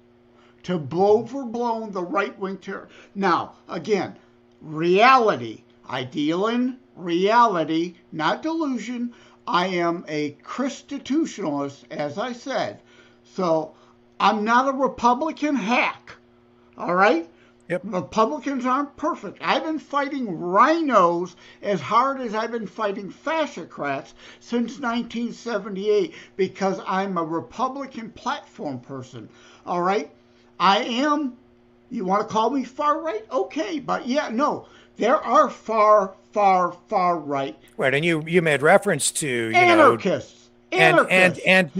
to overblown the right-wing terror. Now, again, reality. I deal in reality, not delusion. I am a constitutionalist, as I said. So I'm not a Republican hack. All right? Yep. Republicans aren't perfect. I've been fighting rhinos as hard as I've been fighting fascocrats since 1978 because I'm a Republican platform person. All right? I am, you want to call me far right? Okay. But yeah, no, there are far right. Right. And you made reference to, Anarchists. and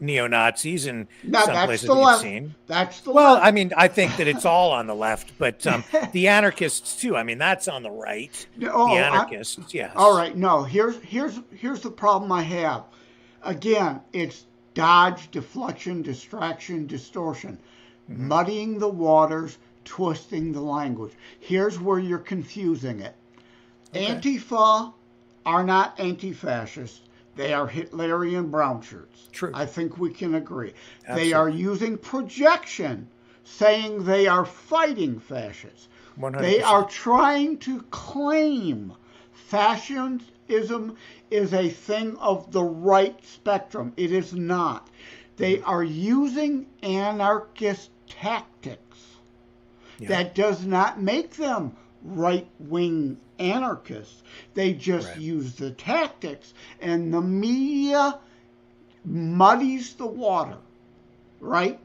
neo-Nazis and Now, some that's places the that you've left. seen. That's the Well, left. I mean, I think that it's all on the left, but the anarchists too. I mean, that's on the right. Oh, the anarchists, yes. All right, no. Here's the problem I have. Again, it's dodge, deflection, distraction, distortion, muddying the waters, twisting the language. Here's where you're confusing it. Okay. Antifa are not anti-fascists. They are Hitlerian brown shirts. True. I think we can agree. Absolutely. They are using projection, saying they are fighting fascists. 100%. They are trying to claim fascism is a thing of the right spectrum. It is not. They are using anarchist tactics. Yeah. That does not make them right-wing anarchists. They just use the tactics, and the media muddies the water, right?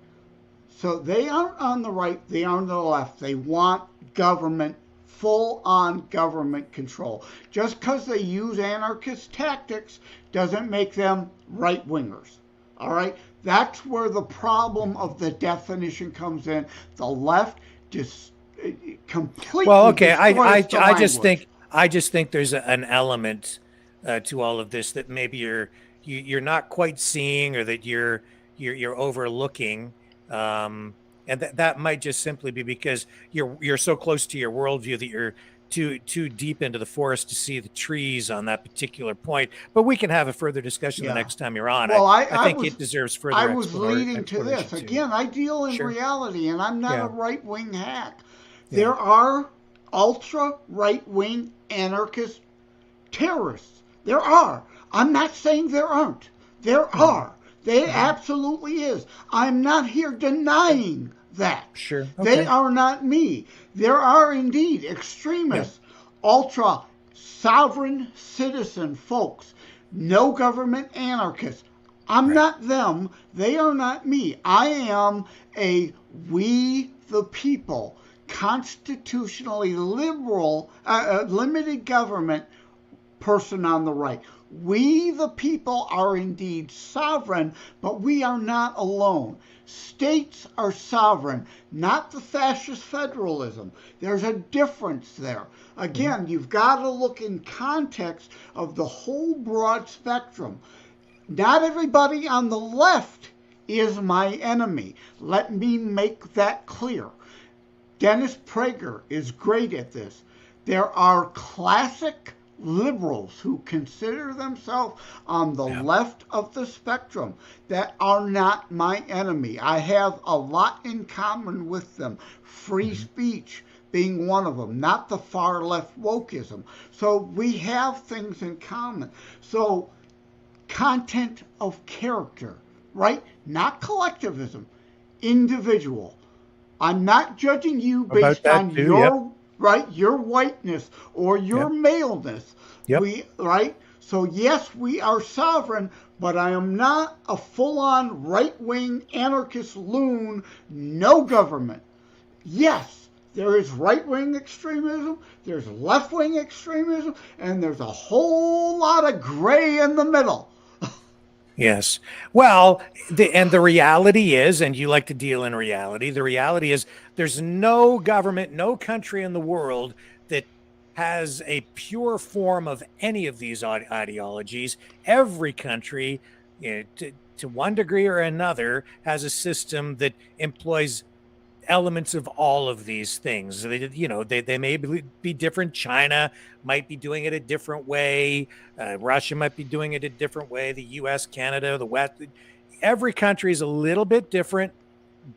So they aren't on the right, they are on the left. They want government, full-on government control. Just because they use anarchist tactics doesn't make them right-wingers, all right? That's where the problem of the definition comes in. The left just completely. Well, okay. I just think there's an element to all of this that maybe you're not quite seeing, or that you're overlooking, and that might just simply be because you're so close to your worldview that you're too deep into the forest to see the trees on that particular point. But we can have a further discussion the next time you're on. Well, I think it deserves further. I was leading to this again. I deal in Sure. reality, and I'm not a right-wing hack. There are ultra right-wing anarchist terrorists. There are. I'm not saying there aren't. There are. There absolutely is. I'm not here denying that. Sure. Okay. They are not me. There are indeed extremists, ultra sovereign citizen folks, no government anarchists. I'm not them. They are not me. I am a we the people, constitutionally liberal, limited government person on the right. We, the people, are indeed sovereign, but we are not alone. States are sovereign, not the fascist federalism. There's a difference there. Again, you've got to look in context of the whole broad spectrum. Not everybody on the left is my enemy. Let me make that clear. Dennis Prager is great at this. There are classic liberals who consider themselves on the left of the spectrum that are not my enemy. I have a lot in common with them. Free speech being one of them, not the far left wokeism. So we have things in common. So content of character, right? Not collectivism, individual. I'm not judging you based on your your whiteness or your maleness. Right? So yes, we are sovereign, but I am not a full-on right-wing anarchist loon, no government. Yes, there is right-wing extremism, there's left-wing extremism, and there's a whole lot of gray in the middle. Yes. Well, the reality is, and you like to deal in reality, the reality is there's no government, no country in the world that has a pure form of any of these ideologies. Every country, to one degree or another, has a system that employs elements of all of these things. They may be different. China might be doing it a different way. Russia might be doing it a different way. The U.S., Canada, the West. Every country is a little bit different,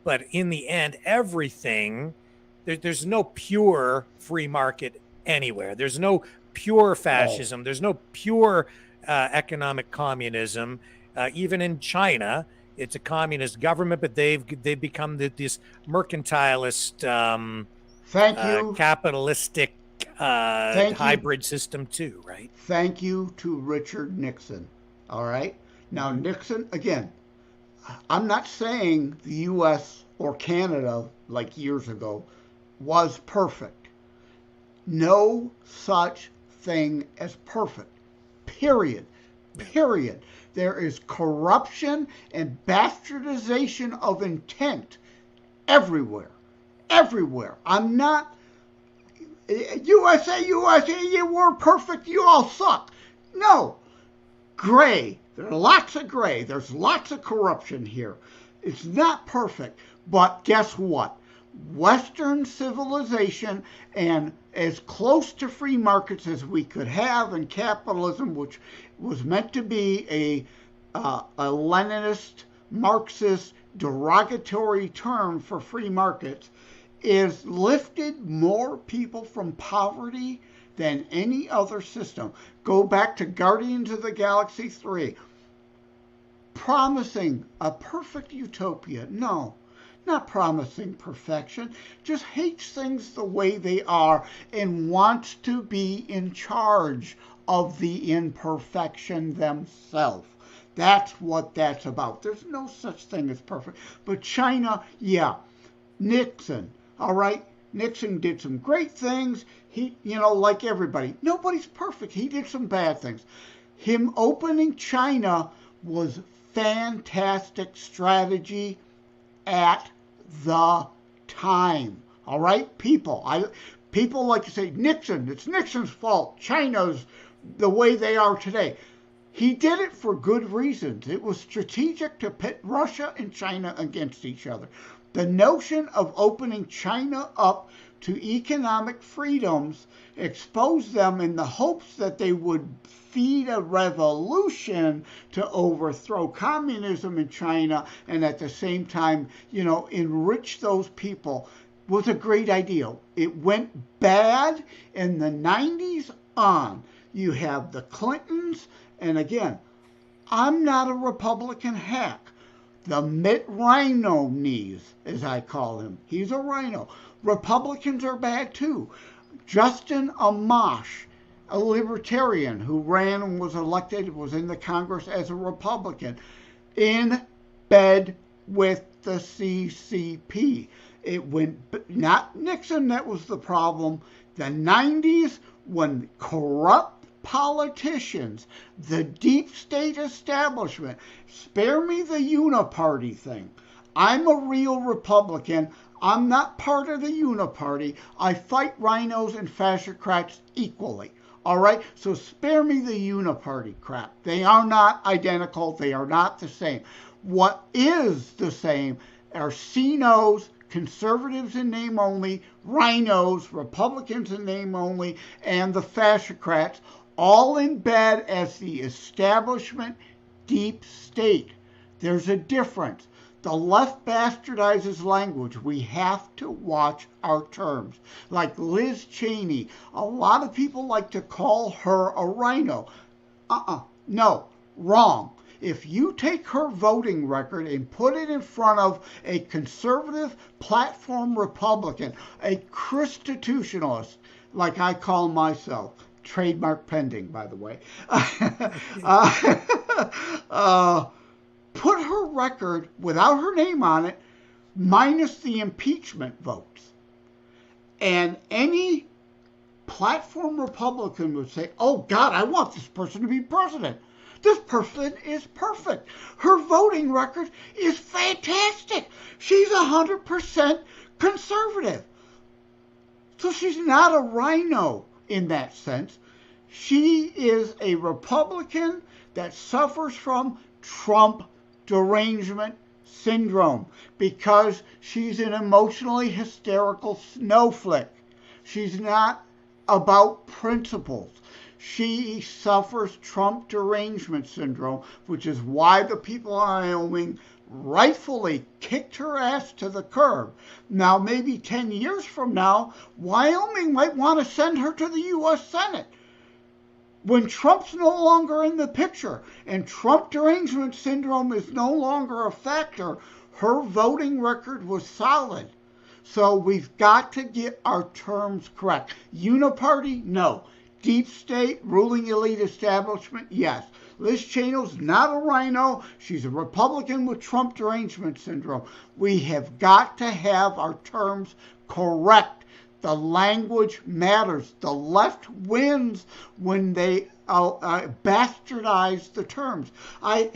but in the end, everything, there's no pure free market anywhere. There's no pure fascism. There's no pure economic communism. Even in China, it's a communist government, but they've become this mercantilist, Thank you. capitalistic Thank you. hybrid system too, right? Thank you to Richard Nixon. All right. Now, Nixon, again, I'm not saying the U.S. or Canada, like years ago, was perfect. No such thing as perfect. Period. Period. There is corruption and bastardization of intent everywhere. Everywhere. I'm not USA, you were perfect, you all suck. No. Gray. There's lots of gray. There's lots of corruption here. It's not perfect. But guess what? Western civilization and as close to free markets as we could have, and capitalism, which was meant to be a Leninist, Marxist, derogatory term for free markets, is lifted more people from poverty than any other system. Go back to Guardians of the Galaxy 3. Promising a perfect utopia. No, not promising perfection. Just hates things the way they are and wants to be in charge of the imperfection themselves. That's what that's about. There's no such thing as perfect. But China, yeah, Nixon, all right? Nixon did some great things. He, like everybody, nobody's perfect. He did some bad things. Him opening China was fantastic strategy at the time. All right, people like to say Nixon, it's Nixon's fault. China's the way they are today. He did it for good reasons. It was strategic to pit Russia and China against each other. The notion of opening China up to economic freedoms exposed them in the hopes that they would feed a revolution to overthrow communism in China and at the same time, enrich those people was a great idea. It went bad in the 90s on. You have the Clintons, and again, I'm not a Republican hack. The Mitt Rhino knees, as I call him. He's a rhino. Republicans are bad too. Justin Amash, a libertarian who ran and was elected, was in the Congress as a Republican, in bed with the CCP. It went, not Nixon that was the problem. The 90s, when corrupt politicians, the deep state establishment, spare me the uniparty thing. I'm a real Republican. I'm not part of the uniparty. I fight rhinos and fascocrats equally. All right? So spare me the uniparty crap. They are not identical. They are not the same. What is the same are CNOs, conservatives in name only, rhinos, Republicans in name only, and the fascocrats, all in bed as the establishment deep state. There's a difference. The left bastardizes language. We have to watch our terms. Like Liz Cheney, a lot of people like to call her a rhino. No, wrong. If you take her voting record and put it in front of a conservative platform Republican, a Christitutionalist, like I call myself, trademark pending, by the way, put her record without her name on it, minus the impeachment votes, and any platform Republican would say, oh God, I want this person to be president. This person is perfect. Her voting record is fantastic. She's 100% conservative. So she's not a rhino in that sense. She is a Republican that suffers from Trump derangement syndrome because she's an emotionally hysterical snowflake. She's not about principles. She suffers Trump derangement syndrome, which is why the people of Wyoming rightfully kicked her ass to the curb. Now, maybe 10 years from now, Wyoming might want to send her to the U.S. Senate. when Trump's no longer in the picture and Trump derangement syndrome is no longer a factor, her voting record was solid. So we've got to get our terms correct. Uniparty? No. Deep state, ruling elite establishment? Yes. Liz Cheney's not a rhino. She's a Republican with Trump derangement syndrome. We have got to have our terms correct. The language matters. The left wins when they bastardize the terms. I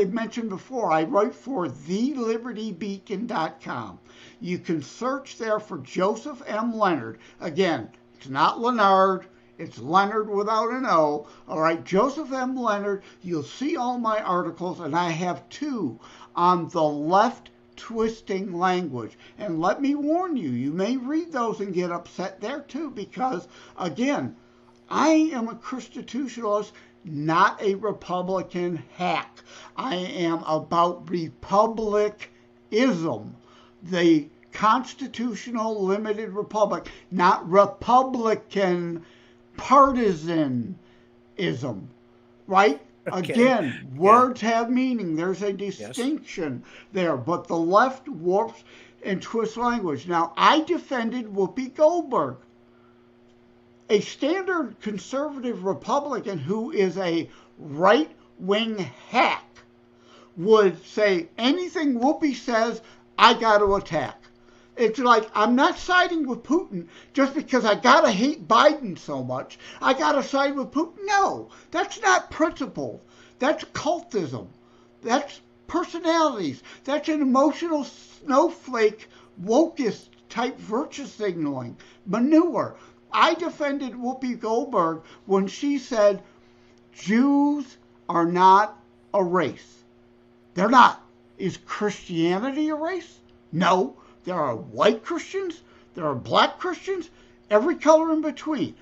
mentioned before, I write for thelibertybeacon.com. You can search there for Joseph M. Lenard. Again, it's not Lenard. It's Leonard without an O. All right, Joseph M. Lenard. You'll see all my articles, and I have 2 on the left twisting language. And let me warn you, you may read those and get upset there too, because, again, I am a constitutionalist, not a Republican hack. I am about republicism, the constitutional limited republic, not Republican partisanism, right? Okay. Again, words have meaning. There's a distinction there, but the left warps and twists language. Now, I defended Whoopi Goldberg, a standard conservative Republican who is a right-wing hack, would say anything Whoopi says, I got to attack. It's like, I'm not siding with Putin just because I got to hate Biden so much. I got to side with Putin. No, that's not principle. That's cultism. That's personalities. That's an emotional snowflake, wokeist type virtue signaling, manure. I defended Whoopi Goldberg when she said Jews are not a race. They're not. Is Christianity a race? No. There are white Christians, there are black Christians, every color in between.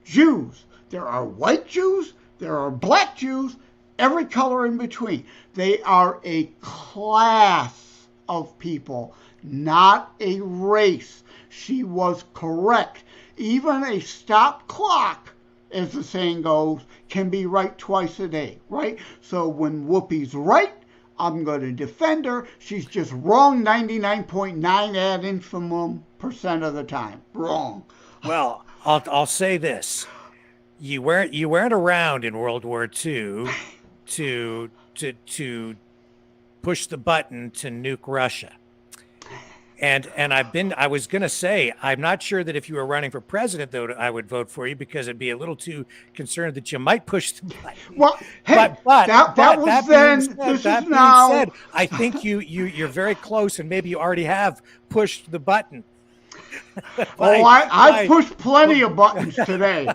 Jews, there are white Jews, there are black Jews, every color in between. They are a class of people, not a race. She was correct. Even a stop clock, as the saying goes, can be right twice a day, right? So when Whoopi's right, I'm going to defend her. She's just wrong 99.9 ad infimum % of the time. Wrong. Well, I'll say this: you weren't around in World War II to push the button to nuke Russia. And I was going to say, I'm not sure that if you were running for president, though, I would vote for you, because I'd be a little too concerned that you might push the button. Well, hey, that was then. This is now. Said, I think you're very close, and maybe you already have pushed the button. I pushed plenty of buttons today.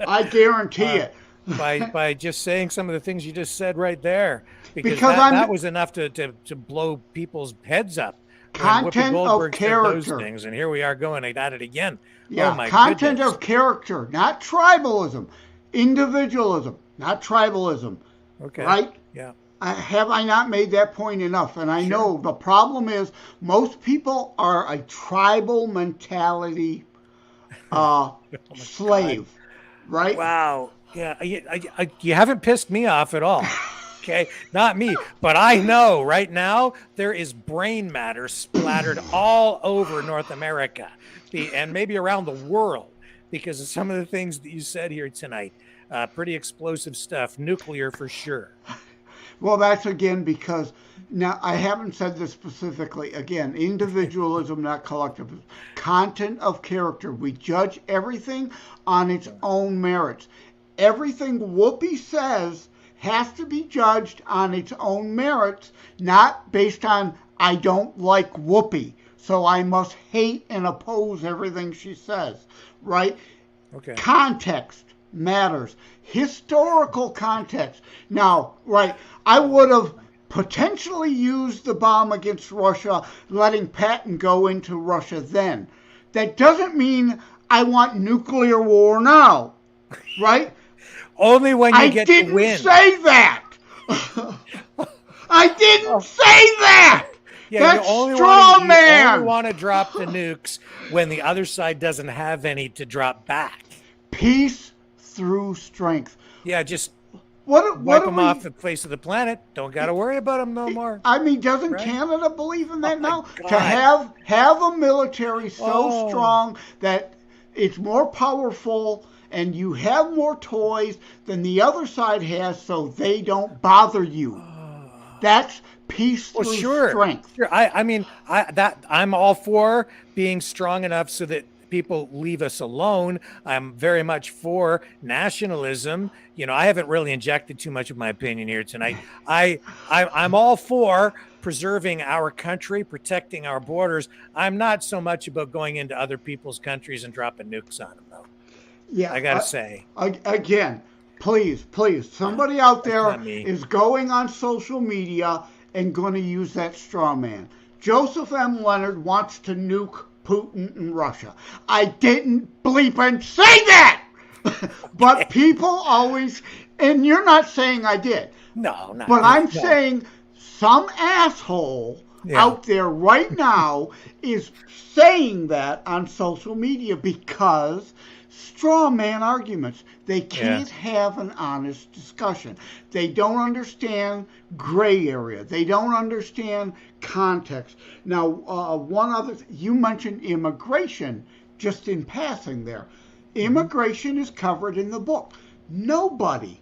I guarantee it. By just saying some of the things you just said right there, because that was enough to blow people's heads up. Content of character. Those things, and here we are going at it again. Yeah, oh my content goodness. of character, not tribalism. Individualism, not tribalism. Okay. Right? Yeah. Have I not made that point enough? And I know the problem is most people are a tribal mentality slave, right? Wow. Yeah. You haven't pissed me off at all. Okay, not me, but I know right now there is brain matter splattered all over North America and maybe around the world because of some of the things that you said here tonight. Pretty explosive stuff, nuclear for sure. Well, that's again because now I haven't said this specifically. Again, individualism, not collectivism. Content of character. We judge everything on its own merits. Everything Whoopi says has to be judged on its own merits, not based on, I don't like Whoopi, so I must hate and oppose everything she says, right? Okay. Context matters. Historical context. Now, right, I would have potentially used the bomb against Russia, letting Patton go into Russia then. That doesn't mean I want nuclear war now, right? Only when you get to win. I didn't say that. I didn't say that. Yeah, that's straw man. You only want to drop the nukes when the other side doesn't have any to drop back. Peace through strength. Yeah, just What wipe do them we? off the face of the planet. Don't got to worry about them no more. I mean, doesn't Right? Canada believe in that Oh my now? God. To have a military so Oh. strong that it's more powerful and you have more toys than the other side has, so they don't bother you. That's peace Well, through sure. strength. Sure. I mean, I'm all for being strong enough so that people leave us alone. I'm very much for nationalism. You know, I haven't really injected too much of my opinion here tonight. I'm all for preserving our country, protecting our borders. I'm not so much about going into other people's countries and dropping nukes on them, though. Yeah. I gotta say, Again, please, somebody out that's there not me. is going on social media and going to use that straw man. Joseph M. Lenard wants to nuke Putin and Russia. I didn't bleep and say that! But people always, and you're not saying I did, No, not but me. I'm No. saying some asshole Yeah. out there right now is saying that on social media because straw man arguments. They can't have an honest discussion. They don't understand gray area. They don't understand context. Now, one other, you mentioned immigration just in passing there. Immigration is covered in the book. Nobody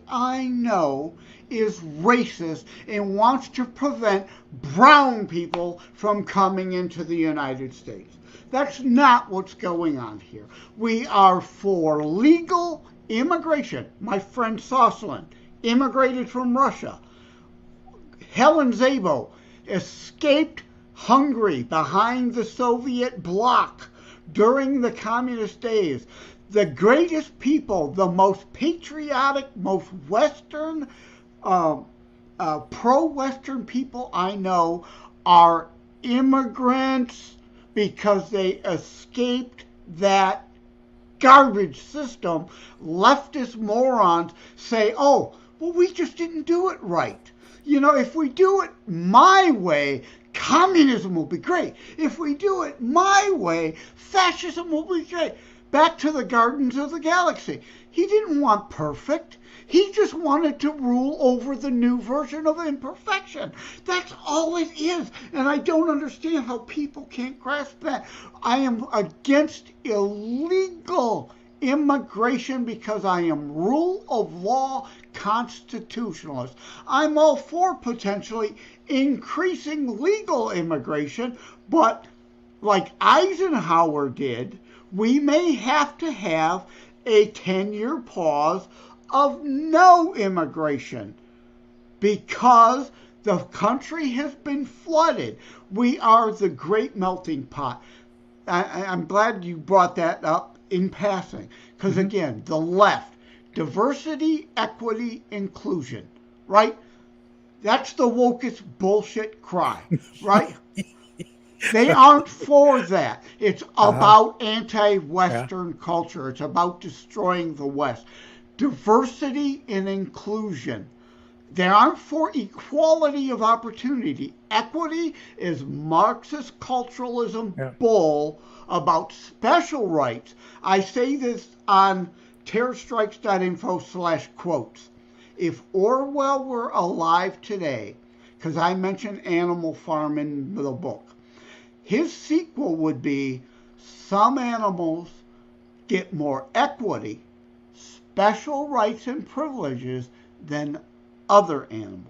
I know is racist and wants to prevent brown people from coming into the United States. That's not what's going on here. We are for legal immigration. My friend Saucelin immigrated from Russia. Helen Szabo escaped Hungary behind the Soviet bloc during the communist days. The greatest people, the most patriotic, most Western, pro-Western people I know are immigrants because they escaped that garbage system. Leftist morons say, oh, well, we just didn't do it right. You know, if we do it my way, communism will be great. If we do it my way, fascism will be great. Back to the Gardens of the Galaxy. He didn't want perfect. He just wanted to rule over the new version of imperfection. That's all it is. And I don't understand how people can't grasp that. I am against illegal immigration because I am rule of law constitutionalist. I'm all for potentially increasing legal immigration, but like Eisenhower did, we may have to have a 10-year pause of no immigration because the country has been flooded. We are the great melting pot. I'm glad you brought that up in passing because, again, the left, diversity, equity, inclusion, right? That's the wokest bullshit cry, right? They aren't for that. It's about anti-Western culture. It's about destroying the West. Diversity and inclusion. They aren't for equality of opportunity. Equity is Marxist culturalism bull about special rights. I say this on terrorstrikes.info/quotes. If Orwell were alive today, because I mentioned Animal Farm in the book, his sequel would be some animals get more equity, special rights and privileges than other animals.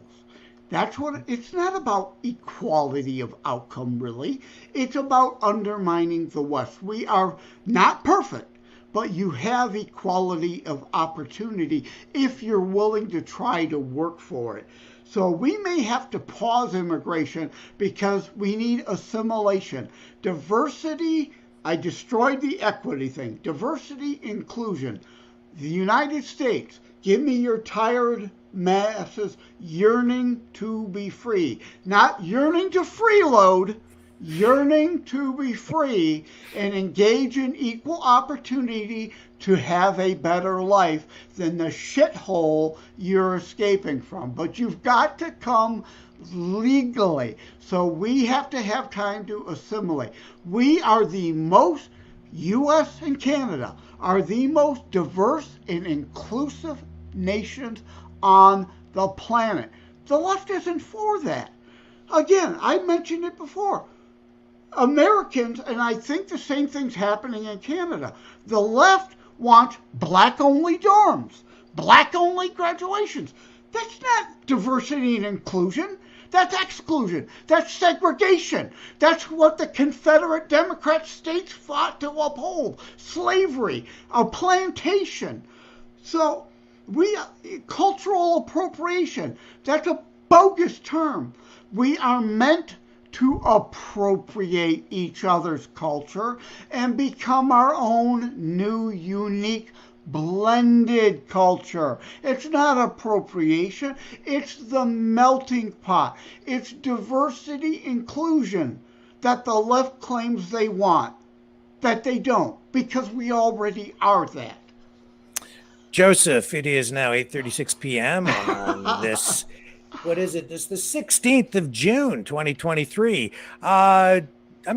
That's what it's not about equality of outcome, really. It's about undermining the West. We are not perfect, but you have equality of opportunity if you're willing to try to work for it. So we may have to pause immigration because we need assimilation. Diversity, I destroyed the equity thing. Diversity, inclusion. The United States, give me your tired masses yearning to be free. Not yearning to freeload, yearning to be free and engage in equal opportunity to have a better life than the shithole you're escaping from. But you've got to come legally. So we have to have time to assimilate. We are the most U.S. and Canada are the most diverse and inclusive nations on the planet. The left isn't for that. Again, I mentioned it before. Americans, and I think the same thing's happening in Canada, the left wants black-only dorms, black-only graduations. That's not diversity and inclusion. That's exclusion. That's segregation. That's what the Confederate Democrat states fought to uphold. Slavery, a plantation. So cultural appropriation, that's a bogus term. We are meant to appropriate each other's culture and become our own new, unique, blended culture. It's not appropriation. It's the melting pot. It's diversity inclusion that the left claims they want, that they don't, because we already are that. Joseph, it is now 8:36 p.m. on this, what is it? This is the 16th of June, 2023. I'm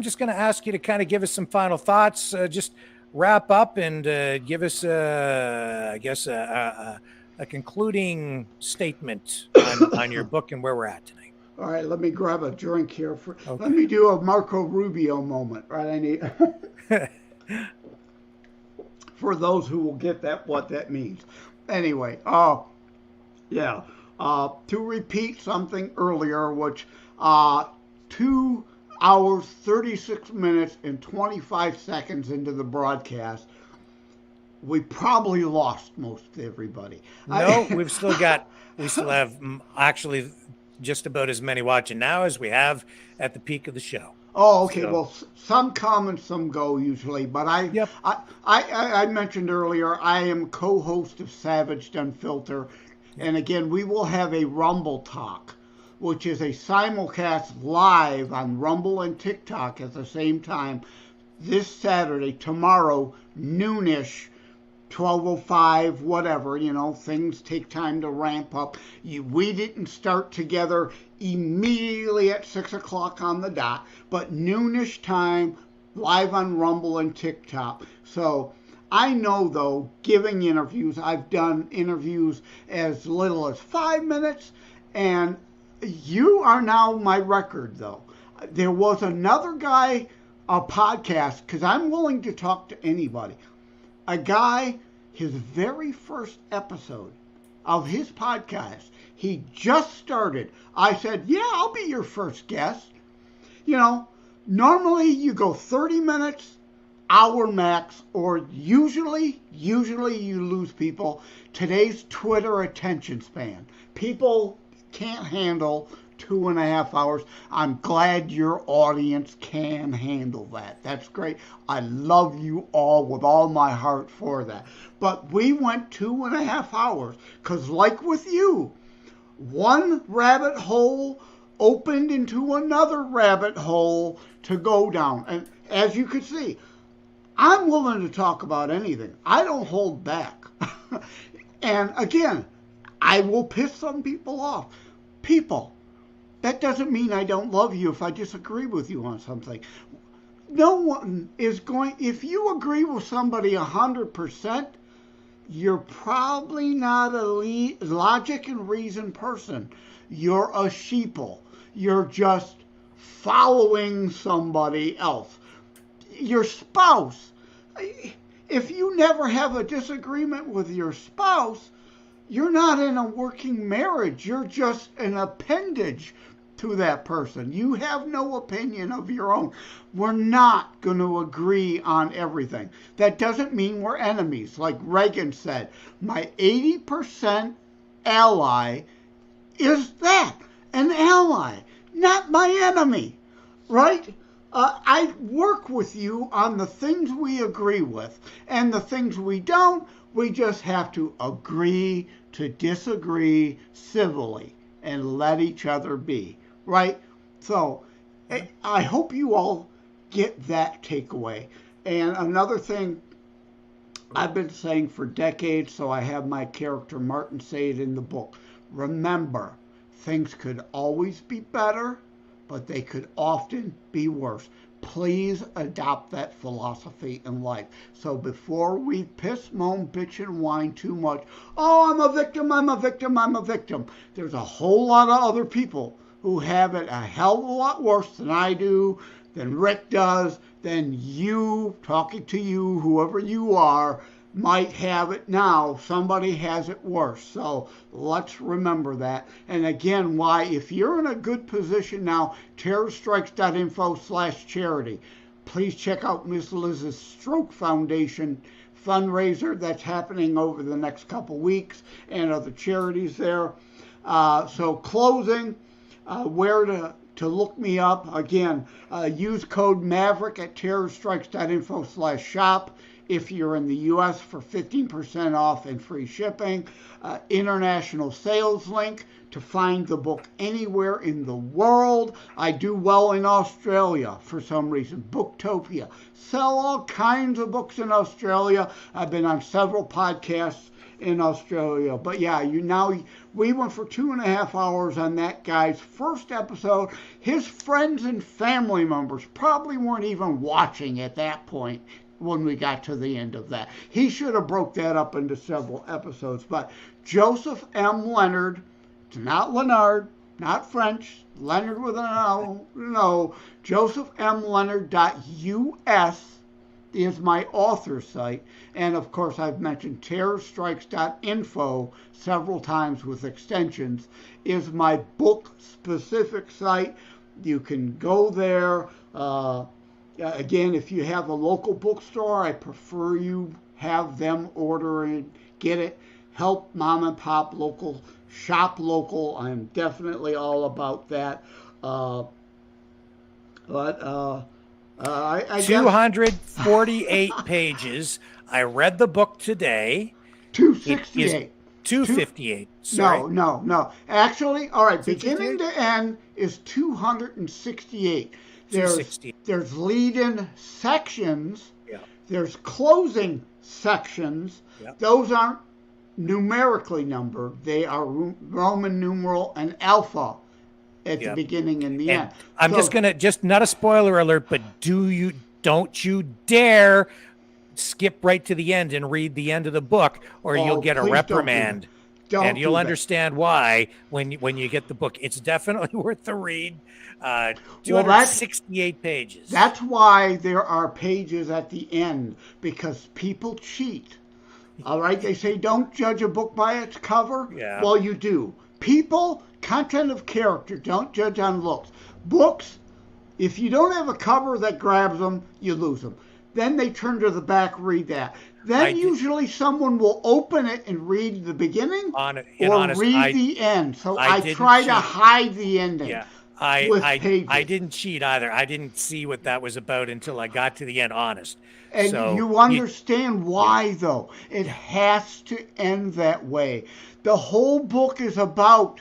just going to ask you to kind of give us some final thoughts, just wrap up and give us, I guess, a concluding statement on your book and where we're at tonight. All right, let me grab a drink here. Okay. Let me do a Marco Rubio moment, right? I need... For those who will get that, what that means. Anyway, to repeat something earlier, which 2 hours, 36 minutes, and 25 seconds into the broadcast, we probably lost most everybody. No, we still have actually just about as many watching now as we have at the peak of the show. Oh, okay. So, well, some come and some go usually, but I mentioned earlier I am co-host of Savaged Unfiltered, and again we will have a Rumble Talk, which is a simulcast live on Rumble and TikTok at the same time this Saturday, tomorrow, noonish, 12:05, whatever, things take time to ramp up. We didn't start together immediately at 6 o'clock on the dot, but noonish time, live on Rumble and TikTok. So I know, though, giving interviews, I've done interviews as little as 5 minutes, and you are now my record, though. There was another guy, a podcast, because I'm willing to talk to anybody. A guy, his very first episode of his podcast, he just started. I said, yeah, I'll be your first guest. Normally you go 30 minutes, hour max, or usually you lose people. Today's Twitter attention span. People can't handle 2.5 hours. I'm glad your audience can handle that. That's great. I love you all with all my heart for that. But we went 2.5 hours because, like with you, one rabbit hole opened into another rabbit hole to go down. And as you can see, I'm willing to talk about anything. I don't hold back. And again, I will piss some people off. People, that doesn't mean I don't love you if I disagree with you on something. No one is going, if you agree with somebody 100%, you're probably not a logic and reason person. You're a sheeple. You're just following somebody else. Your spouse, if you never have a disagreement with your spouse, you're not in a working marriage. You're just an appendage to that person. You have no opinion of your own. We're not going to agree on everything. That doesn't mean we're enemies. Like Reagan said, my 80% ally is that, an ally, not my enemy, right? I work with you on the things we agree with, and the things we don't, we just have to agree to disagree civilly and let each other be. Right? So I hope you all get that takeaway. And another thing I've been saying for decades, so I have my character Martin say it in the book. Remember, things could always be better, but they could often be worse. Please adopt that philosophy in life. So before we piss, moan, bitch, and whine too much, oh, I'm a victim, I'm a victim, I'm a victim. There's a whole lot of other people who have it a hell of a lot worse than I do, than Rick does, than you, talking to you, whoever you are, might have it now. Somebody has it worse. So let's remember that. And again, why, if you're in a good position now, terrorstrikes.info/charity. Please check out Miss Liz's Stroke Foundation fundraiser that's happening over the next couple weeks, and other charities there. So closing, where to look me up. Again, use code Maverick at terrorstrikes.info/shop. If you're in the U.S. for 15% off and free shipping. International sales link to find the book anywhere in the world. I do well in Australia for some reason. Booktopia. Sell all kinds of books in Australia. I've been on several podcasts in Australia. But yeah, we went for 2.5 hours on that guy's first episode. His friends and family members probably weren't even watching at that point when we got to the end of that. He should have broke that up into several episodes. But Joseph M. Lenard, it's not Lenard, not French, Leonard with an O, no, josephmleonard.us is my author site. And of course, I've mentioned terrorstrikes.info several times with extensions, is my book specific site. You can go there. Again, if you have a local bookstore, I prefer you have them order and get it. Help mom and pop local, shop local. I'm definitely all about that. I 248 pages. I read the book today. 268. 258. Sorry. No. Actually, all right, beginning to end is 268. There's lead-in sections. Yeah. There's closing sections. Yeah. Those aren't numerically numbered. They are Roman numeral and alpha at the beginning and the end. I'm just not a spoiler alert, but don't you dare skip right to the end and read the end of the book, or you'll get a reprimand. And you'll understand why when you get the book. It's definitely worth the read. 268 pages. That's why there are pages at the end, because people cheat. All right, they say don't judge a book by its cover. Yeah. Well, you do. People, content of character, don't judge on looks. Books, if you don't have a cover that grabs them, you lose them. Then they turn to the back, read that. Then usually someone will open it and read the beginning read the end. So I try to hide the ending. Yeah. I didn't cheat either. I didn't see what that was about until I got to the end, honest. And you understand why, though. It has to end that way. The whole book is about,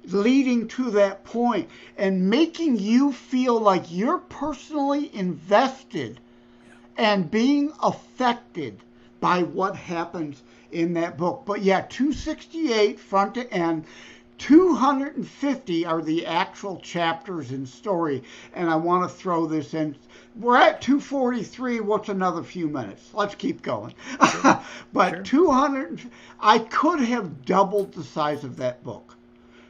leading to that point and making you feel like you're personally invested and being affected by what happens in that book. But yeah, 268 front to end. 250 are the actual chapters and story. And I want to throw this in. We're at 243. What's another few minutes? Let's keep going. But 200, I could have doubled the size of that book.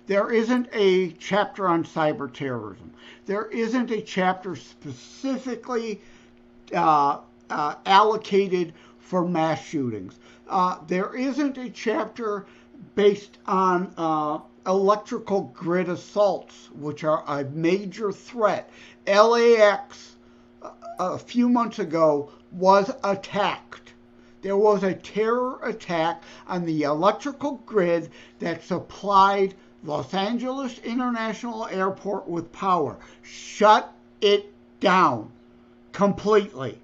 There isn't a chapter on cyber terrorism. There isn't a chapter specifically allocated for mass shootings. There isn't a chapter based on electrical grid assaults, which are a major threat. LAX, a few months ago, was attacked. There was a terror attack on the electrical grid that supplied Los Angeles International Airport with power. Shut it down completely.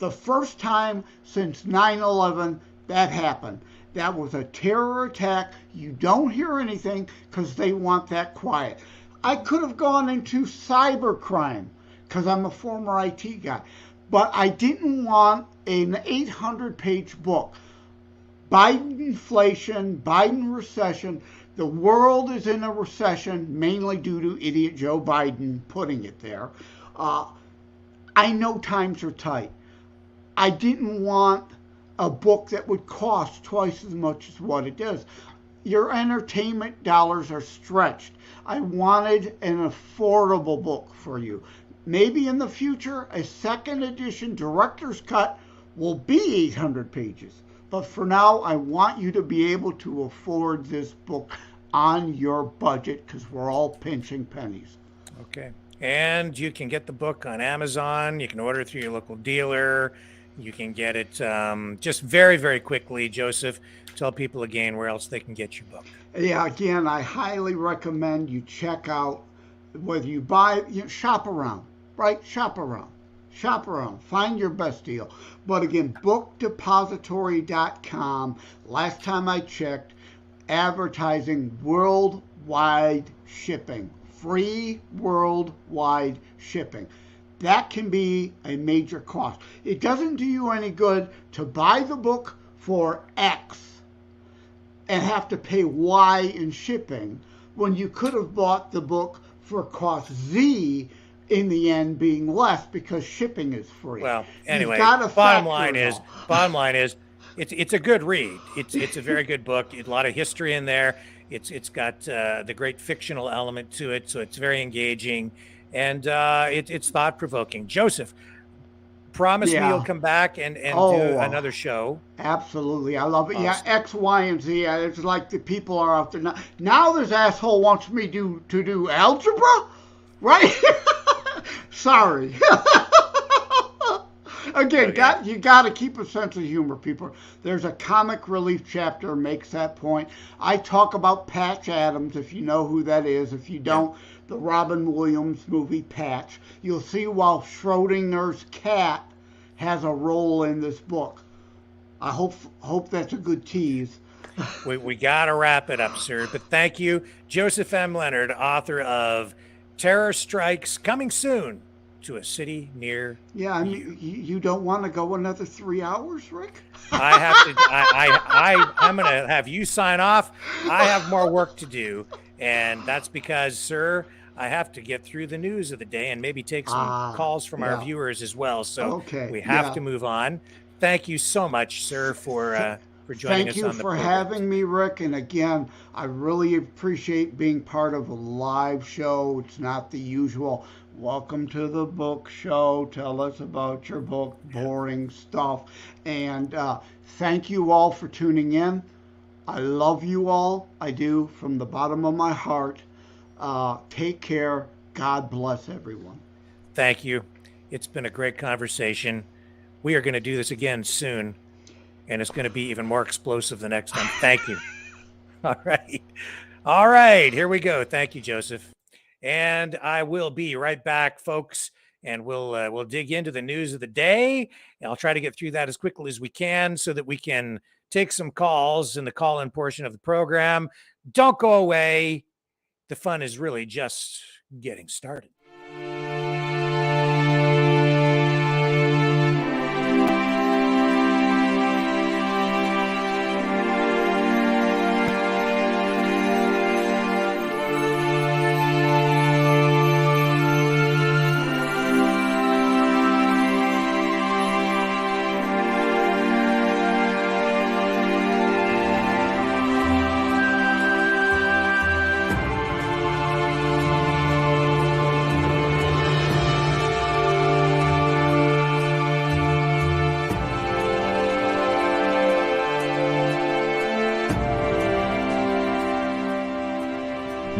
The first time since 9/11 that happened. That was a terror attack. You don't hear anything because they want that quiet. I could have gone into cybercrime because I'm a former IT guy, but I didn't want an 800-page book. Biden inflation, Biden recession, The world is in a recession, mainly due to idiot Joe Biden putting it there. I know times are tight. I didn't want a book that would cost twice as much as what it does. Your entertainment dollars are stretched. I wanted an affordable book for you. Maybe in the future, a second edition director's cut will be 800 pages. But for now, I want you to be able to afford this book on your budget because we're all pinching pennies. Okay. And you can get the book on Amazon. You can order it through your local dealer. You can get it just very, very quickly. Joseph, tell people again where else they can get your book. Yeah, again, I highly recommend you check out, whether you buy, shop around, right? Shop around. Shop around. Find your best deal. But again, bookdepository.com. Last time I checked, advertising worldwide shipping. Free worldwide shipping. That can be a major cost. It doesn't do you any good to buy the book for X and have to pay Y in shipping when you could have bought the book for cost Z, in the end being less because shipping is free. Well, anyway, bottom line is, it's a good read. It's a very good book. A lot of history in there. It's got the great fictional element to it, so it's very engaging, and it's thought provoking. Joseph, promise me you'll come back and do another show. Absolutely, I love it. Awesome. Yeah, X, Y, and Z. It's like the people are out there now. Now this asshole wants me to do algebra, right? Sorry. Again, okay. You got to keep a sense of humor, people. There's a comic relief chapter makes that point. I talk about Patch Adams, if you know who that is. If you don't, the Robin Williams movie Patch. You'll see while Schrodinger's cat has a role in this book. I hope that's a good tease. We got to wrap it up, sir. But thank you, Joseph M. Lenard, author of Terror Strikes, coming soon to a city near you don't want to go another 3 hours, Rick? I have to. I'm going to have you sign off. I have more work to do, and that's because, sir, I have to get through the news of the day and maybe take some calls from our viewers as well. So we have to move on. Thank you so much, sir, for joining us on the program. Thank you for having me, Rick. And again, I really appreciate being part of a live show. It's not the usual, welcome to the book show, tell us about your book, boring stuff. And thank you all for tuning in. I love you all. I do, from the bottom of my heart. Take care. God bless everyone. Thank you. It's been a great conversation. We are going to do this again soon, and it's going to be even more explosive the next time. Thank you. All right. Here we go. Thank you, Joseph. And I will be right back, folks, and we'll dig into the news of the day. And I'll try to get through that as quickly as we can so that we can take some calls in the call-in portion of the program. Don't go away. The fun is really just getting started.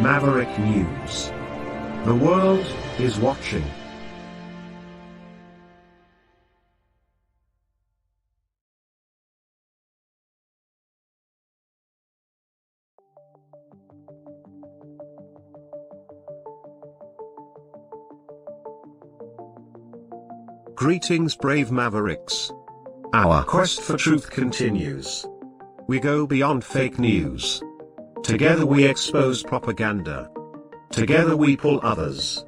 Maverick News. The world is watching. Greetings, brave Mavericks. Our quest for truth continues. We go beyond fake news. Together we expose propaganda. Together we pull others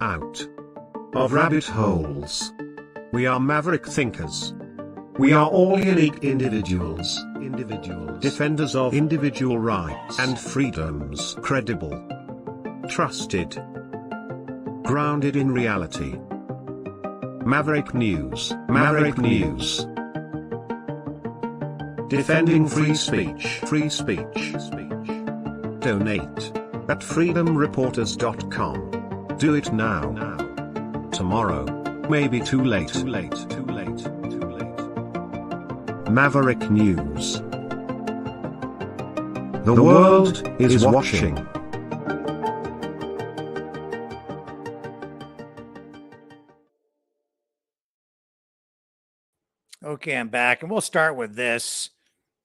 out of rabbit holes. We are maverick thinkers. We are all unique individuals individuals, defenders of individual rights and freedoms, credible, trusted, grounded in reality. Maverick News, Maverick News. Defending free speech, free speech. Donate at freedomreporters.com. Do it now. Tomorrow may be too late. Maverick News. The world is watching. Okay, I'm back, and we'll start with this.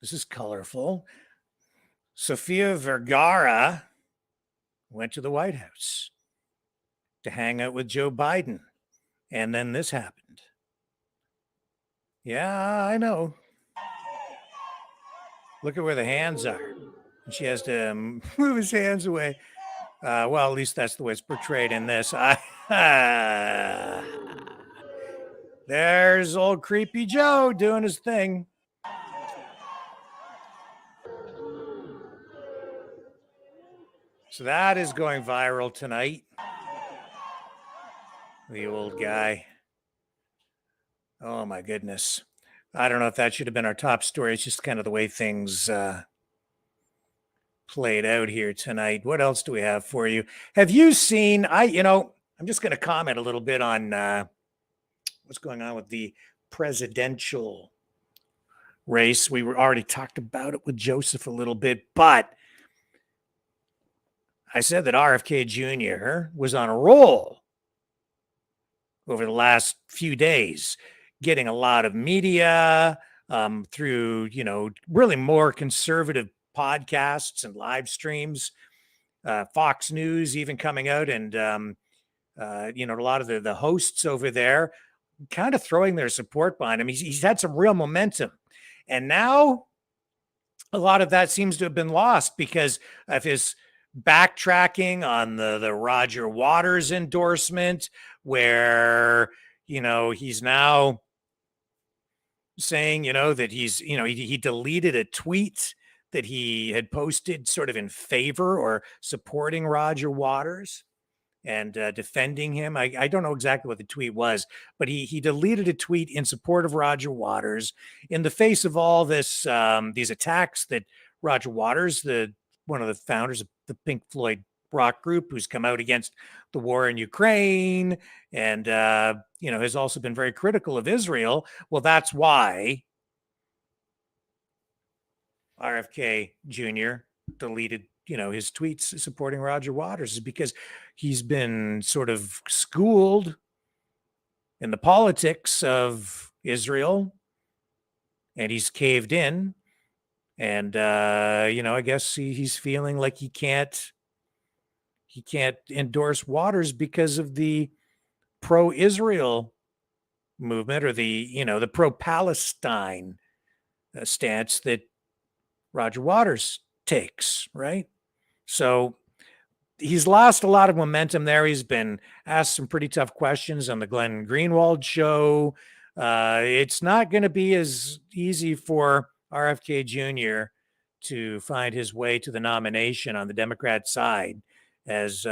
This is colorful. Sofia Vergara went to the White House to hang out with Joe Biden, and then this happened. Yeah, I know. Look at where the hands are. She has to move his hands away. Well, at least that's the way it's portrayed in this. There's old creepy Joe doing his thing. So that is going viral tonight. The old guy. Oh my goodness. I don't know if that should have been our top story. It's just kind of the way things played out here tonight. What else do we have for you? Have you seen, I'm just going to comment a little bit on what's going on with the presidential race. We were already talked about it with Joseph a little bit, but I said that RFK Jr. was on a roll over the last few days, getting a lot of media through, really more conservative podcasts and live streams, Fox News even coming out, and, a lot of the hosts over there kind of throwing their support behind him. He's had some real momentum. And now a lot of that seems to have been lost because of his backtracking on the Roger Waters endorsement, where, he's now saying, that he deleted a tweet that he had posted sort of in favor or supporting Roger Waters and defending him. I don't know exactly what the tweet was, but he deleted a tweet in support of Roger Waters in the face of all this, these attacks that Roger Waters, one of the founders of the Pink Floyd rock group, who's come out against the war in Ukraine and, has also been very critical of Israel. Well, that's why RFK Jr. deleted, his tweets supporting Roger Waters, is because he's been sort of schooled in the politics of Israel and he's caved in. And, I guess he's feeling like he can't endorse Waters because of the pro-Israel movement or the pro-Palestine stance that Roger Waters takes, right? So he's lost a lot of momentum there. He's been asked some pretty tough questions on the Glenn Greenwald show. It's not going to be as easy for RFK Jr. to find his way to the nomination on the Democrat side as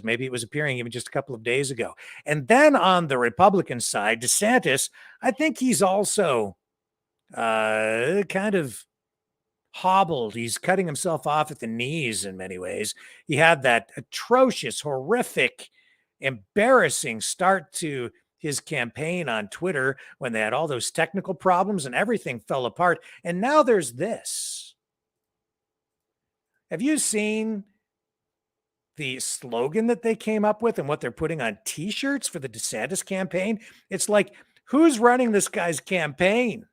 maybe it was appearing even just a couple of days ago. And then on the Republican side, DeSantis, I think he's also kind of hobbled. He's cutting himself off at the knees in many ways. He had that atrocious, horrific, embarrassing start to his campaign on Twitter when they had all those technical problems and everything fell apart. And now there's this. Have you seen the slogan that they came up with and what they're putting on t-shirts for the DeSantis campaign? It's like, who's running this guy's campaign?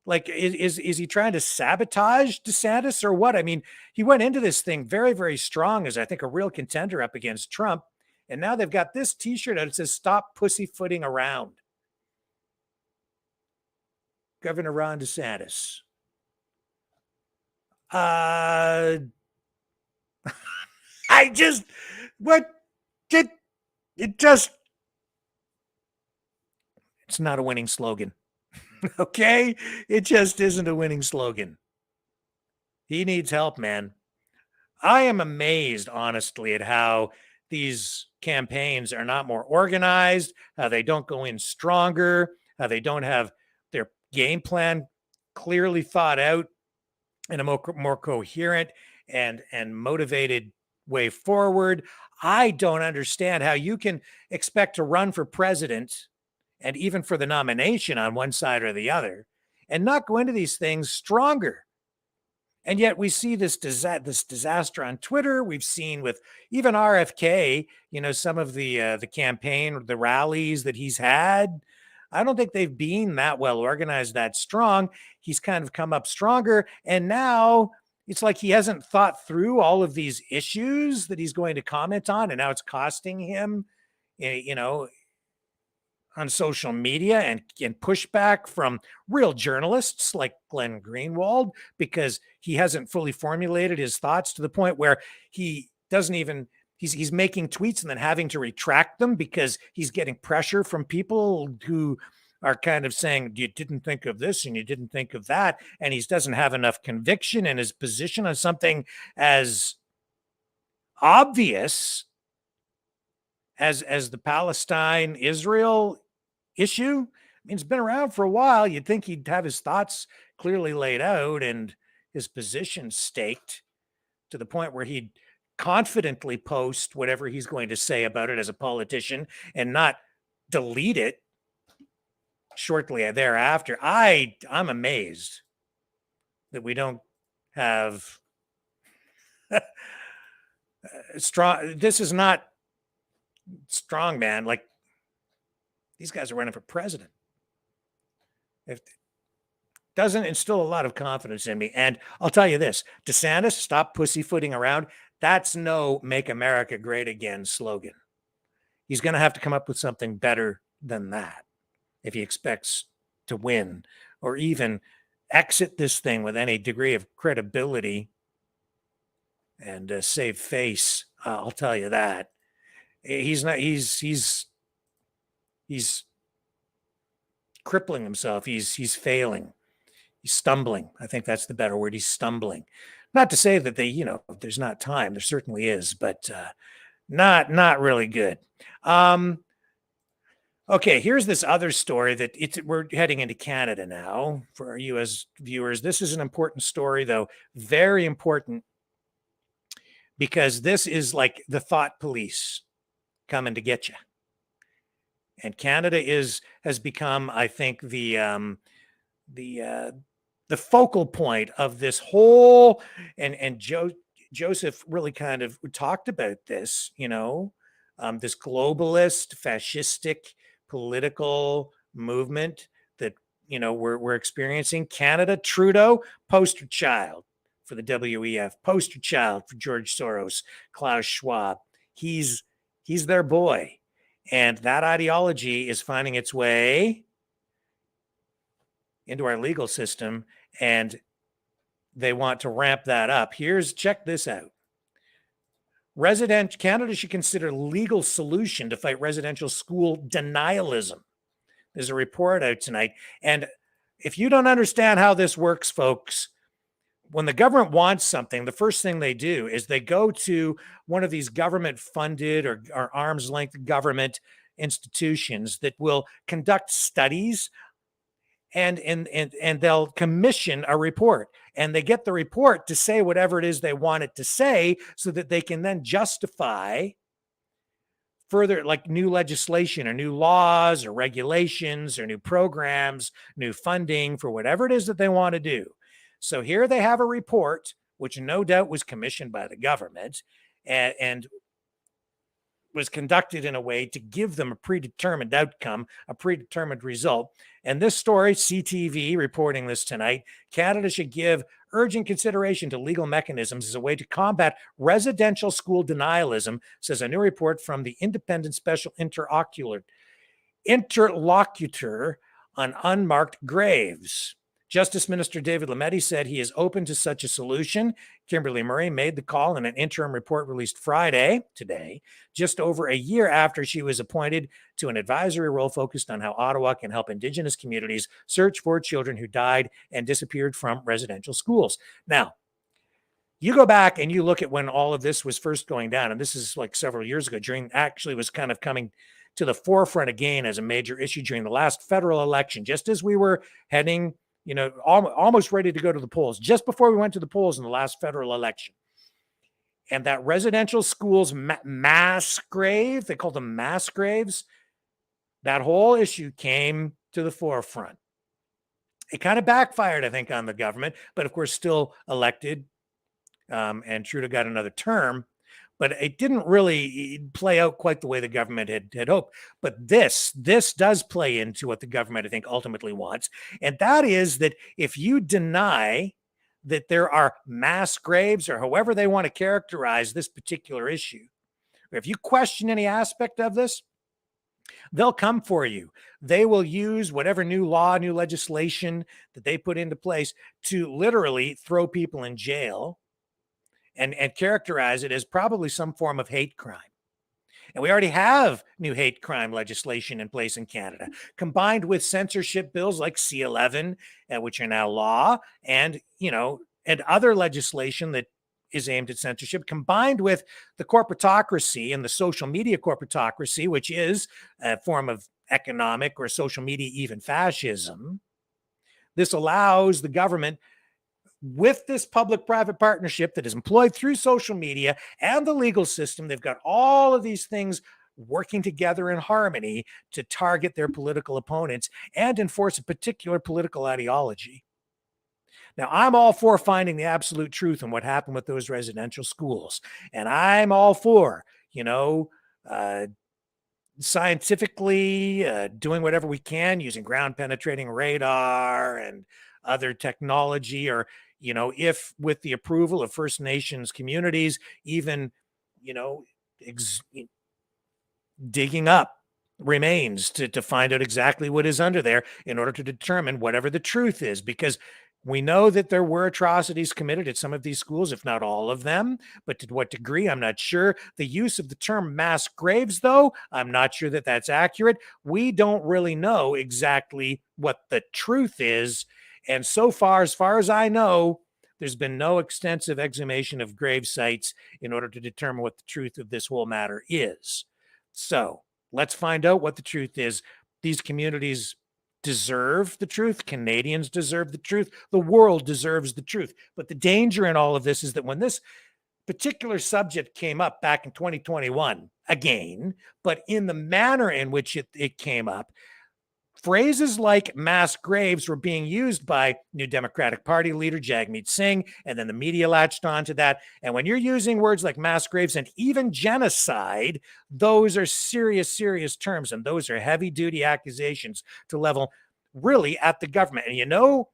Like, is he trying to sabotage DeSantis or what? I mean, he went into this thing very, very strong as, I think, a real contender up against Trump. And now they've got this t-shirt that says, "Stop pussyfooting around." Governor Ron DeSantis. It's not a winning slogan. Okay? It just isn't a winning slogan. He needs help, man. I am amazed, honestly, at how these campaigns are not more organized, how they don't go in stronger, how they don't have their game plan clearly thought out in a more coherent and motivated way forward. I don't understand how you can expect to run for president and even for the nomination on one side or the other and not go into these things stronger. And yet we see this disaster on Twitter. We've seen with even RFK, some of the campaign, the rallies that he's had. I don't think they've been that well organized, that strong. He's kind of come up stronger, and now it's like he hasn't thought through all of these issues that he's going to comment on, and now it's costing him, you know, on social media and pushback from real journalists like Glenn Greenwald because he hasn't fully formulated his thoughts to the point where he doesn't even he's making tweets and then having to retract them because he's getting pressure from people who are kind of saying you didn't think of this and you didn't think of that, and he doesn't have enough conviction in his position on something as obvious as the Palestine Israel issue. I mean, it's been around for a while. You'd think he'd have his thoughts clearly laid out and his position staked to the point where he'd confidently post whatever he's going to say about it as a politician and not delete it shortly thereafter. I'm amazed that we don't have strong. This is not strong, man. Like, these guys are running for president. It doesn't instill a lot of confidence in me. And I'll tell you this, DeSantis, stop pussyfooting around. That's no Make America Great Again slogan. He's going to have to come up with something better than that if he expects to win or even exit this thing with any degree of credibility and save face. I'll tell you that. He's crippling himself. He's failing. He's stumbling. I think that's the better word. He's stumbling. Not to say that there's not time. There certainly is, but not really good. Okay, here's this other story that we're heading into Canada now for our U.S. viewers. This is an important story, though, very important, because this is like the thought police coming to get you. And Canada has become, I think, the focal point of this whole, and Joseph really kind of talked about this, this globalist, fascistic political movement that we're experiencing. Canada, Trudeau, poster child for the WEF, poster child for George Soros, Klaus Schwab. He's their boy. And that ideology is finding its way into our legal system, and they want to ramp that up. Check this out. Canada should consider legal solution to fight residential school denialism. There's a report out tonight. And if you don't understand how this works, folks, when the government wants something, the first thing they do is they go to one of these government-funded or arm's-length government institutions that will conduct studies, and they'll commission a report, and they get the report to say whatever it is they want it to say, so that they can then justify further, like new legislation or new laws or regulations or new programs, new funding for whatever it is that they want to do. So here they have a report, which no doubt was commissioned by the government and was conducted in a way to give them a predetermined outcome, a predetermined result. And this story, CTV reporting this tonight, Canada should give urgent consideration to legal mechanisms as a way to combat residential school denialism, says a new report from the Independent Special Interlocutor on Unmarked Graves. Justice Minister David Lametti said he is open to such a solution. Kimberly Murray made the call in an interim report released Friday, today, just over a year after she was appointed to an advisory role focused on how Ottawa can help Indigenous communities search for children who died and disappeared from residential schools. Now, you go back and you look at when all of this was first going down, and this is like several years ago, actually was kind of coming to the forefront again as a major issue during the last federal election, just as we were heading, almost ready to go to the polls, just before we went to the polls in the last federal election. And that residential schools mass grave, they called them mass graves, that whole issue came to the forefront. It kind of backfired, I think, on the government, but of course still elected, and Trudeau got another term, but it didn't really play out quite the way the government had hoped. But this does play into what the government, I think, ultimately wants. And that is that if you deny that there are mass graves, or however they want to characterize this particular issue, or if you question any aspect of this, they'll come for you. They will use whatever new law, new legislation that they put into place to literally throw people in jail and characterize it as probably some form of hate crime. And we already have new hate crime legislation in place in Canada, combined with censorship bills like C-11, which are now law, and other legislation that is aimed at censorship, combined with the corporatocracy and the social media corporatocracy, which is a form of economic or social media, even fascism. This allows the government, with this public-private partnership that is employed through social media and the legal system, they've got all of these things working together in harmony to target their political opponents and enforce a particular political ideology. Now, I'm all for finding the absolute truth in what happened with those residential schools. And I'm all for, scientifically doing whatever we can using ground penetrating radar and other technology, or if with the approval of First Nations communities, even digging up remains to find out exactly what is under there in order to determine whatever the truth is, because we know that there were atrocities committed at some of these schools, if not all of them, but to what degree, I'm not sure. The use of the term mass graves, though, I'm not sure that that's accurate. We don't really know exactly what the truth is. And so far as I know, there's been no extensive exhumation of grave sites in order to determine what the truth of this whole matter is. So let's find out what the truth is. These communities deserve the truth. Canadians deserve the truth. The world deserves the truth. But the danger in all of this is that when this particular subject came up back in 2021, again, but in the manner in which it came up, phrases like mass graves were being used by New Democratic Party leader Jagmeet Singh, and then the media latched onto that. And when you're using words like mass graves and even genocide, those are serious, serious terms, and those are heavy-duty accusations to level really at the government. And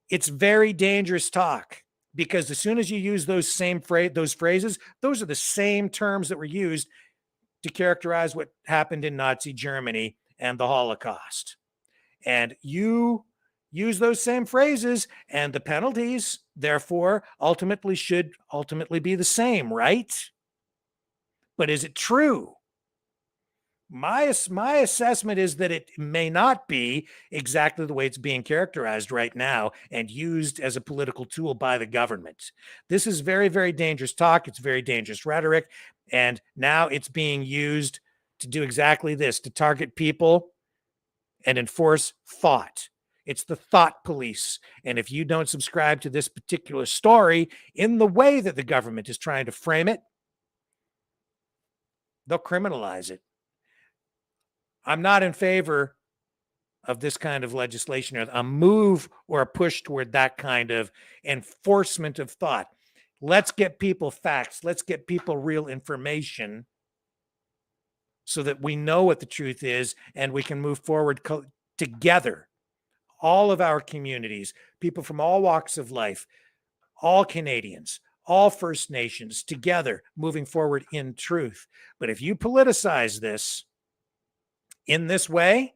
it's very dangerous talk, because as soon as you use those phrases, those are the same terms that were used to characterize what happened in Nazi Germany and the Holocaust. And you use those same phrases, and the penalties, therefore, should ultimately be the same, right? But is it true? My assessment is that it may not be exactly the way it's being characterized right now and used as a political tool by the government. This is very, very dangerous talk. It's very dangerous rhetoric. And now it's being used to do exactly this, to target people and enforce thought. It's the thought police. And if you don't subscribe to this particular story in the way that the government is trying to frame it, they'll criminalize it. I'm not in favor of this kind of legislation, or a move or a push toward that kind of enforcement of thought. Let's get people facts. Let's get people real information, so that we know what the truth is and we can move forward together. All of our communities, people from all walks of life, all Canadians, all First Nations, together moving forward in truth. But if you politicize this in this way,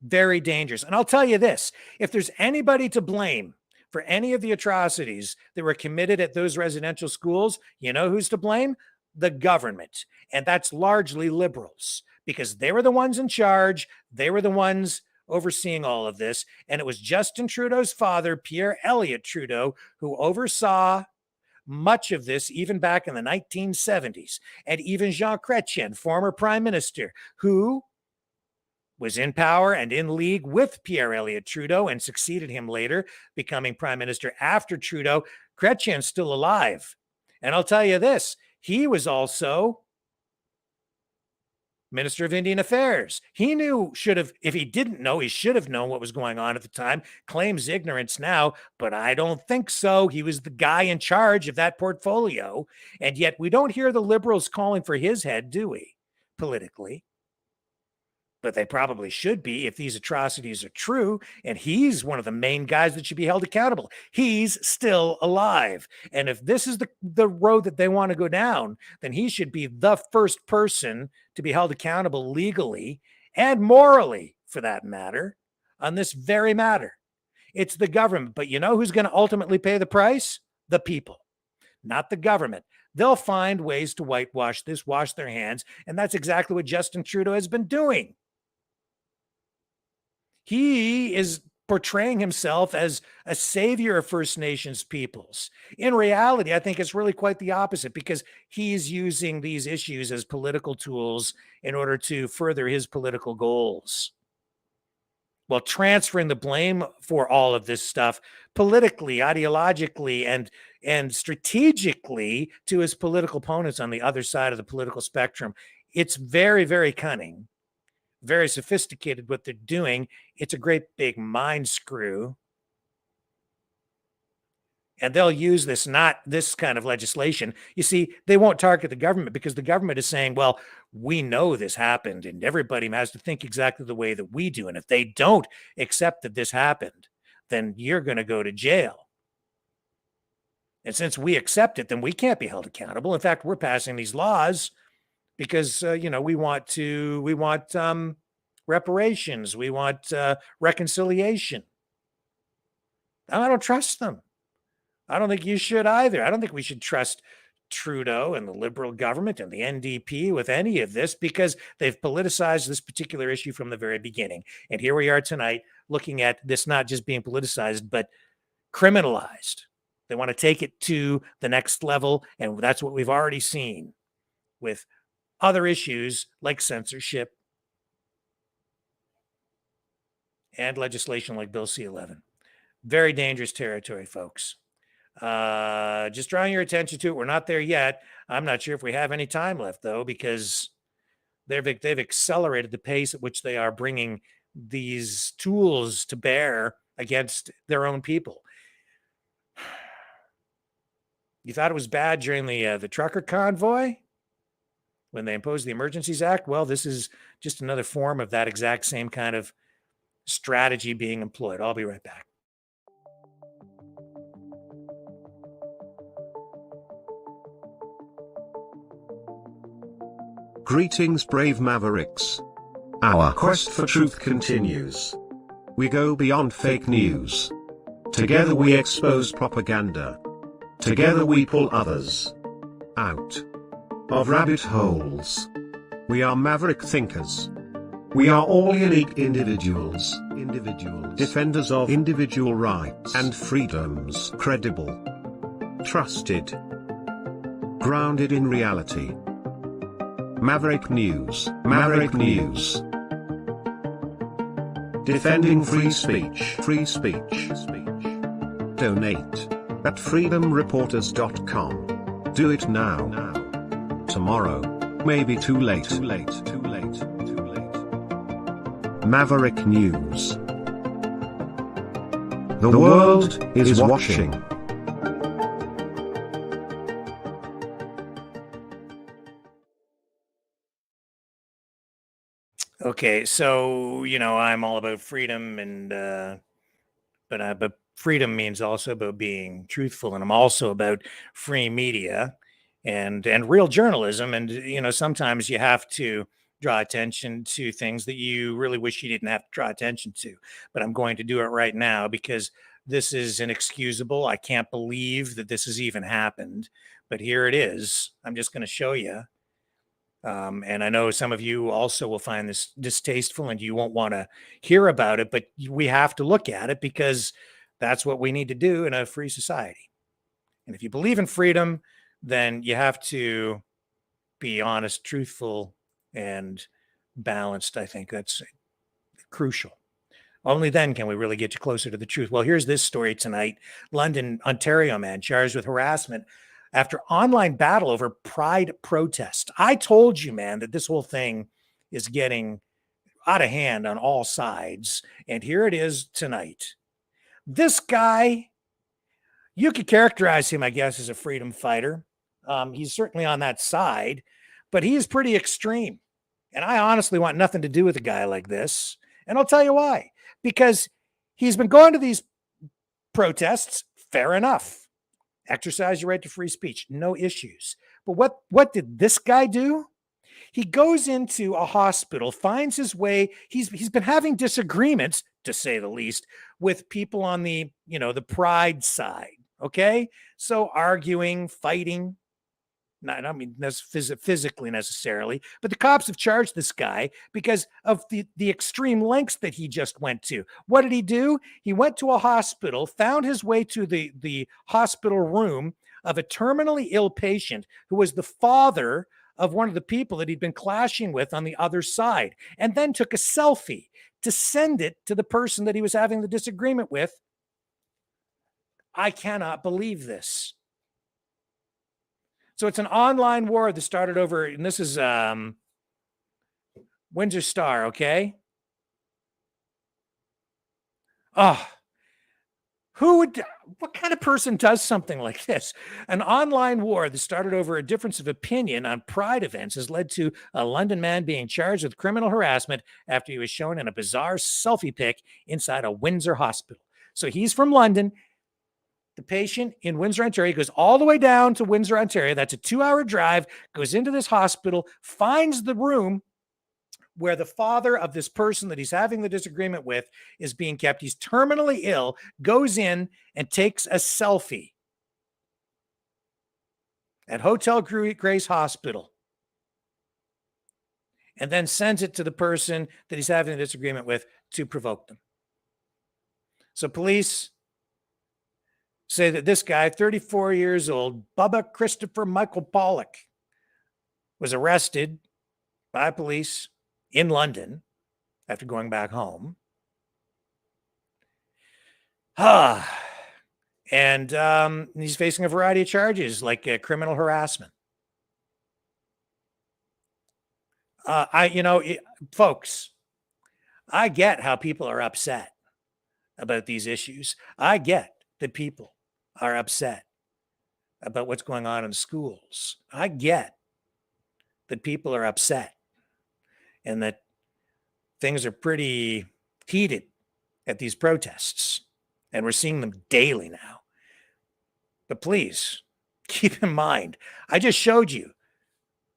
Very dangerous. And I'll tell you this, if there's anybody to blame for any of the atrocities that were committed at those residential schools, you know who's to blame? The government. And that's largely liberals, because they were the ones in charge. They were the ones overseeing all of this. And it was Justin Trudeau's father, Pierre Elliott Trudeau, who oversaw much of this, even back in the 1970s. And even Jean Chrétien, former prime minister, who was in power and in league with Pierre Elliott Trudeau and succeeded him later, becoming prime minister after Trudeau. Chrétien's still alive. And I'll tell you this, he was also Minister of Indian Affairs. He knew, if he didn't know, he should have known what was going on at the time. Claims ignorance now, but I don't think so. He was the guy in charge of that portfolio. And yet we don't hear the liberals calling for his head, do we? Politically. But they probably should be if these atrocities are true. And he's one of the main guys that should be held accountable. He's still alive. And if this is the road that they want to go down, then he should be the first person to be held accountable legally and morally, for that matter, on this very matter. It's the government. But you know who's going to ultimately pay the price? The people, not the government. They'll find ways to whitewash this, wash their hands. And that's exactly what Justin Trudeau has been doing. He is portraying himself as a savior of First Nations peoples. In reality, I think it's really quite the opposite, because he's using these issues as political tools in order to further his political goals, while transferring the blame for all of this stuff politically, ideologically, and strategically to his political opponents on the other side of the political spectrum. It's very, very cunning. Very sophisticated what they're doing. It's a great big mind screw. And they'll use this kind of legislation. You see, they won't target the government because the government is saying, well, we know this happened and everybody has to think exactly the way that we do. And if they don't accept that this happened, then you're going to go to jail. And since we accept it, then we can't be held accountable. In fact, we're passing these laws because, we want reparations. We want reconciliation. I don't trust them. I don't think you should either. I don't think we should trust Trudeau and the Liberal government and the NDP with any of this, because they've politicized this particular issue from the very beginning. And here we are tonight looking at this not just being politicized, but criminalized. They want to take it to the next level. And that's what we've already seen with other issues like censorship and legislation like Bill C-11. Very dangerous territory, folks. Just drawing your attention to it. We're not there yet. I'm not sure if we have any time left, though, because they've accelerated the pace at which they are bringing these tools to bear against their own people. You thought it was bad during the trucker convoy when they imposed the Emergencies Act? Well, this is just another form of that exact same kind of strategy being employed. I'll be right back. Greetings, brave Mavericks. Our quest for truth continues. We go beyond fake news. Together we expose propaganda. Together we pull others out of rabbit holes. We are maverick thinkers. We are all unique individuals, defenders of individual rights and freedoms, credible, trusted, grounded in reality. Maverick News, Maverick News. Defending free speech, free speech. Donate at freedomreporters.com. Do it now. Tomorrow may be too late. Maverick News. The world is watching. Okay, so I'm all about freedom, and but freedom means also about being truthful, and I'm also about free media and real journalism. And sometimes you have to draw attention to things that you really wish you didn't have to draw attention to. But I'm going to do it right now because this is inexcusable. I can't believe that this has even happened. But here it is. I'm just going to show you. And I know some of you also will find this distasteful and you won't want to hear about it, but we have to look at it because that's what we need to do in a free society. And if you believe in freedom, then you have to be honest, truthful, and balanced. I think that's crucial. Only then can we really get you closer to the truth. Well, here's this story tonight. London, Ontario man charged with harassment after online battle over pride protest. I told you, man, that this whole thing is getting out of hand on all sides. And here it is tonight. This guy, you could characterize him, I guess, as a freedom fighter. He's certainly on that side, but he is pretty extreme. And I honestly want nothing to do with a guy like this. And I'll tell you why. Because he's been going to these protests, fair enough. Exercise your right to free speech, no issues. But what did this guy do? He goes into a hospital, finds his way. He's been having disagreements, to say the least, with people on the pride side. Okay, so arguing, fighting. I mean, that's physically necessarily, but the cops have charged this guy because of the extreme lengths that he just went to. What did he do? He went to a hospital, found his way to the hospital room of a terminally ill patient who was the father of one of the people that he'd been clashing with on the other side, and then took a selfie to send it to the person that he was having the disagreement with. I cannot believe this. So it's an online war that started over, and this is Windsor Star, okay? Oh, what kind of person does something like this? An online war that started over a difference of opinion on pride events has led to a London man being charged with criminal harassment after he was shown in a bizarre selfie pic inside a Windsor hospital. So he's from London. The patient in Windsor, Ontario, goes all the way down to Windsor, Ontario. That's a 2-hour drive, goes into this hospital, finds the room where the father of this person that he's having the disagreement with is being kept. He's terminally ill, goes in and takes a selfie at Hotel Grace Hospital, and then sends it to the person that he's having a disagreement with to provoke them. So police say that this guy, 34 years old, Bubba Christopher Michael Pollock, was arrested by police in London after going back home. And he's facing a variety of charges like criminal harassment. Folks, I get how people are upset about these issues. I get that people are upset about what's going on in schools. I get that people are upset and that things are pretty heated at these protests. And we're seeing them daily now. But please keep in mind, I just showed you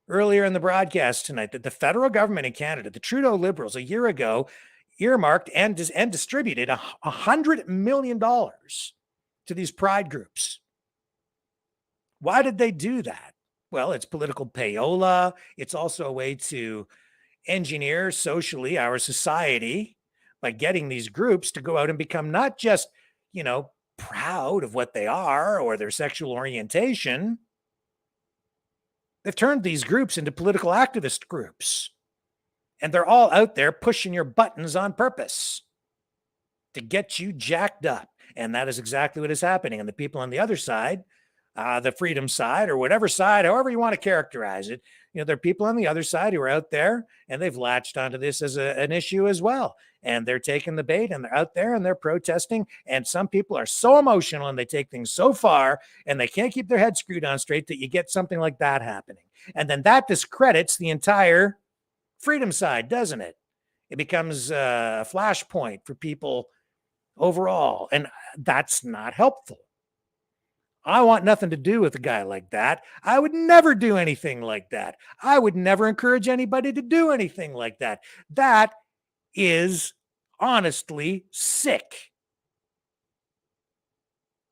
earlier in the broadcast tonight that the federal government in Canada, the Trudeau Liberals, a year ago, earmarked and distributed $100 million to these pride groups. Why did they do that? Well, it's political payola. It's also a way to engineer socially our society by getting these groups to go out and become not just, proud of what they are or their sexual orientation. They've turned these groups into political activist groups. And they're all out there pushing your buttons on purpose to get you jacked up. And that is exactly what is happening. And the people on the other side, the freedom side or whatever side, however you want to characterize it, there are people on the other side who are out there and they've latched onto this as an issue as well. And they're taking the bait and they're out there and they're protesting. And some people are so emotional and they take things so far and they can't keep their head screwed on straight that you get something like that happening. And then that discredits the entire freedom side, doesn't it? It becomes a flashpoint for people overall. And that's not helpful. I want nothing to do with a guy like that. I would never do anything like that. I would never encourage anybody to do anything like that. That is honestly sick.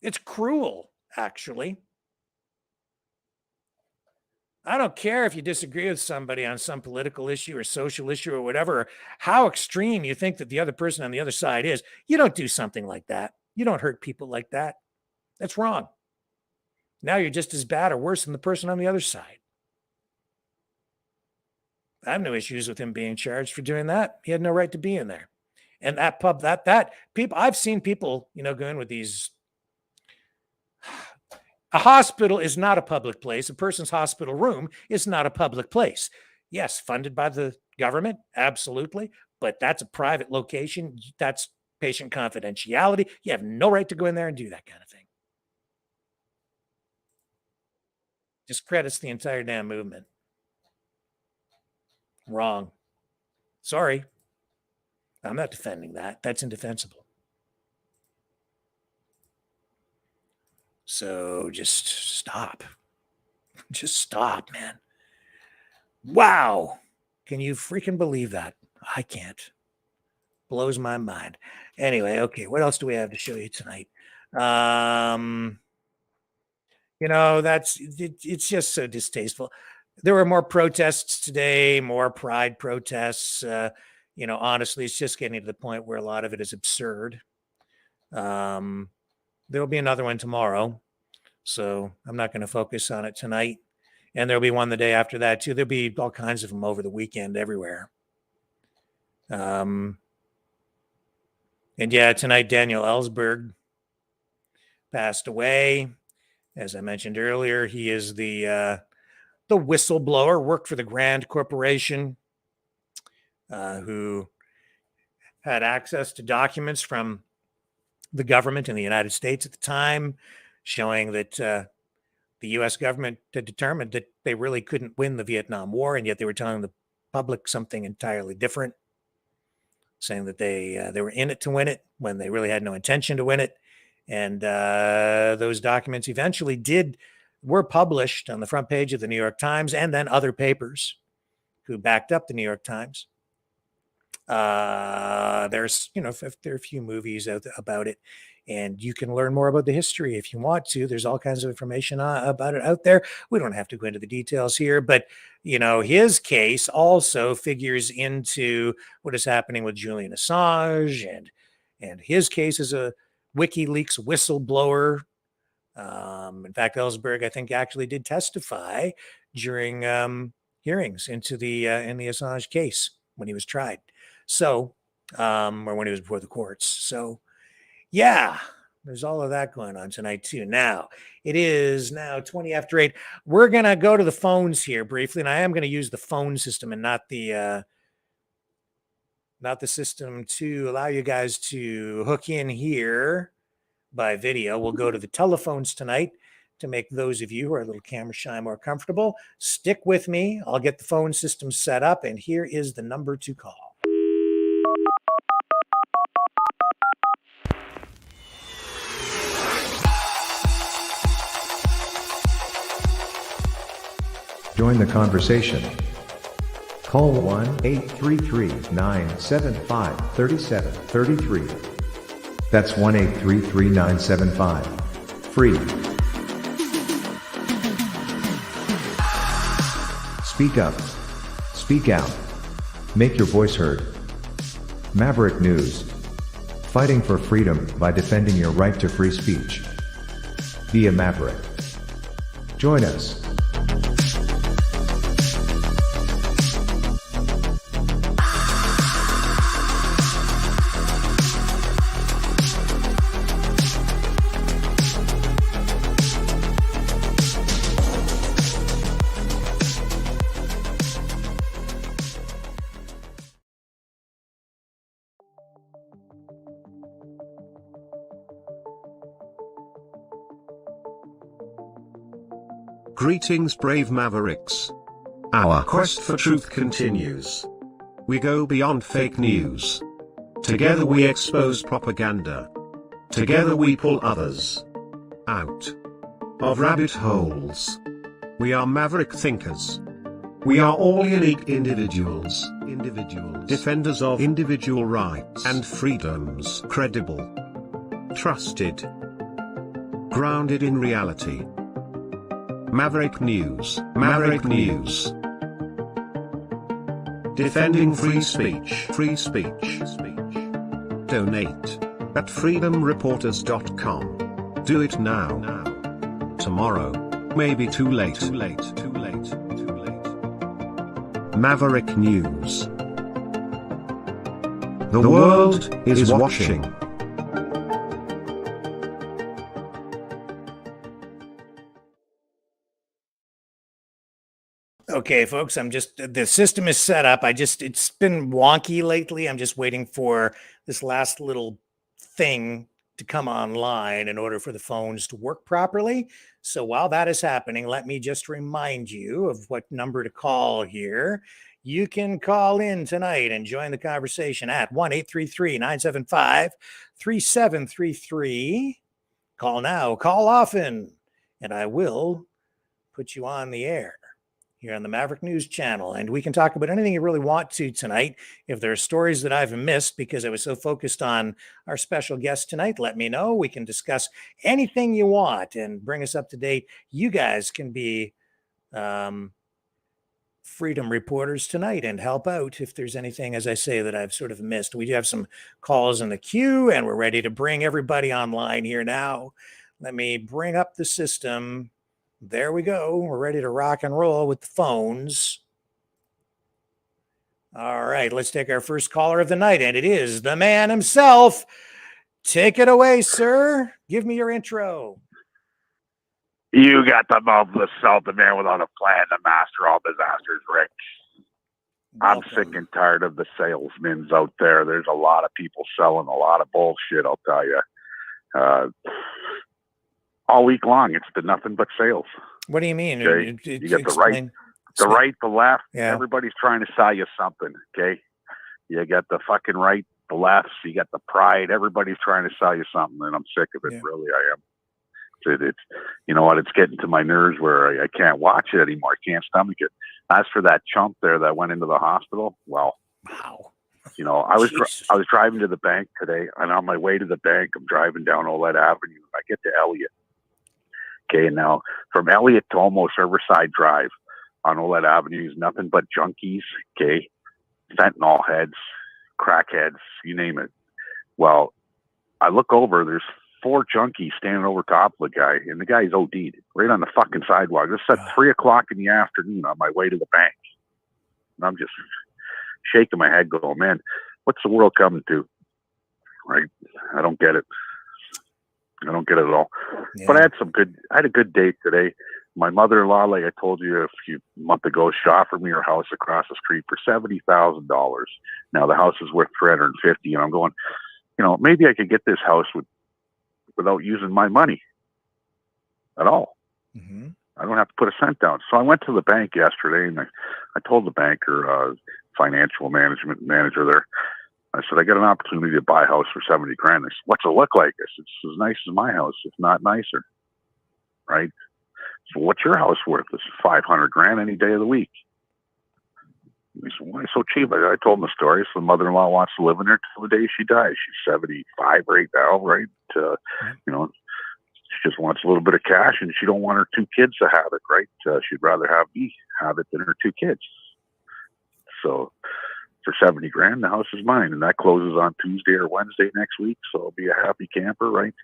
It's cruel, actually. I don't care if you disagree with somebody on some political issue or social issue or whatever, or how extreme you think that the other person on the other side is. You don't do something like that. You don't hurt people like that. That's wrong. Now you're just as bad or worse than the person on the other side. I have no issues with him being charged for doing that. He had no right to be in there. And that people, I've seen people, go in with these. A hospital is not a public place. A person's hospital room is not a public place. Yes, funded by the government, absolutely. But that's a private location. That's patient confidentiality. You have no right to go in there and do that kind of thing. Discredits the entire damn movement. Wrong. Sorry. I'm not defending that. That's indefensible. So just stop. Just stop, man. Wow. Can you freaking believe that? I can't. Blows my mind. Anyway, okay, what else do we have to show you tonight? It's just so distasteful. There were more protests today, more pride protests. Honestly, it's just getting to the point where a lot of it is absurd. There'll be another one tomorrow, so I'm not going to focus on it tonight. And there'll be one the day after that too. There'll be all kinds of them over the weekend everywhere. And yeah, tonight Daniel Ellsberg passed away. As I mentioned earlier, he is the whistleblower, worked for the Grand Corporation, who had access to documents from the government in the United States at the time, showing that the U.S. government had determined that they really couldn't win the Vietnam War, and yet they were telling the public something entirely different, saying that they were in it to win it when they really had no intention to win it. And those documents eventually were published on the front page of the New York Times and then other papers who backed up the New York Times. There's, there are a few movies out about it, and you can learn more about the history if you want to. There's all kinds of information about it out there. We don't have to go into the details here, but his case also figures into what is happening with Julian Assange, and his case is a WikiLeaks whistleblower. In fact, Ellsberg, I think, actually did testify during hearings into in the Assange case when he was tried. So, or when he was before the courts. So, yeah, there's all of that going on tonight too. Now, it is now 20 after 8. We're going to go to the phones here briefly, and I am going to use the phone system and not the system to allow you guys to hook in here by video. We'll go to the telephones tonight to make those of you who are a little camera shy more comfortable. Stick with me. I'll get the phone system set up, and here is the number to call. Join the conversation. Call 1-833-975-3733. That's 1-833-975. Free. Speak up. Speak out. Make your voice heard. Maverick News. Fighting for freedom by defending your right to free speech. Be a Maverick. Join us. Greetings, brave Mavericks. Our quest for truth continues. We go beyond fake news. Together we expose propaganda. Together we pull others out. of rabbit holes. We are maverick thinkers. We are all unique individuals, defenders of individual rights and freedoms, credible, trusted, grounded in reality. Maverick News, Maverick News. Defending free speech, free speech. Donate at freedomreporters.com. Do it now. Tomorrow may be too late. Maverick News. The world is watching. Okay, folks, the system is set up. It's been wonky lately. I'm just waiting for this last little thing to come online in order for the phones to work properly. So while that is happening, let me just remind you of what number to call here. You can call in tonight and join the conversation at 1-833-975-3733. Call now, call often, and I will put you on the air here on the Maverick News channel. And we can talk about anything you really want to tonight. If there are stories that I've missed because I was so focused on our special guest tonight, let me know. We can discuss anything you want and bring us up to date. You guys can be freedom reporters tonight and help out if there's anything, as I say, that I've sort of missed. We do have some calls in the queue, and we're ready to bring everybody online here now. Let me bring up the system. There we go. We're ready to rock and roll with the phones. All right, let's take our first caller of the night, and it is the man himself. Take it away, sir. Give me your intro. You got the mouth of the South, the man without a plan, the master of all disasters, Rick. Welcome. I'm sick and tired of the salesmen out there. There's a lot of people selling a lot of bullshit, I'll tell you. All week long, it's been nothing but sales. What do you mean? Okay? You get the right, the left. Yeah. Everybody's trying to sell you something, okay? You got the fucking right, the left. You got the pride. Everybody's trying to sell you something, and I'm sick of it. Yeah. Really, I am. It's you know what? It's getting to my nerves where I can't watch it anymore. I can't stomach it. As for that chump there that went into the hospital, well, wow. You know, I was driving to the bank today, and on my way to the bank, I'm driving down Olette Avenue. I get to Elliott. Okay, now from Elliott to almost Riverside Drive on Olette Avenue is nothing but junkies, okay, fentanyl heads, crackheads, you name it. Well, I look over, there's 4 junkies standing over top of the guy, and the guy's OD'd right on the fucking sidewalk. This is at 3 o'clock in the afternoon on my way to the bank. And I'm just shaking my head going, man, what's the world coming to? Right? I don't get it. I don't get it at all. Yeah. But I had a good day today. My mother-in-law, like I told you a month ago, she offered me her house across the street for $70,000. Now the house is worth $350,000, and I'm going, you know, maybe I could get this house without using my money at all. Mm-hmm. I don't have to put a cent down. So I went to the bank yesterday, and I told the banker, financial management manager there, I said, I got an opportunity to buy a house for $70,000. They said, what's it look like? I said, it's as nice as my house, if not nicer. Right? So what's your house worth? It's $500,000 any day of the week. He said, why so cheap? I told him the story. So the mother-in-law wants to live in there till the day she dies. She's 75 right now, right? You know, she just wants a little bit of cash, and she don't want her 2 kids to have it, right? She'd rather have me have it than her 2 kids. So for $70,000, the house is mine, and that closes on Tuesday or Wednesday next week. So I'll be a happy camper, right?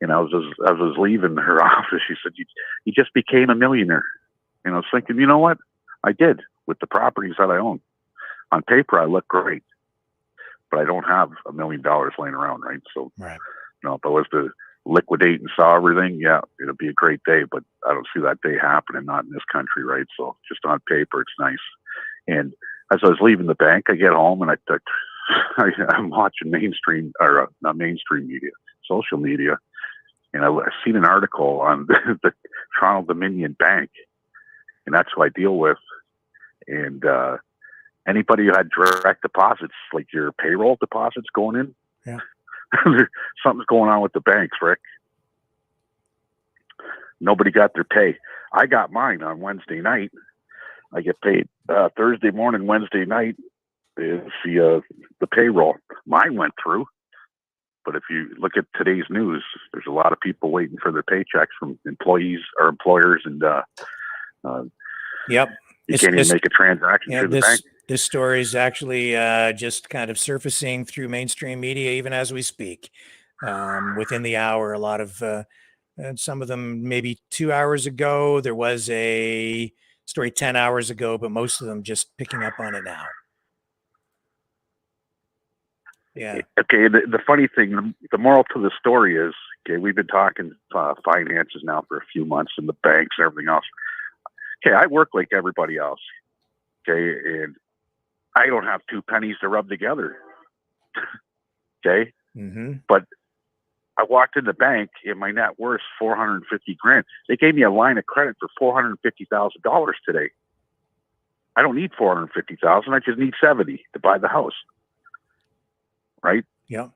And as I was leaving her office, she said, "You just became a millionaire." And I was thinking, you know what? I did with the properties that I own. On paper, I look great, but I don't have $1 million laying around, right? So, right. You know, if I was to liquidate and sell everything, yeah, it'd be a great day, but I don't see that day happening, not in this country, right? So just on paper, it's nice. And as I was leaving the bank, I get home and I'm watching not mainstream media, social media, and I seen an article on the Toronto Dominion Bank, and that's who I deal with. And anybody who had direct deposits, like your payroll deposits going in, yeah, something's going on with the banks, Rick. nobody got their pay. I got mine on Wednesday night. I get paid Thursday morning, Wednesday night is the payroll. Mine went through. But if you look at today's news, there's a lot of people waiting for their paychecks from employees or employers, and Yep. you can't even make a transaction through the bank. This story is actually just kind of surfacing through mainstream media, even as we speak. Within the hour, a lot of, and some of them maybe 2 hours ago. There was a story 10 hours ago, but most of them just picking up on it now. Yeah. Okay. The funny thing, the moral to the story is, okay, we've been talking finances now for a few months, and the banks and everything else. Okay, I work like everybody else. Okay, and I don't have 2 pennies to rub together. Okay, but I walked in the bank and my net worth $450 grand. They gave me a line of credit for $450,000 today. I don't need $450,000. I just need 70 to buy the house. Right? Yeah.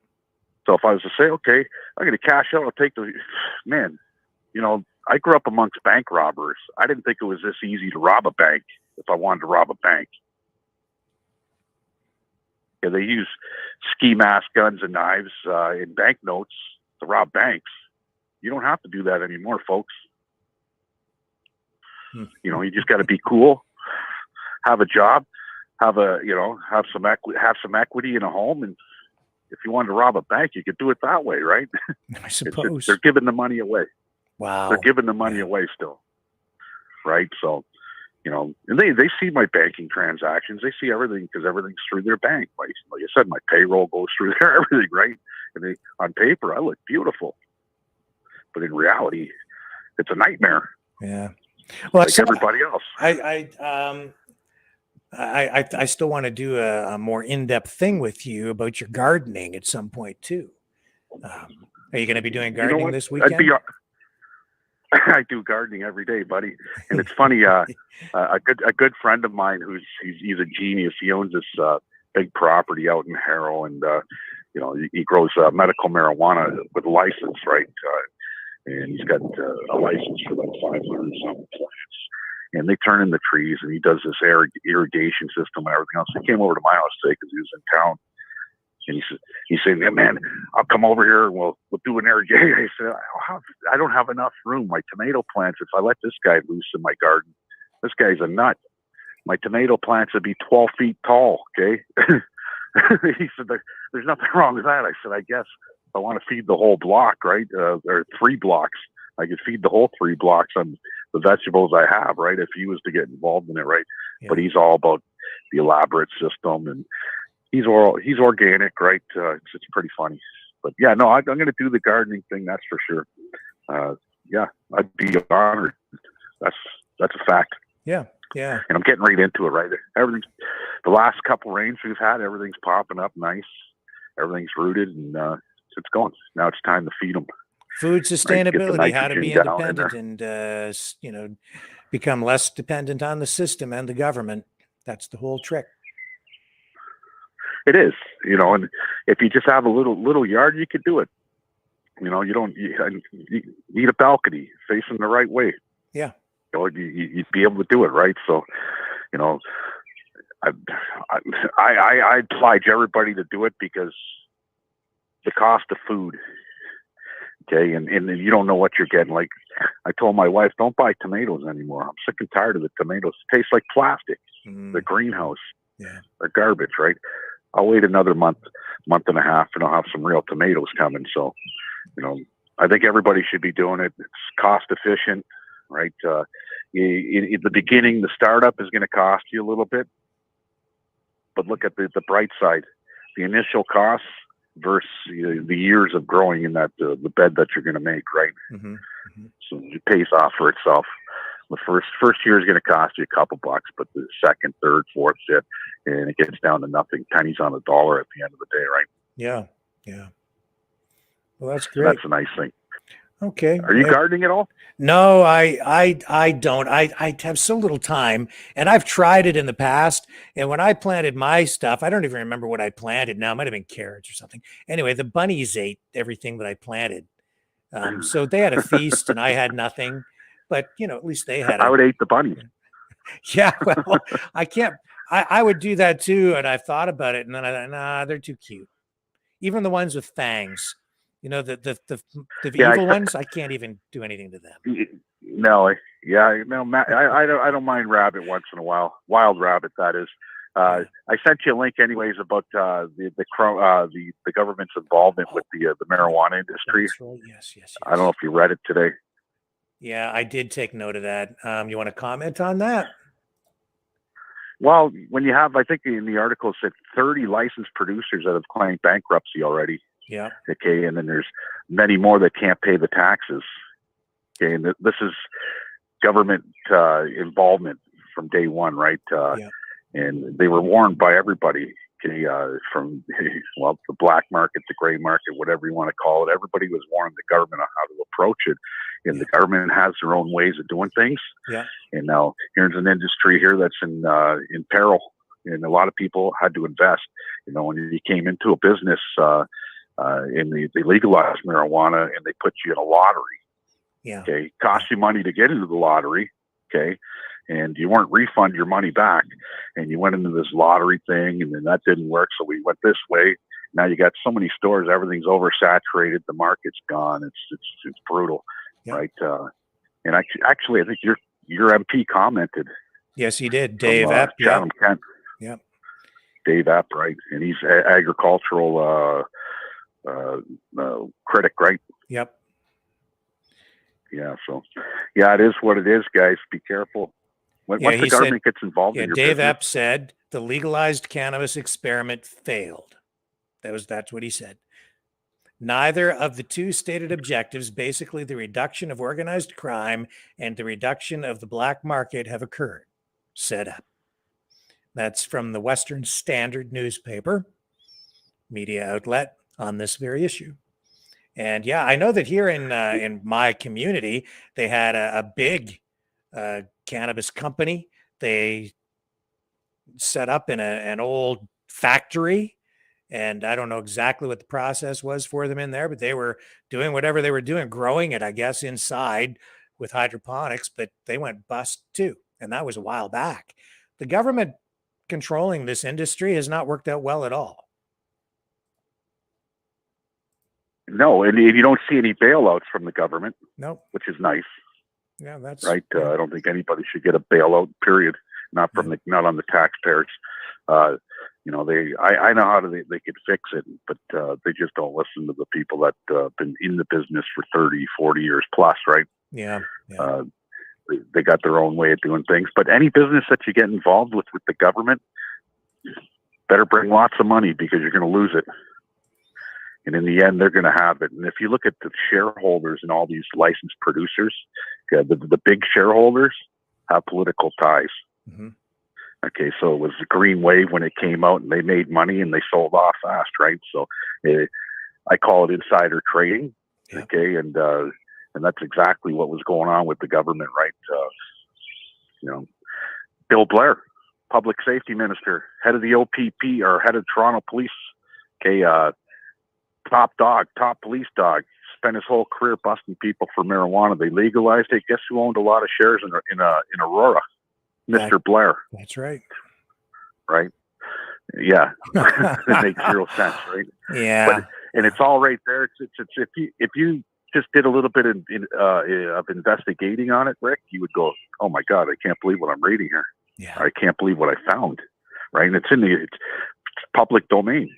So if I was to say, okay, I'm going to cash out, I'll take the man. You know, I grew up amongst bank robbers. I didn't think it was this easy to rob a bank if I wanted to rob a bank. Yeah, they use ski mask guns and knives in banknotes to rob banks. You don't have to do that anymore, folks. You know, you just got to be cool, have a job, have some equity in a home, and if you wanted to rob a bank, you could do it that way, right? I suppose. They're giving the money away. Wow. They're giving the money away still, right? So, you know, and they see my banking transactions. They see everything because everything's through their bank. Like I said, my payroll goes through there, everything, right? And on paper, I look beautiful. But in reality, it's a nightmare. Yeah. Well, like everybody else. I still want to do a more in-depth thing with you about your gardening at some point too. Are you going to be doing gardening this weekend? I do gardening every day, buddy. And it's funny, a good friend of mine he's a genius. He owns this big property out in Harrow, and you know, he grows medical marijuana with a license, right? And he's got a license for like 500 something plants. And they turn in the trees, and he does this irrigation system and everything else. He came over to my house today because he was in town. And he said, yeah, man, I'll come over here and we'll do an irrigation. I said, I don't have enough room. My tomato plants, if I let this guy loose in my garden, this guy's a nut. My tomato plants would be 12 feet tall, okay? He said, there's nothing wrong with that. I said, I guess I want to feed the whole block, right? Or 3 blocks. I could feed the whole 3 blocks on the vegetables I have, right? If he was to get involved in it, right? Yeah. But he's all about the elaborate system, and he's organic, right? It's pretty funny. But yeah, no, I'm going to do the gardening thing. That's for sure. Yeah, I'd be honored. That's a fact. Yeah. Yeah. And I'm getting right into it, right? Everything's, the last couple rains we've had, everything's popping up nice. Everything's rooted, and it's going. Now it's time to feed them. Food sustainability, right? How to be independent and, become less dependent on the system and the government. That's the whole trick. It is, and if you just have a little yard, you could do it. You need a balcony facing the right way. Yeah. You'd be able to do it, right? So, I pledge everybody to do it because the cost of food. Okay, and you don't know what you're getting. Like I told my wife, don't buy tomatoes anymore. I'm sick and tired of the tomatoes. It tastes like plastic. The greenhouse. Yeah. They're garbage, right? I'll wait another month and a half, and I'll have some real tomatoes coming. So, I think everybody should be doing it. It's cost efficient, right? In the beginning, the startup is going to cost you a little bit, but look at the bright side. The initial costs versus the years of growing in that the bed that you're going to make, right? Mm-hmm. Mm-hmm. So it pays off for itself. The first year is going to cost you a couple bucks, but the second, third, fourth, fifth, and it gets down to nothing, pennies on a dollar at the end of the day, right? Yeah, yeah. Well, that's great. So that's a nice thing. Okay. Are you gardening at all? No, I don't. I have so little time, and I've tried it in the past. And when I planted my stuff, I don't even remember what I planted now. It might have been carrots or something. Anyway, the bunnies ate everything that I planted. So they had a feast and I had nothing. but at least they had I would eat the bunnies. Yeah, well, I can't. I would do that too, and I've thought about it, and then I thought, nah, they're too cute. Even the ones with fangs, the evil ones, I can't even do anything to them. No, yeah, no, I don't mind rabbit once in a while. Wild rabbit, that is. I sent you a link, anyways, about the government's involvement with the marijuana industry. That's right. Yes. I don't know if you read it today. Yeah, I did take note of that. You want to comment on that? Well, when you have, I think in the article it said 30 licensed producers that have claimed bankruptcy already. Yeah. Okay, and then there's many more that can't pay the taxes. Okay, and this is government involvement from day one, right? And they were warned by everybody. Okay, from the black market, the gray market, whatever you want to call it. Everybody was warning the government on how to approach it. And the government has their own ways of doing things. Yeah. And now here's an industry here that's in peril, and a lot of people had to invest. When you came into a business, and they legalized marijuana, and they put you in a lottery. Yeah. Okay, cost you money to get into the lottery. Okay. And you weren't refund your money back, and you went into this lottery thing, and then that didn't work. So we went this way. Now you got so many stores, everything's oversaturated. The market's gone. It's brutal. Yeah. Right. And actually, I think your MP commented. Yes, he did. Dave Epp. Chatham Kent. Yeah. Dave Epp, right? And he's agricultural critic, right? Yep. Yeah. So, yeah, it is what it is, guys. Be careful. Once the government gets involved in your Dave business. Epp said the legalized cannabis experiment failed. That's what he said. Neither of the two stated objectives, basically the reduction of organized crime and the reduction of the black market, have occurred, said Epp. That's from the Western Standard newspaper, media outlet on this very issue. And yeah, I know that here in my community, they had a big cannabis company. They set up in an old factory. And I don't know exactly what the process was for them in there, but they were doing whatever they were doing, growing it, I guess, inside with hydroponics, but they went bust too. And that was a while back. The government controlling this industry has not worked out well at all. No, and you don't see any bailouts from the government. No, which is nice. Yeah, that's right. I don't think anybody should get a bailout. Period. Not from not on the taxpayers. I know how they could fix it, but they just don't listen to the people that been in the business for 30, 40 years plus, right? Yeah. They got their own way of doing things. But any business that you get involved with the government better bring lots of money, because you're going to lose it. And in the end, they're going to have it. And if you look at the shareholders and all these licensed producers, the big shareholders have political ties. Mm-hmm. Okay, so it was the green wave when it came out, and they made money and they sold off fast, right? So I call it insider trading. Yeah. Okay, and that's exactly what was going on with the government, right? Bill Blair, public safety minister, head of the OPP, or head of Toronto Police. Okay, top police dog. Spent his whole career busting people for marijuana. They legalized it. Guess who owned a lot of shares in Aurora? Mr. Blair. That's right. Right. Yeah. It makes zero sense, right? Yeah. And it's all right there. It's if you just did a little bit of investigating on it, Rick, you would go, "Oh my God, I can't believe what I'm reading here. Yeah. I can't believe what I found." Right. And it's public domain.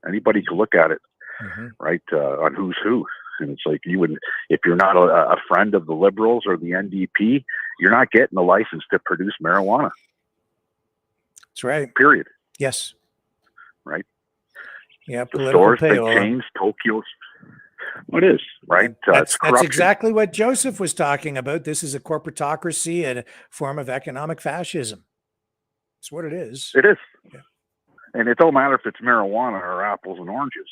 Anybody can look at it. Mm-hmm. Right. On who's who. And it's like, if you're not a friend of the Liberals or the NDP, you're not getting a license to produce marijuana. That's right. Period. Yes. Right. Yeah. The stores, big chains, Tokyo's. What is right? That's exactly what Joseph was talking about. This is a corporatocracy and a form of economic fascism. That's what it is. It is. Yeah. And it don't matter if it's marijuana or apples and oranges.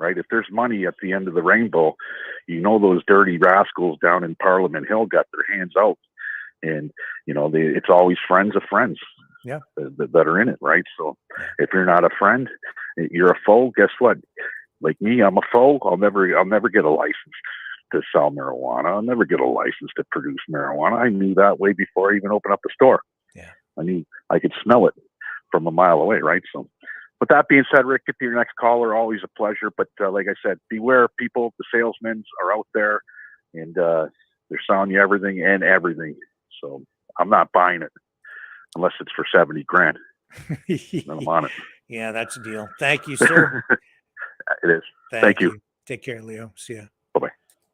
Right? If there's money at the end of the rainbow, those dirty rascals down in Parliament Hill got their hands out, and it's always friends of friends. Yeah, that are in it, right? So if you're not a friend, you're a foe. Guess what? Like me, I'm a foe. I'll never get a license. to sell marijuana. I'll never get a license to produce marijuana. I knew that way before I even opened up the store. Yeah. I knew I could smell it from a mile away, right? So, with that being said, Rick, get to your next caller. Always a pleasure. But like I said, beware, people. The salesmen are out there, and they're selling you everything and everything. So I'm not buying it unless it's for $70,000. Then I'm on it. Yeah, that's a deal. Thank you, sir. It is. Thank you. Take care, Leo. See ya. Bye-bye.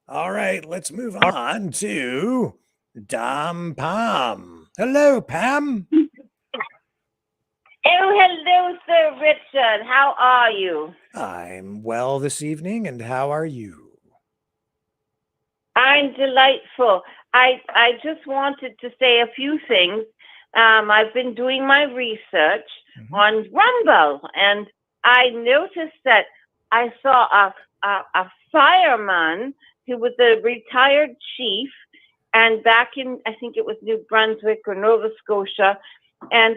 All right, let's move on to Dom Pam. Hello, Pam. Oh, hello, Sir Richard. How are you? I'm well this evening, and how are you? I'm delightful. I just wanted to say a few things. I've been doing my research on Rumble, and I noticed that I saw a fireman who was a retired chief, and back in, I think it was New Brunswick or Nova Scotia, and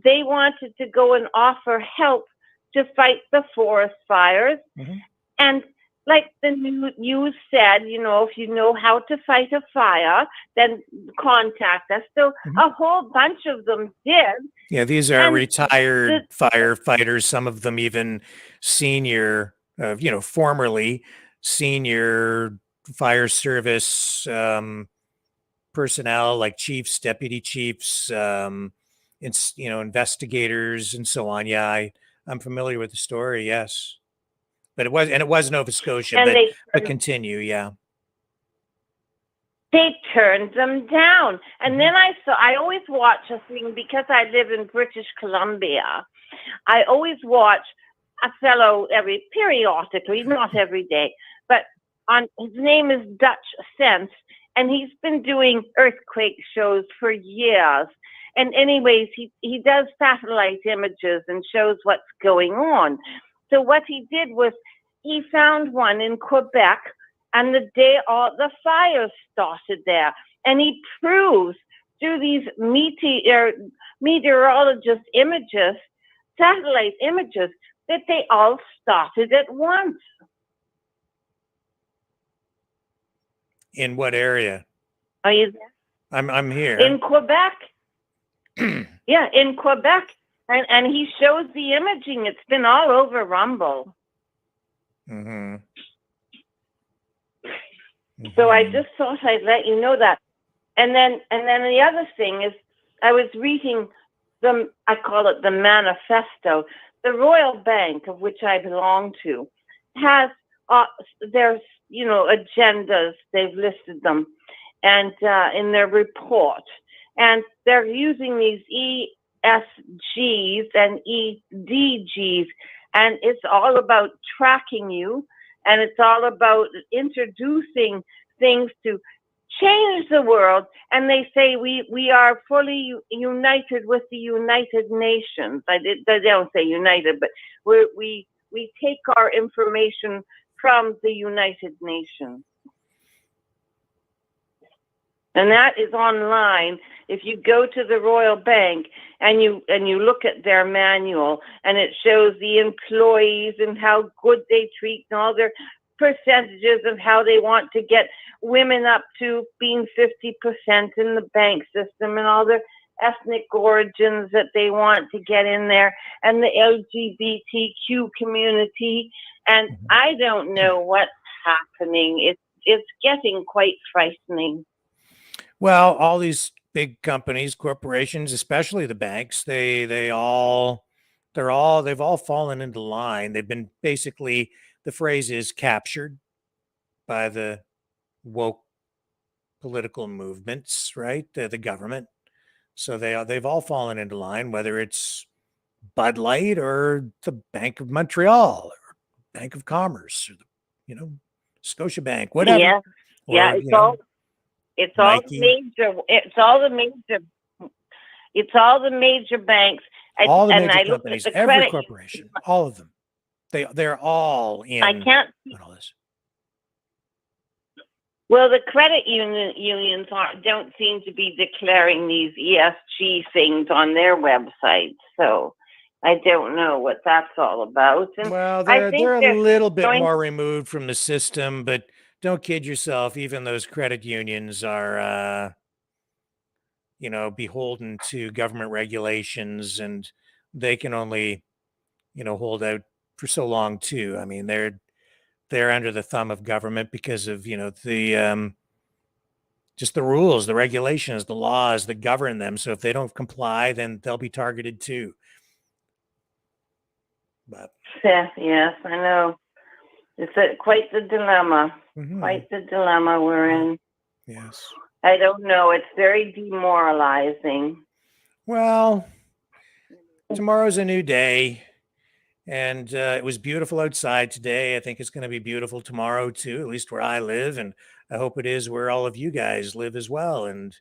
they wanted to go and offer help to fight the forest fires. And like the news said, you know, if you know how to fight a fire, then contact us. So a whole bunch of them did. Yeah, these are retired firefighters, some of them even senior, formerly senior fire service personnel like chiefs, deputy chiefs, investigators and so on. Yeah, I'm familiar with the story. Yes, but it was Nova Scotia. But continue. Yeah, they turned them down, and then I always watch a thing because I live in British Columbia. I always watch a fellow periodically, not every day, but his name is Dutch Sense, and he's been doing earthquake shows for years. And anyways, he does satellite images and shows what's going on. So what he did was he found one in Quebec, and the day all the fires started there. And he proves through these meteorologist images, satellite images, that they all started at once. In what area? Are you there? I'm here. In Quebec. Yeah, in Quebec. And he shows the imaging. It's been all over Rumble. So I just thought I'd let you know that. And then the other thing is, I was reading I call it the manifesto. The Royal Bank, of which I belong to, has their agendas. They've listed them, and in their report, and they're using these ESGs and EDGs, and it's all about tracking you, and it's all about introducing things to change the world. And they say we are fully united with the United Nations. They don't say united, but we take our information from the United Nations. And that is online. If you go to the Royal Bank and you look at their manual, and it shows the employees and how good they treat and all their percentages of how they want to get women up to being 50% in the bank system, and all their ethnic origins that they want to get in there, and the LGBTQ community. And I don't know what's happening. It's getting quite frightening. Well, all these big companies, corporations, especially the banks, they've all fallen into line. They've been basically, the phrase is, captured by the woke political movements, right? The government. So they've all fallen into line, whether it's Bud Light or the Bank of Montreal or Bank of Commerce or Scotiabank, whatever. Yeah, it's all the major banks. All the major companies, every corporation, all of them. They're all in all this. Well, the credit unions don't seem to be declaring these ESG things on their websites, so I don't know what that's all about. And well, they're a little bit more removed from the system, but don't kid yourself. Even those credit unions are, beholden to government regulations, and they can only, hold out for so long too. I mean, they're under the thumb of government because of, the just the rules, the regulations, the laws that govern them. So if they don't comply, then they'll be targeted too. But Yes, I know. It's quite the dilemma. Quite the dilemma we're in. Yes. I don't know. It's very demoralizing. Well, tomorrow's a new day, and it was beautiful outside today. I think it's going to be beautiful tomorrow too, at least where I live, and I hope it is where all of you guys live as well. And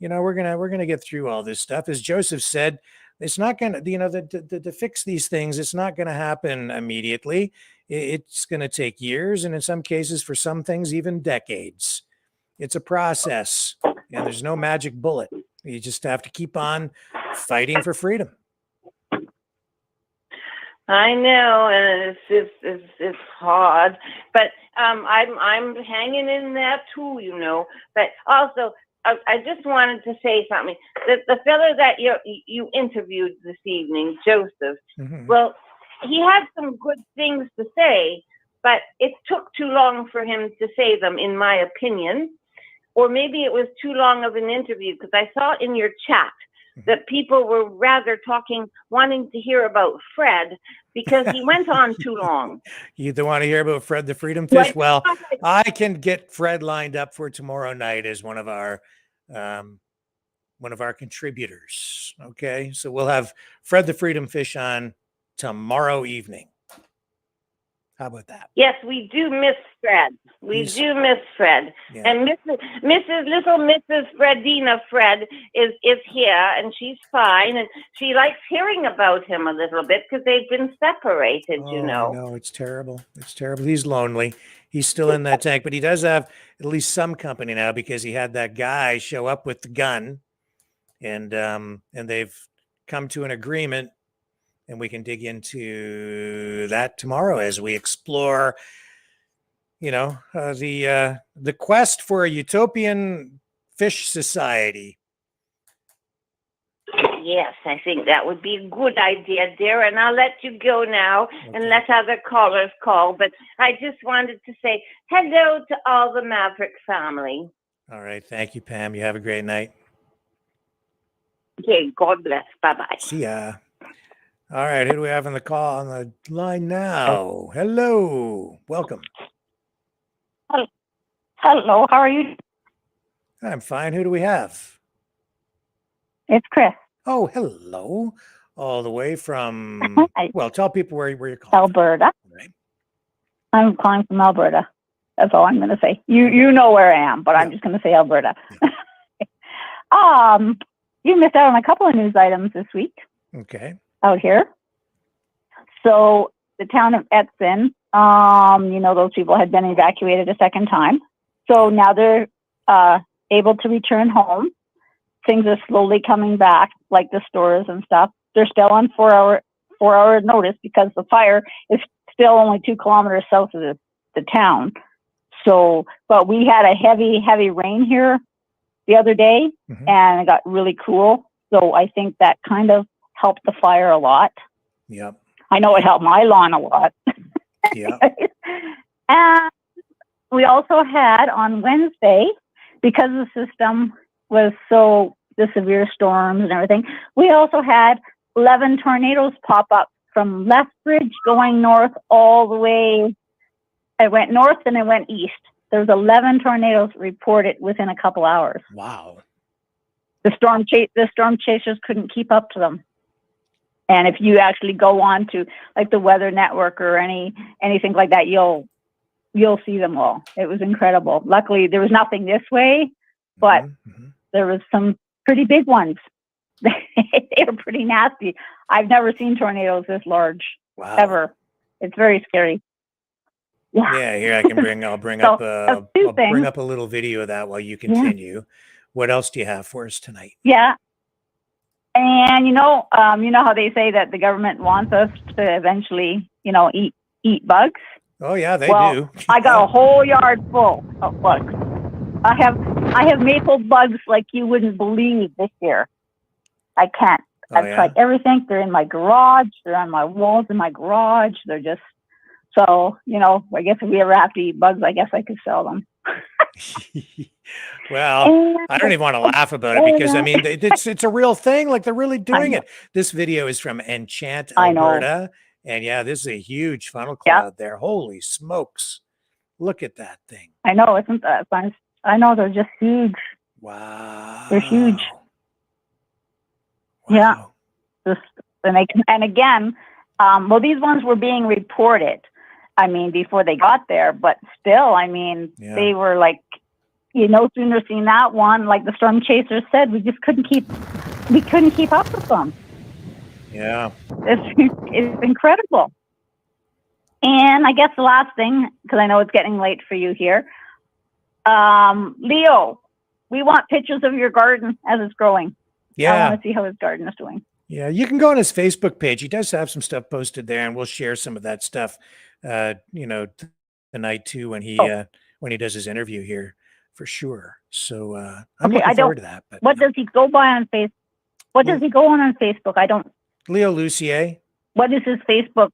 we're gonna get through all this stuff. As Joseph said, it's not gonna, to fix these things, it's not gonna happen immediately. It's gonna take years, and in some cases, for some things, even decades. It's a process, and there's no magic bullet. You just have to keep on fighting for freedom. I know, and it's hard, but I'm hanging in there too, But also, I just wanted to say something. The fellow that you interviewed this evening, Joseph. Well, he had some good things to say, but it took too long for him to say them, in my opinion. Or maybe it was too long of an interview, because I saw in your chat that people were rather wanting to hear about Fred, because he went on too long. You don't want to hear about Fred the Freedom Fish? Well, I can get Fred lined up for tomorrow night as one of our contributors. Okay, so we'll have Fred the Freedom Fish on tomorrow evening. How about that? Yes, we do miss Fred. We do miss Fred. Yeah. And Mrs. Fredina Fred is here, and she's fine, and she likes hearing about him a little bit because they've been separated, No, it's terrible. It's terrible. He's lonely. He's still in that tank, but he does have at least some company now, because he had that guy show up with the gun, and they've come to an agreement. And we can dig into that tomorrow as we explore, the quest for a utopian fish society. Yes, I think that would be a good idea, dear. And I'll let you go now and let other callers call. But I just wanted to say hello to all the Maverick family. All right. Thank you, Pam. You have a great night. Okay. God bless. Bye-bye. See ya. All right, who do we have on the line now? Hello, welcome. Hello, how are you? I'm fine. Who do we have? It's Chris. Oh, hello. All the way from, well, tell people where you're calling Alberta. from. Right. I'm calling from Alberta. That's all I'm going to say. You know where I am, but I'm just going to say Alberta. Yeah. You missed out on a couple of news items this week. Okay. Out here. So the town of Etzen, those people had been evacuated a second time. So now they're able to return home. Things are slowly coming back, like the stores and stuff. They're still on 4-hour notice, because the fire is still only 2 kilometers south of the town. So, but we had a heavy rain here the other day, and it got really cool. So I think that kind of helped the fire a lot. Yep. I know it helped my lawn a lot. Yeah. And we also had on Wednesday, because the system was the severe storms and everything, we also had 11 tornadoes pop up from Lethbridge going north all the way. It went north and it went east. There's 11 tornadoes reported within a couple hours. Wow. The storm chasers couldn't keep up to them. And if you actually go on to like the Weather Network or anything like that, you'll see them all. It was incredible. Luckily, there was nothing this way, but there was some pretty big ones. They were pretty nasty. I've never seen tornadoes this large ever. It's very scary. Yeah, here I'll bring up a little video of that while you continue. Yeah. What else do you have for us tonight? Yeah. And you know how they say that the government wants us to eventually, eat bugs. Oh yeah, they Well, do. I got a whole yard full of bugs. I have maple bugs like you wouldn't believe this year. I can't. Oh, I've yeah? tried everything. They're in my garage. They're on my walls in my garage. They're just so, I guess if we ever have to eat bugs, I guess I could sell them. Well, I don't even want to laugh about it because I mean it's a real thing. Like they're really doing it. This video is from Enchant, Alberta, and yeah, this is a huge funnel cloud there. Holy smokes! Look at that thing. I know, isn't that fun? I know, they're just huge. Wow, they're huge. Wow. Yeah, and again, well, these ones were being reported. I mean, before they got there, but still, I mean, they were like, no sooner seen that one, like the storm chasers said, we just couldn't keep up with them. Yeah. It's incredible. And I guess the last thing, because I know it's getting late for you here, Leo, we want pictures of your garden as it's growing. Yeah. I want to see how his garden is doing. Yeah, you can go on his Facebook page. He does have some stuff posted there, and we'll share some of that stuff, tonight too when he does his interview here for sure. So I'm looking forward to that. But what does he go by on Facebook? What does he go on Facebook? I don't. Leo Lucier. What is his Facebook?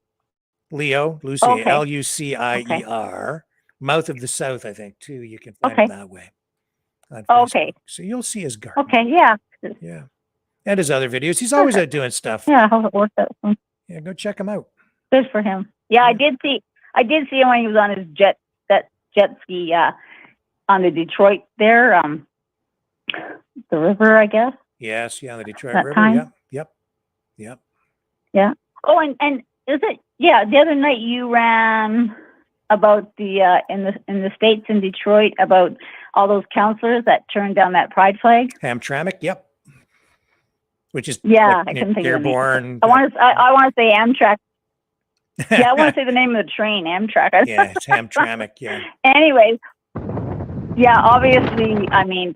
Leo Lucier, Lucier, Mouth of the South, I think too. You can find him that way. Okay. So you'll see his garden. Okay. Yeah. Yeah. And his other videos. He's always out doing stuff. Yeah, how it works out. Yeah, go check him out. Good for him. Yeah, I did see him when he was on his jet ski on the Detroit there, the river, I guess. Yes, yeah, on the Detroit that River. Time. Yep. Yeah. Oh, and is it? Yeah, the other night you ran about the in the States in Detroit about all those counselors that turned down that pride flag. Hamtramck. Yep. Which is I couldn't think airborne. Of the name. I want to say Amtrak. Yeah, I want to say the name of the train, Amtrak. Yeah, it's Hamtramck. Yeah. Anyways, yeah, obviously, I mean,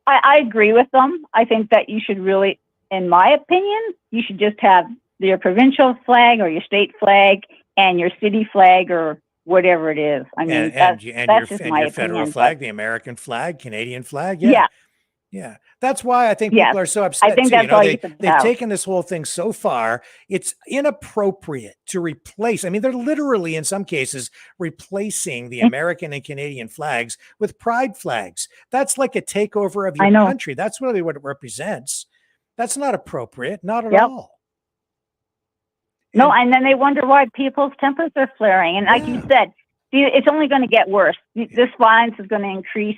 I agree with them. I think that you should really, in my opinion, you should just have your provincial flag or your state flag and your city flag or whatever it is. I mean, that's your federal flag, the American flag, Canadian flag. Yeah. That's why I think people are so upset. I think that's all they've taken this whole thing so far. It's inappropriate to replace. I mean, they're literally, in some cases, replacing the American and Canadian flags with pride flags. That's like a takeover of your country. That's really what it represents. That's not appropriate. Not at all. No, and then they wonder why people's tempers are flaring. And like you said, it's only going to get worse. This violence is going to increase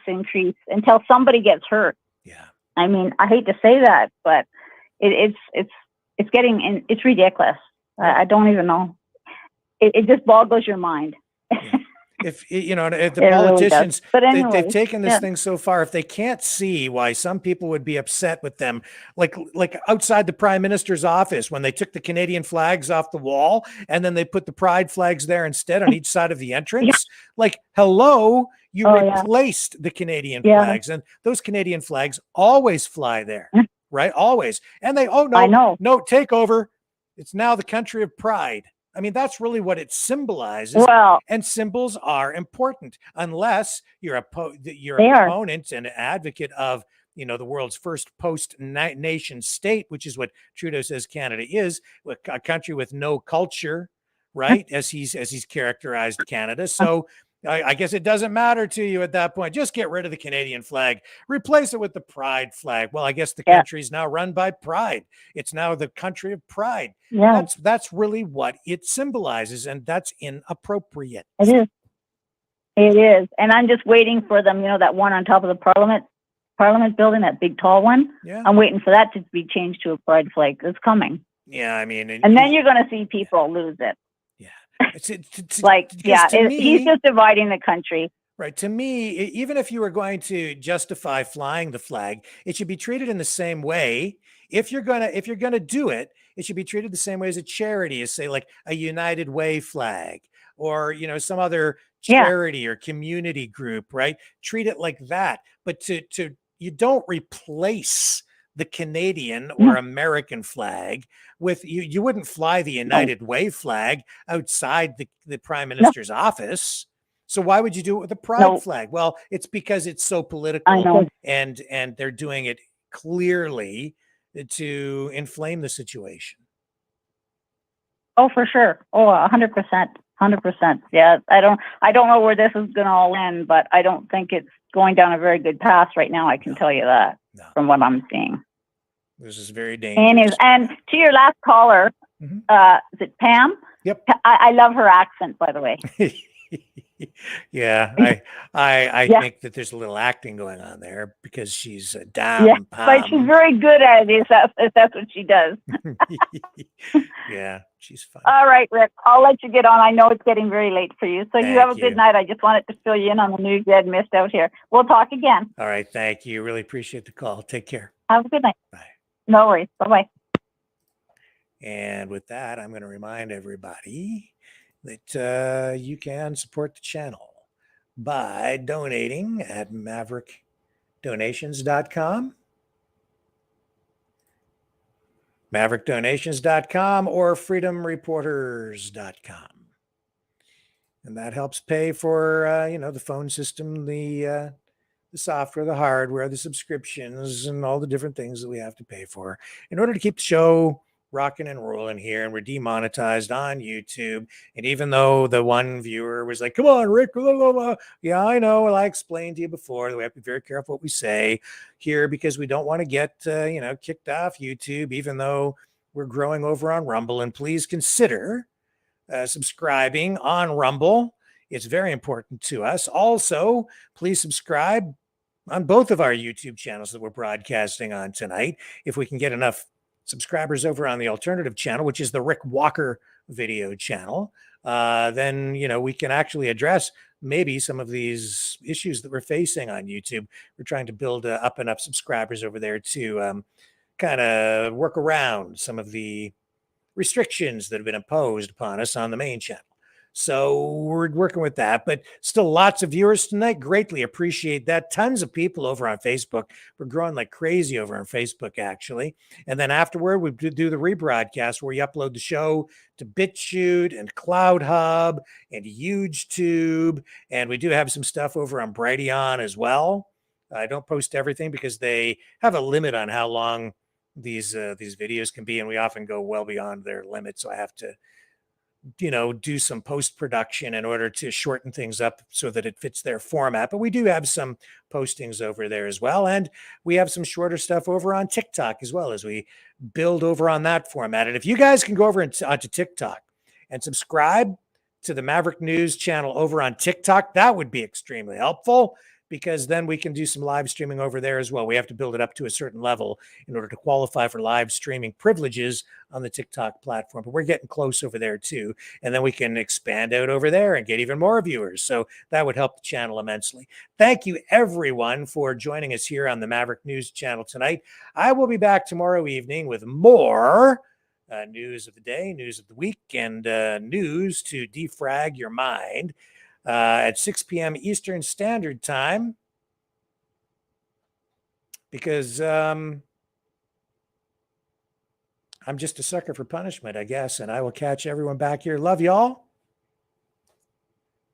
until somebody gets hurt. Yeah. I mean, I hate to say that, but it's getting, it's ridiculous. I don't even know. It just boggles your mind. Yeah. If the politicians, really they've taken this thing so far, if they can't see why some people would be upset with them, like outside the prime minister's office, when they took the Canadian flags off the wall and then they put the pride flags there instead on each side of the entrance, like, hello, you replaced the Canadian flags, and those Canadian flags always fly there, right? Always. And they, no, takeover. It's now the country of pride. I mean, that's really what it symbolizes. Well, and symbols are important unless you're opponent and advocate of, the world's first post-nation state, which is what Trudeau says Canada is, a country with no culture, right? As he's characterized Canada. So I guess it doesn't matter to you at that point. Just get rid of the Canadian flag, replace it with the pride flag. Well, I guess the country is now run by pride. It's now the country of pride. Yeah. That's really what it symbolizes, and that's inappropriate. It is. And I'm just waiting for them, that one on top of the Parliament building, that big tall one. Yeah. I'm waiting for that to be changed to a pride flag. It's coming. Yeah, I mean, and then you're going to see people lose it. It's he's just dividing the country. Right. To me, even if you were going to justify flying the flag, it should be treated in the same way. If you're gonna do it, it should be treated the same way as a charity, as say like a United Way flag, or some other charity or community group, right? Treat it like that. But you don't replace the Canadian or American flag with you. You wouldn't fly the United Way flag outside the prime minister's office. So why would you do it with a pride flag? Well, it's because it's so political, and they're doing it clearly to inflame the situation. Oh, for sure. Oh, 100%. 100%. Yeah. I don't know where this is going to all end, but I don't think it's going down a very good path right now. I can tell you that from what I'm seeing. This is very dangerous. And to your last caller, is it Pam? Yep. I love her accent, by the way. Yeah, I think that there's a little acting going on there because she's down. Yeah, but she's very good at it. If that's what she does. Yeah, she's fun. All right, Rick, I'll let you get on. I know it's getting very late for you, so you have a good night. I just wanted to fill you in on the news you had missed out here. We'll talk again. All right, thank you. Really appreciate the call. Take care. Have a good night. Bye. No worries. Bye-bye. And with that, I'm going to remind everybody that you can support the channel by donating at maverickdonations.com, maverickdonations.com, or freedomreporters.com. And that helps pay for, the phone system, the software, the hardware, the subscriptions, and all the different things that we have to pay for in order to keep the show rocking and rolling here. And we're demonetized on YouTube. And even though the one viewer was like, come on, Rick, blah, blah, blah. Yeah, I know. Well, I explained to you before that we have to be very careful what we say here because we don't want to get, kicked off YouTube, even though we're growing over on Rumble. And please consider subscribing on Rumble. It's very important to us. Also, please subscribe on both of our YouTube channels that we're broadcasting on tonight. If we can get enough subscribers over on the alternative channel, which is the Rick Walker video channel, then, we can actually address maybe some of these issues that we're facing on YouTube. We're trying to build up enough subscribers over there to kind of work around some of the restrictions that have been imposed upon us on the main channel. So we're working with that, but still lots of viewers tonight. Greatly appreciate that. Tons of people over on Facebook. We're growing like crazy over on Facebook, actually. And then afterward, we do the rebroadcast where we upload the show to BitChute and CloudHub and HugeTube. And we do have some stuff over on Brighteon as well. I don't post everything because they have a limit on how long these videos can be. And we often go well beyond their limit. So I have to do some post-production in order to shorten things up so that it fits their format. But we do have some postings over there as well. And we have some shorter stuff over on TikTok as well as we build over on that format. And if you guys can go over onto TikTok and subscribe to the Maverick News channel over on TikTok, that would be extremely helpful because then we can do some live streaming over there as well. We have to build it up to a certain level in order to qualify for live streaming privileges on the TikTok platform. But we're getting close over there too. And then we can expand out over there and get even more viewers. So that would help the channel immensely. Thank you everyone for joining us here on the Maverick News channel tonight. I will be back tomorrow evening with more news of the day, news of the week, and news to defrag your mind. At 6 p.m. Eastern Standard Time, because I'm just a sucker for punishment, I guess, and I will catch everyone back here. Love y'all.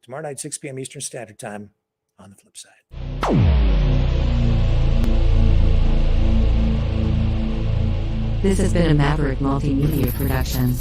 Tomorrow night, 6 p.m. Eastern Standard Time on the flip side. This has been a Maverick Multimedia production.